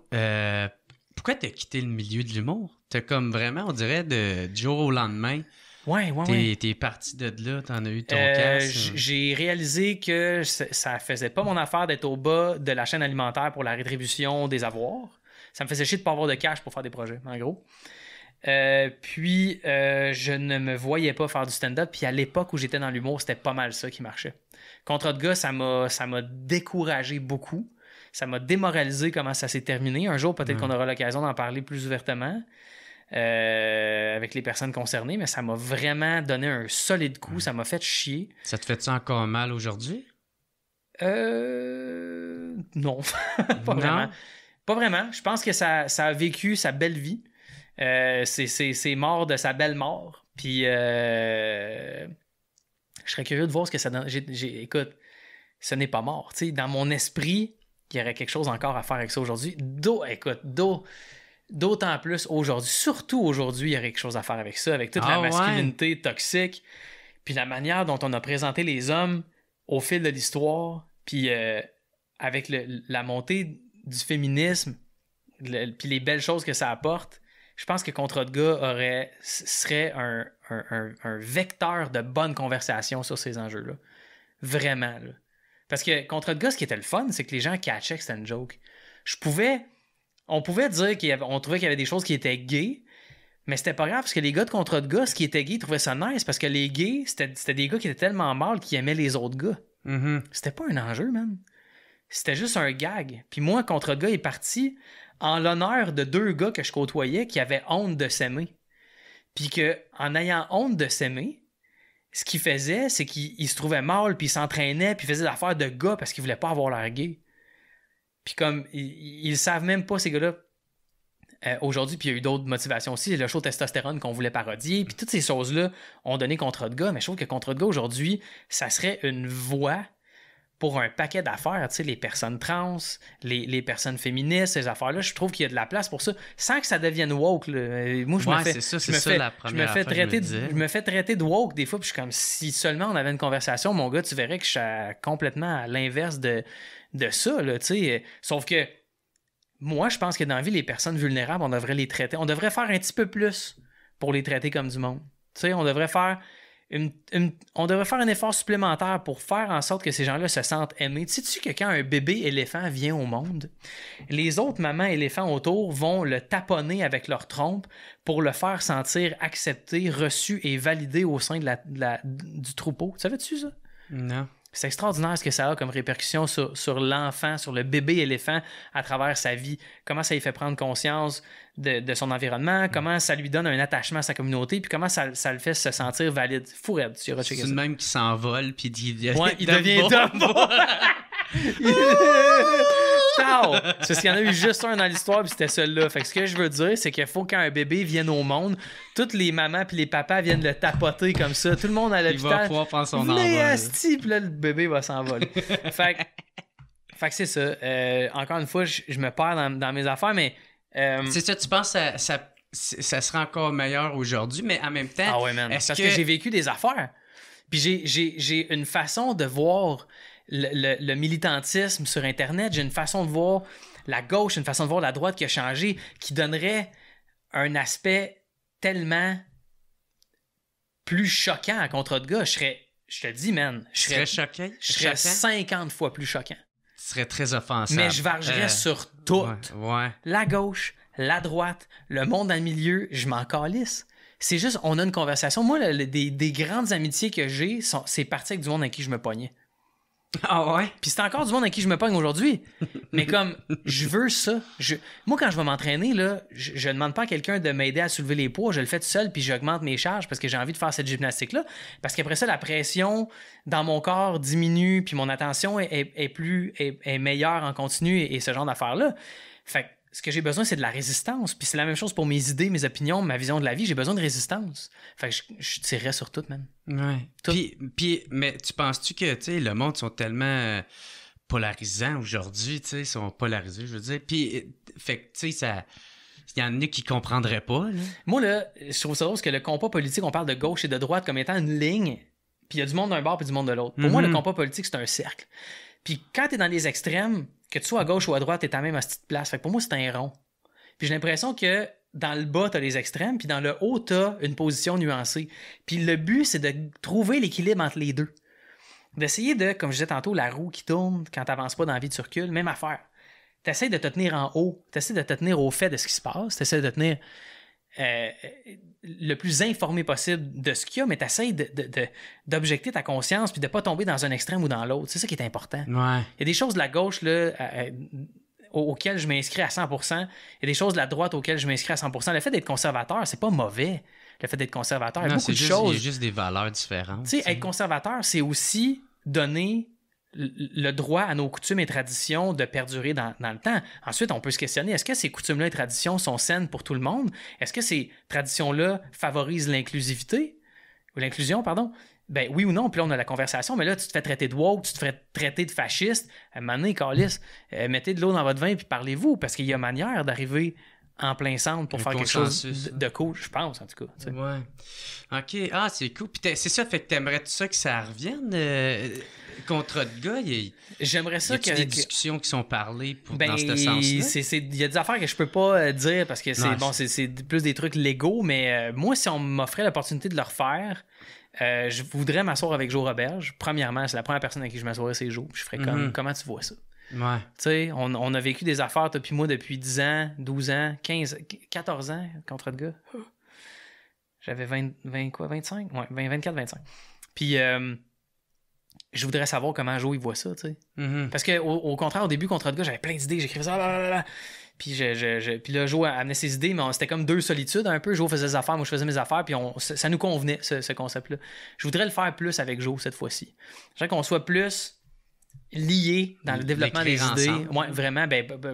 pourquoi t'as quitté le milieu de l'humour? T'as comme vraiment, on dirait, du jour au lendemain. Ouais. T'es parti de là, t'en as eu ton casse. J'ai réalisé que ça faisait pas mon affaire d'être au bas de la chaîne alimentaire pour la rétribution des avoirs. Ça me faisait chier de pas avoir de cash pour faire des projets, en gros. Puis, je ne me voyais pas faire du stand-up. Puis, à l'époque où j'étais dans l'humour, c'était pas mal ça qui marchait. Contrat de gars, ça m'a découragé beaucoup. Ça m'a démoralisé comment ça s'est terminé. Un jour, peut-être qu'on aura l'occasion d'en parler plus ouvertement avec les personnes concernées, mais ça m'a vraiment donné un solide coup. Ça m'a fait chier. Ça te fait-tu encore mal aujourd'hui? Non. Pas vraiment. Pas vraiment. Je pense que ça a vécu sa belle vie. C'est mort de sa belle mort. Puis, je serais curieux de voir ce que ça donne. Écoute, ce n'est pas mort. T'sais, dans mon esprit, il y aurait quelque chose encore à faire avec ça aujourd'hui. D'autant plus aujourd'hui. Surtout aujourd'hui, il y aurait quelque chose à faire avec ça, avec toute la masculinité toxique. Puis la manière dont on a présenté les hommes au fil de l'histoire. Puis avec la montée du féminisme, puis les belles choses que ça apporte, je pense que Contrat de gars serait un vecteur de bonne conversation sur ces enjeux-là. Vraiment, là. Parce que Contrat de gars, ce qui était le fun, c'est que les gens catchaient que c'était une joke. On pouvait dire on trouvait qu'il y avait des choses qui étaient gays, mais c'était pas grave, parce que les gars de Contrat de gars, ce qui était gay, ils trouvaient ça nice, parce que les gays, c'était des gars qui étaient tellement mâles qu'ils aimaient les autres gars. Mm-hmm. C'était pas un enjeu, man. C'était juste un gag. Puis moi, Contrat de gars est parti en l'honneur de 2 gars que je côtoyais qui avaient honte de s'aimer. Puis qu'en ayant honte de s'aimer, ce qu'ils faisaient, c'est qu'ils se trouvaient mal, puis ils s'entraînaient, puis ils faisaient l'affaire de gars parce qu'ils voulaient pas avoir l'air gay. Puis comme, ils savent même pas, ces gars-là, aujourd'hui, puis il y a eu d'autres motivations aussi. Le show Testostérone qu'on voulait parodier, puis toutes ces choses-là ont donné Contrat de gars. Mais je trouve que Contrat de gars, aujourd'hui, ça serait une voie pour un paquet d'affaires, tu sais, les personnes trans, les personnes féministes, ces affaires-là, je trouve qu'il y a de la place pour ça, sans que ça devienne woke. Là. Moi, je me fais traiter de woke des fois, puis je suis comme, si seulement on avait une conversation, mon gars, tu verrais que je suis complètement à l'inverse de ça, là, tu sais. Sauf que moi, je pense que dans la vie, les personnes vulnérables, on devrait les traiter, on devrait faire un petit peu plus pour les traiter comme du monde. Tu sais, on devrait faire un effort supplémentaire pour faire en sorte que ces gens-là se sentent aimés. Sais-tu que quand un bébé éléphant vient au monde, les autres mamans éléphants autour vont le taponner avec leur trompe pour le faire sentir accepté, reçu et validé au sein du troupeau. Savais-tu ça? Non. C'est extraordinaire ce que ça a comme répercussion sur l'enfant, sur le bébé éléphant à travers sa vie. Comment ça lui fait prendre conscience de son environnement, comment ça lui donne un attachement à sa communauté, puis comment ça le fait se sentir valide. Fou raide, tu iras checker ça. C'est le même qui s'envole, puis il devient Dumbo. C'est parce qu'il y en a eu juste un dans l'histoire, puis c'était celui-là. Fait que ce que je veux dire, c'est qu'il faut qu'un bébé vienne au monde, toutes les mamans puis les papas viennent le tapoter comme ça. Tout le monde à l'hôpital. Il va pouvoir prendre son envol. Puis là, le bébé va s'envoler. Fait que c'est ça. Encore une fois, je me perds dans mes affaires, mais... C'est ça, tu penses que ça sera encore meilleur aujourd'hui, mais en même temps... Ah ouais, man. Parce que j'ai vécu des affaires. Puis j'ai une façon de voir... Le militantisme sur Internet, j'ai une façon de voir la gauche, une façon de voir la droite qui a changé, qui donnerait un aspect tellement plus choquant à Contrat de gars. Je te dis, man, je serais 50 fois plus choquant. Ce serait très offensant. Mais je vargerais sur tout. Ouais. La gauche, la droite, le monde dans le milieu, je m'en calisse. C'est juste, on a une conversation. Moi, des grandes amitiés que j'ai, c'est parti avec du monde avec qui je me pognais. Ah ouais? Puis c'est encore du monde avec qui je me pogne aujourd'hui. Mais comme, je veux ça. Moi, quand je vais m'entraîner, là, je ne demande pas à quelqu'un de m'aider à soulever les poids. Je le fais tout seul, puis j'augmente mes charges parce que j'ai envie de faire cette gymnastique-là. Parce qu'après ça, la pression dans mon corps diminue, puis mon attention est meilleure en continu et ce genre d'affaires-là. Fait que ce que j'ai besoin, c'est de la résistance. Puis c'est la même chose pour mes idées, mes opinions, ma vision de la vie. J'ai besoin de résistance. Fait que je tirerais sur tout, man. Ouais. Tout. Mais tu penses-tu que, tu sais, le monde sont tellement polarisants aujourd'hui, tu sais, ils sont polarisés, je veux dire. Puis, fait que, tu sais, ça... Il y en a qui comprendraient pas, là. Moi, là, je trouve ça drôle parce que le combat politique, on parle de gauche et de droite comme étant une ligne, puis il y a du monde d'un bord puis du monde de l'autre. Pour moi, le combat politique, c'est un cercle. Puis quand t'es dans les extrêmes, que tu sois à gauche ou à droite, t'es à la même petite place. Fait que pour moi, c'est un rond. Puis j'ai l'impression que dans le bas, t'as les extrêmes, puis dans le haut, t'as une position nuancée. Puis le but, c'est de trouver l'équilibre entre les deux. D'essayer de, comme je disais tantôt, la roue qui tourne, quand t'avances pas dans la vie, tu recules, même affaire. T'essaies de te tenir en haut, t'essaies de te tenir au fait de ce qui se passe, t'essaies de te tenir le plus informé possible de ce qu'il y a, mais t'essaies d'objecter ta conscience puis de pas tomber dans un extrême ou dans l'autre. C'est ça qui est important. Ouais. Il y a des choses de la gauche là, auxquelles je m'inscris à 100%. Il y a des choses de la droite auxquelles je m'inscris à 100%. Le fait d'être conservateur, c'est pas mauvais. Le fait d'être conservateur, il y a beaucoup de choses. Il y a juste des valeurs différentes. Tu sais, être conservateur, c'est aussi donner le droit à nos coutumes et traditions de perdurer dans le temps. Ensuite, on peut se questionner, est-ce que ces coutumes-là et traditions sont saines pour tout le monde? Est-ce que ces traditions-là favorisent l'inclusivité? Ou l'inclusion, pardon? Ben oui ou non, puis là, on a la conversation, mais là, tu te fais traiter de woke, tu te fais traiter de fasciste. À un moment donné, câlisse, mettez de l'eau dans votre vin puis parlez-vous, parce qu'il y a manière d'arriver en plein centre pour faire quelque chose de cool, je pense, en tout cas. T'sais. Ouais. OK. Ah, c'est cool. Puis c'est ça, fait que t'aimerais-tu ça que ça revienne contre de gars? J'aimerais ça que des discussions qui sont parlées dans ce sens-là? Il y a des affaires que je peux pas dire parce que c'est plus des trucs légaux, mais moi, si on m'offrait l'opportunité de le refaire, je voudrais m'asseoir avec Joe Roberge. Premièrement, c'est la première personne avec qui je m'assoirais, c'est Joe. Puis je ferais comme, comment tu vois ça? Ouais. Tu sais, on a vécu des affaires, toi puis moi, depuis 10 ans, 12 ans, 15, 14 ans contre de gars. J'avais 25? Ouais, 24, 25. Puis, je voudrais savoir comment Joe, il voit ça, tu sais. Parce qu'au contraire, au début, contre de gars, j'avais plein d'idées, j'écrivais ça, Puis, puis là, Joe amenait ses idées, mais c'était comme deux solitudes un peu. Joe faisait ses affaires, moi je faisais mes affaires, puis ça nous convenait, ce concept-là. Je voudrais le faire plus avec Joe cette fois-ci. Je voudrais qu'on soit plus liés dans le développement des idées. Ouais, vraiment,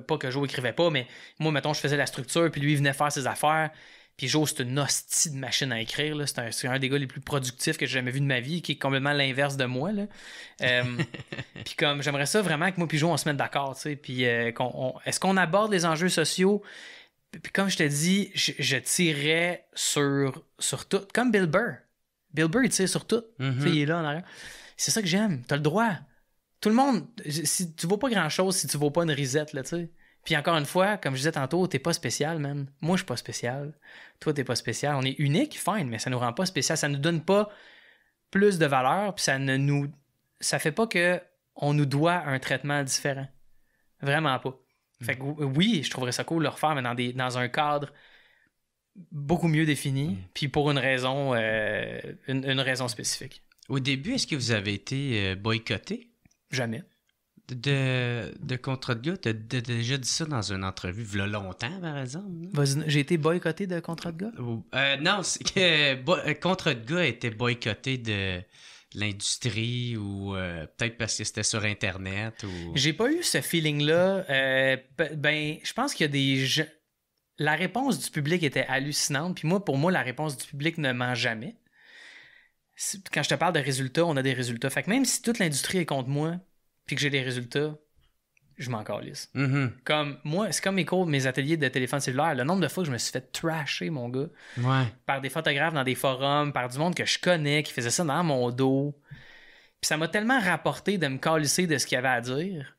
pas que Joe écrivait pas, mais moi, mettons, je faisais la structure, puis lui, il venait faire ses affaires. Puis Joe, c'est une hostie de machine à écrire. Là. C'est un des gars les plus productifs que j'ai jamais vu de ma vie, qui est complètement l'inverse de moi. Là. Puis comme j'aimerais ça vraiment que moi et Joe, on se mette d'accord. Puis est-ce qu'on aborde les enjeux sociaux? Puis comme je te dis, je tirerais sur tout. Comme Bill Burr. Bill Burr, il tire sur tout. Il est là en arrière. C'est ça que j'aime. T'as le droit. Tout le monde, si tu vaux pas grand-chose si tu vaux pas une risette, là, tu sais. Puis encore une fois, comme je disais tantôt, t'es pas spécial, man. Moi, je suis pas spécial. Toi, t'es pas spécial. On est unique, fine, mais ça nous rend pas spécial. Ça nous donne pas plus de valeur, puis ça fait pas que on nous doit un traitement différent. Vraiment pas. Fait que oui, je trouverais ça cool de le refaire, mais dans un cadre beaucoup mieux défini, puis pour une raison spécifique. Au début, est-ce que vous avez été boycotté? Jamais. De Contre de gars, t'as déjà dit ça dans une entrevue, il y a longtemps, par exemple. J'ai été boycotté de Contre de gars? Non, c'est que Contre de gars était boycotté de l'industrie ou peut-être parce que c'était sur Internet. Ou... J'ai pas eu ce feeling-là. Je pense qu'il y a des gens... La réponse du public était hallucinante, puis pour moi, la réponse du public ne ment jamais. Quand je te parle de résultats, on a des résultats. Fait que même si toute l'industrie est contre moi, puis que j'ai des résultats, je m'en calisse. Comme moi, c'est comme mes ateliers de téléphone cellulaire. Le nombre de fois que je me suis fait trasher, mon gars, par des photographes dans des forums, par du monde que je connais, qui faisait ça dans mon dos. Puis ça m'a tellement rapporté de me calisser de ce qu'il y avait à dire.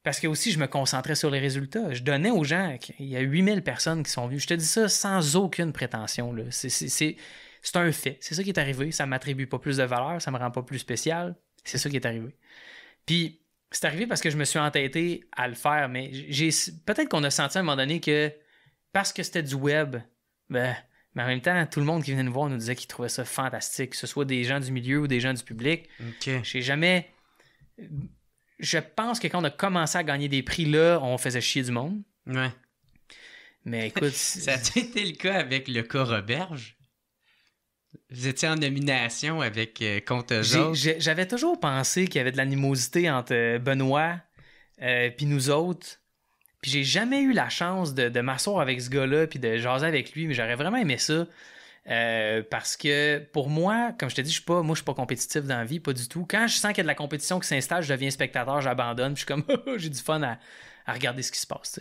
Parce que aussi, je me concentrais sur les résultats. Je donnais aux gens, il y a 8000 personnes qui sont venues. Je te dis ça sans aucune prétention. Là. C'est un fait. C'est ça qui est arrivé. Ça ne m'attribue pas plus de valeur, ça ne me rend pas plus spécial. C'est ça qui est arrivé. Puis, c'est arrivé parce que je me suis entêté à le faire, mais peut-être qu'on a senti à un moment donné que parce que c'était du web, mais en même temps, tout le monde qui venait nous voir nous disait qu'il trouvait ça fantastique, que ce soit des gens du milieu ou des gens du public. J'ai jamais... Je pense que quand on a commencé à gagner des prix là, on faisait chier du monde. Ouais. Mais écoute... Ça a été le cas avec le cas Roberge? Vous étiez en nomination avec contre eux autres? J'avais toujours pensé qu'il y avait de l'animosité entre Benoît puis nous autres. Puis j'ai jamais eu la chance de m'asseoir avec ce gars-là puis de jaser avec lui, mais j'aurais vraiment aimé ça. Parce que pour moi, comme je te dis, je suis pas compétitif dans la vie, pas du tout. Quand je sens qu'il y a de la compétition qui s'installe, je deviens spectateur, j'abandonne, puis je suis comme j'ai du fun à regarder ce qui se passe.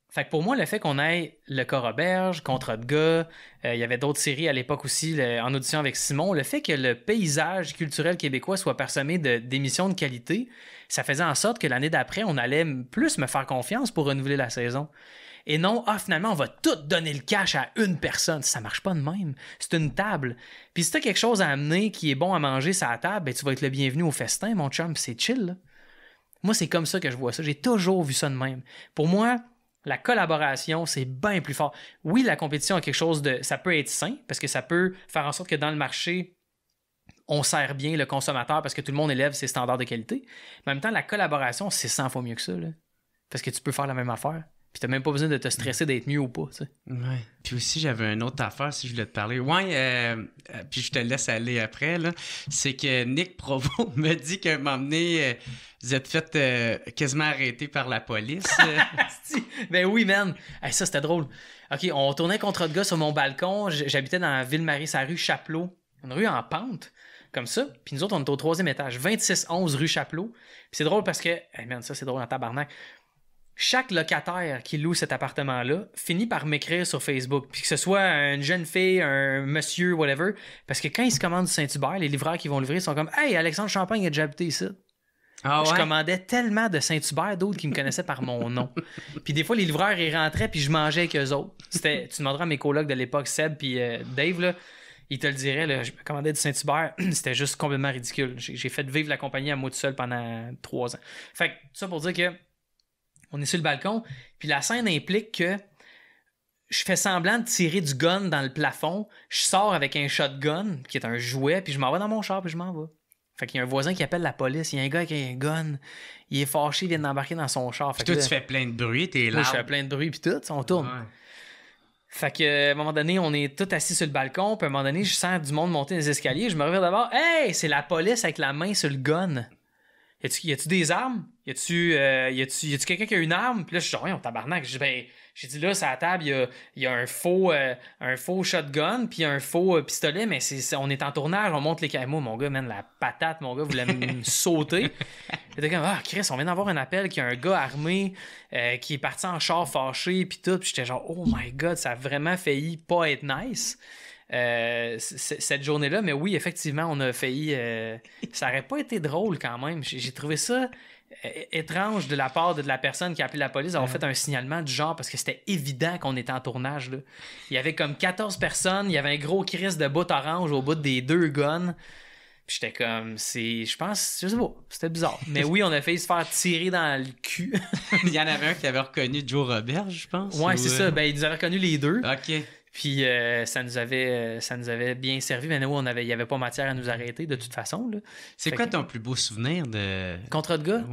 Fait que pour moi, le fait qu'on ait le Coroberge, Contrat de gars, il y avait d'autres séries à l'époque aussi, en audition avec Simon, le fait que le paysage culturel québécois soit parsemé d'émissions de qualité, ça faisait en sorte que l'année d'après, on allait plus me faire confiance pour renouveler la saison. Et non, finalement, on va tout donner le cash à une personne. Ça marche pas de même. C'est une table. Puis si t'as quelque chose à amener qui est bon à manger sur la table, ben, tu vas être le bienvenu au festin, mon chum. Puis c'est chill, là. Moi, c'est comme ça que je vois ça. J'ai toujours vu ça de même. Pour moi, la collaboration, c'est bien plus fort. Oui, la compétition a quelque chose de... Ça peut être sain, parce que ça peut faire en sorte que dans le marché, on sert bien le consommateur parce que tout le monde élève ses standards de qualité. Mais en même temps, la collaboration, c'est 100 fois mieux que ça, là. Parce que tu peux faire la même affaire. Puis t'as même pas besoin de te stresser d'être mieux ou pas, tu sais. Ouais. Puis aussi, j'avais une autre affaire, si je voulais te parler. Ouais, puis je te laisse aller après, là. C'est que Nick Provo me dit qu'à un moment donné, vous êtes fait quasiment arrêter par la police. Ben oui, man. Hey, ça, c'était drôle. OK, on tournait Contrat de gars sur mon balcon. J'habitais dans Ville-Marie, sa rue Chapelot. Une rue en pente, comme ça. Puis nous autres, on était au 3e étage, 2611 rue Chapelot. Puis c'est drôle parce que... Hey, man, ça, c'est drôle en tabarnak. Chaque locataire qui loue cet appartement-là finit par m'écrire sur Facebook. Puis que ce soit une jeune fille, un monsieur, whatever. Parce que quand ils se commandent du Saint-Hubert, les livreurs qui vont livrer sont comme « Hey, Alexandre Champagne a déjà habité ici. » Ah ouais? Je commandais tellement de Saint-Hubert, d'autres qui me connaissaient par mon nom. Puis des fois, les livreurs, ils rentraient, puis je mangeais avec eux autres. Tu demanderas à mes colocs de l'époque, Seb puis Dave, là, ils te le diraient, là, je me commandais du Saint-Hubert. C'était juste complètement ridicule. J'ai fait vivre la compagnie à moi tout seul pendant 3 ans. Fait que ça pour dire que on est sur le balcon, puis la scène implique que je fais semblant de tirer du gun dans le plafond, je sors avec un shotgun, qui est un jouet, puis je m'en vais dans mon char, puis je m'en vais. Fait qu'il y a un voisin qui appelle la police, il y a un gars avec un gun, il est fâché, il vient d'embarquer dans son char. Puis toi, tu fais plein de bruit, t'es là. Moi, je fais plein de bruit, puis tout, on tourne. Ouais. Fait que, à un moment donné, on est tous assis sur le balcon, puis à un moment donné, je sens du monde monter les escaliers, je me réveille d'abord, hey, c'est la police avec la main sur le gun. Y a-tu des armes? Y a-tu quelqu'un qui a une arme? Puis là, je suis genre, on tabarnak. J'ai dit là, sur la table, il y a un faux shotgun, puis un faux pistolet, mais on est en tournage, on monte les caméras. Moi, mon gars, man, la patate, mon gars, voulait me sauter. J'étais comme, Chris, on vient d'avoir un appel qu'il y a un gars armé qui est parti en char fâché, puis tout. Puis j'étais genre, oh my god, ça a vraiment failli pas être nice. Cette journée-là, mais oui, effectivement, on a failli... ça aurait pas été drôle quand même. J'ai trouvé ça étrange de la part de la personne qui a appelé la police d'avoir fait un signalement du genre parce que c'était évident qu'on était en tournage, là. Il y avait comme 14 personnes, il y avait un gros crise de bout orange au bout des 2 guns. Puis j'étais comme, je pense, je sais pas, c'était bizarre. Mais oui, on a failli se faire tirer dans le cul. Il y en avait un qui avait reconnu Joe Roberge, je pense. Ouais, c'est ça. Ben, il nous avait reconnu les deux. OK. Puis ça nous avait bien servi, mais nous, il n'y avait pas matière à nous arrêter de toute façon. Là. C'est quoi ton plus beau souvenir de... Contrat de gars?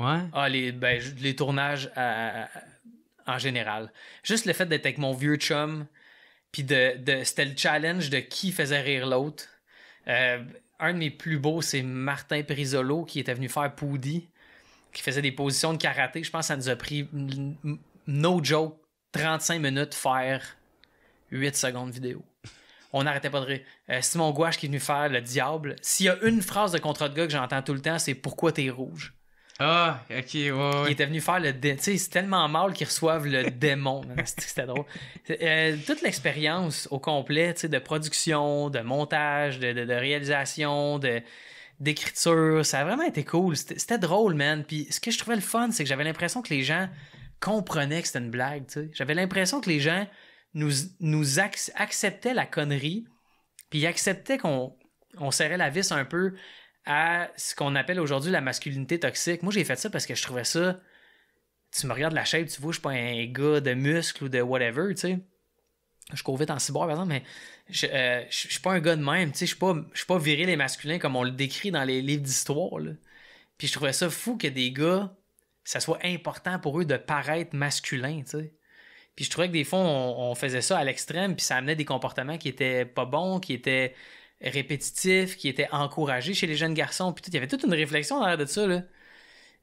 Ouais. Les tournages en général. Juste le fait d'être avec mon vieux chum, puis c'était le challenge de qui faisait rire l'autre. Un de mes plus beaux, c'est Martin Perisolo qui était venu faire Poudy, qui faisait des positions de karaté. Je pense que ça nous a pris, no joke, 35 minutes faire 8 secondes vidéo. On n'arrêtait pas de rire. Simon Gouache qui est venu faire le diable. S'il y a une phrase de Contrat de gars que j'entends tout le temps, c'est « Pourquoi t'es rouge? » Ah, ok, ouais. Il était venu faire le... Tu sais, c'est tellement mal qu'ils reçoivent le démon. C'était drôle. Toute l'expérience au complet, tu sais, de production, de montage, de réalisation, d'écriture, ça a vraiment été cool. C'était drôle, man. Puis ce que je trouvais le fun, c'est que j'avais l'impression que les gens comprenaient que c'était une blague, tu sais. J'avais l'impression que les gens nous acceptait la connerie, puis il acceptait qu'on serrait la vis un peu à ce qu'on appelle aujourd'hui la masculinité toxique. Moi, j'ai fait ça parce que je trouvais ça... Tu me regardes la shape, tu vois, je suis pas un gars de muscles ou de whatever, tu sais. Je cours vite en cyborg, par exemple, mais je suis pas un gars de même, tu sais. Je suis pas viril et masculin comme on le décrit dans les livres d'histoire, là. Puis je trouvais ça fou que des gars, ça soit important pour eux de paraître masculin, tu sais. Puis je trouvais que des fois, on faisait ça à l'extrême, puis ça amenait des comportements qui étaient pas bons, qui étaient répétitifs, qui étaient encouragés chez les jeunes garçons. Puis il y avait toute une réflexion derrière de ça, là.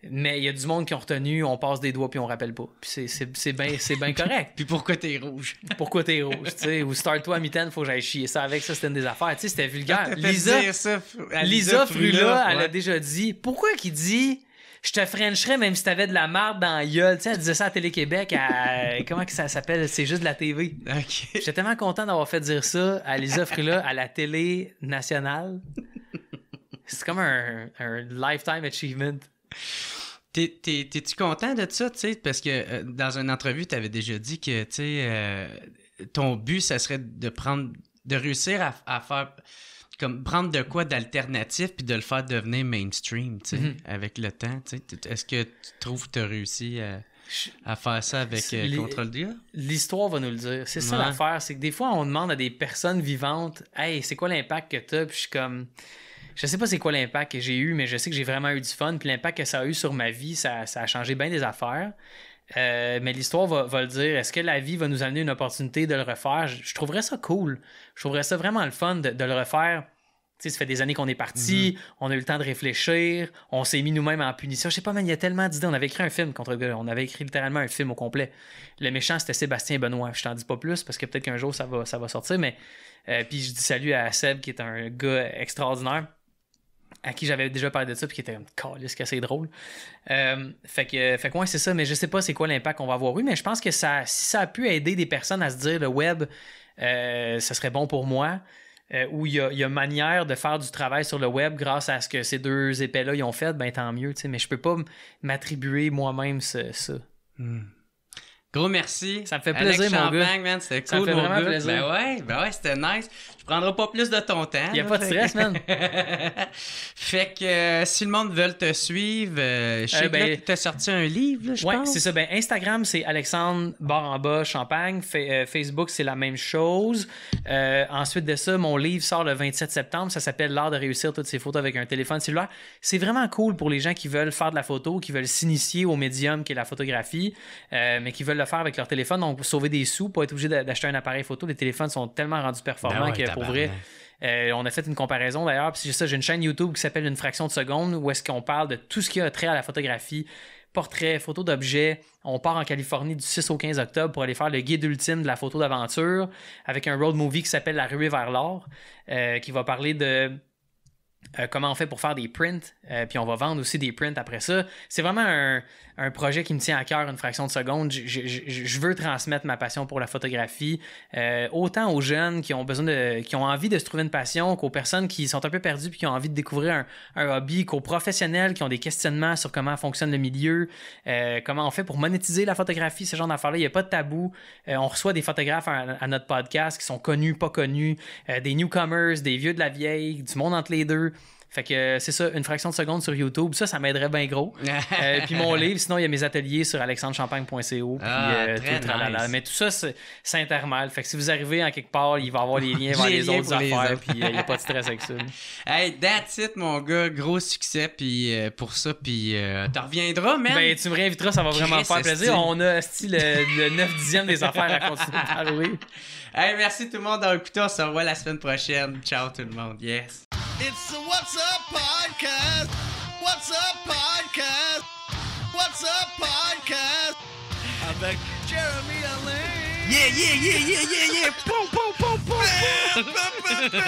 Mais il y a du monde qui ont retenu, on passe des doigts puis on rappelle pas. Puis c'est bien correct. Puis pourquoi t'es rouge? Pourquoi t'es rouge, tu sais? Ou start-toi à mi-temps, faut que j'aille chier ça avec, ça c'était une des affaires. Tu sais, c'était vulgaire. Lisa Frula, elle a déjà dit, pourquoi qu'il dit... Je te frencherais même si t'avais de la marde dans la gueule. Tu sais, elle disait ça à Télé-Québec. Comment que ça s'appelle? C'est juste de la TV. Okay. J'étais tellement content d'avoir fait dire ça à Lisa Frula à la télé nationale. C'est comme un lifetime achievement. T'es-tu content de ça, tu sais? Parce que dans une entrevue, t'avais déjà dit que, tu sais, ton but, ça serait de réussir à faire... comme prendre de quoi d'alternatif puis de le faire devenir mainstream, tu sais, avec le temps, tu sais. Est-ce que tu trouves que tu as réussi à faire ça avec Contrôle Dia? L'histoire va nous le dire. C'est ça l'affaire, c'est que des fois, on demande à des personnes vivantes « Hey, c'est quoi l'impact que t'as? » Puis je suis comme... Je sais pas c'est quoi l'impact que j'ai eu, mais je sais que j'ai vraiment eu du fun. Puis l'impact que ça a eu sur ma vie, ça a changé bien des affaires. Mais l'histoire va le dire. Est-ce que la vie va nous amener une opportunité de le refaire? Je trouverais ça cool. Je trouverais ça vraiment le fun de le refaire. Tu sais, ça fait des années qu'on est parti, on a eu le temps de réfléchir, on s'est mis nous-mêmes en punition. Je sais pas, mais il y a tellement d'idées. On avait écrit un film contre le gars. On avait écrit littéralement un film au complet. Le méchant, c'était Sébastien Benoît. Je t'en dis pas plus parce que peut-être qu'un jour, ça va sortir. Mais puis je dis salut à Seb, qui est un gars extraordinaire, à qui j'avais déjà parlé de ça, puis qui était comme calisse que c'est drôle. Fait que ouais, c'est ça, mais je sais pas c'est quoi l'impact qu'on va avoir eu, mais je pense que si ça a pu aider des personnes à se dire le web, ça serait bon pour moi, où il y a manière de faire du travail sur le web grâce à ce que ces deux épais-là ils ont fait, ben tant mieux, tu sais, mais je peux pas m'attribuer moi-même ça. Gros merci. Ça me fait plaisir, Alex mon Champagne, gars. Man, c'était ça cool, me fait vraiment mon gars. plaisir. Ben ouais, c'était nice. Je prendrai pas plus de ton temps. Il n'y a pas de stress, man. Fait que si le monde veut te suivre, je sais que tu as sorti un livre, je pense. Oui, c'est ça. Ben, Instagram, c'est Alexandre Barre-en-Bas Champagne. Facebook, c'est la même chose. Ensuite de ça, mon livre sort le 27 septembre. Ça s'appelle L'art de réussir toutes ces photos avec un téléphone cellulaire. C'est vraiment cool pour les gens qui veulent faire de la photo, qui veulent s'initier au médium qui est la photographie, mais qui veulent le faire avec leur téléphone, donc sauver des sous, pas être obligé d'acheter un appareil photo. Les téléphones sont tellement rendus performants que pour vrai, on a fait une comparaison d'ailleurs. Puis j'ai une chaîne YouTube qui s'appelle Une fraction de seconde où est-ce qu'on parle de tout ce qui a trait à la photographie, portraits, photos d'objets. On part en Californie du 6 au 15 octobre pour aller faire le guide ultime de la photo d'aventure avec un road movie qui s'appelle La ruée vers l'or, qui va parler de comment on fait pour faire des prints, puis on va vendre aussi des prints après ça. C'est vraiment un projet qui me tient à cœur, Une fraction de seconde. Je veux transmettre ma passion pour la photographie, autant aux jeunes qui ont envie de se trouver une passion, qu'aux personnes qui sont un peu perdues puis qui ont envie de découvrir un hobby, qu'aux professionnels qui ont des questionnements sur comment fonctionne le milieu, comment on fait pour monétiser la photographie, ce genre d'affaires-là. Il n'y a pas de tabou. On reçoit des photographes à notre podcast qui sont connus, pas connus, des newcomers, des vieux de la vieille, du monde entre les deux. Fait que c'est ça, Une fraction de seconde sur YouTube. Ça m'aiderait bien gros. Puis mon livre, sinon, il y a mes ateliers sur alexandrechampagne.co. Puis nice. Mais tout ça, c'est intermède. Fait que si vous arrivez en quelque part, il va y avoir les liens vers les autres affaires. Puis il n'y a pas de stress avec ça. Hey, that's it, mon gars. Gros succès puis pour ça. Puis t'en reviendras, man. Ben, tu me réinviteras, ça va vraiment me faire plaisir. On a le 9/10 des affaires à continuer de parler. Hey, merci tout le monde d'avoir écouté. On se revoit la semaine prochaine. Ciao tout le monde. Yes. It's the What's Up Podcast. What's Up Podcast. What's Up Podcast. Avec Jeremy Alain. Yeah. Boom, boom, boom, boom.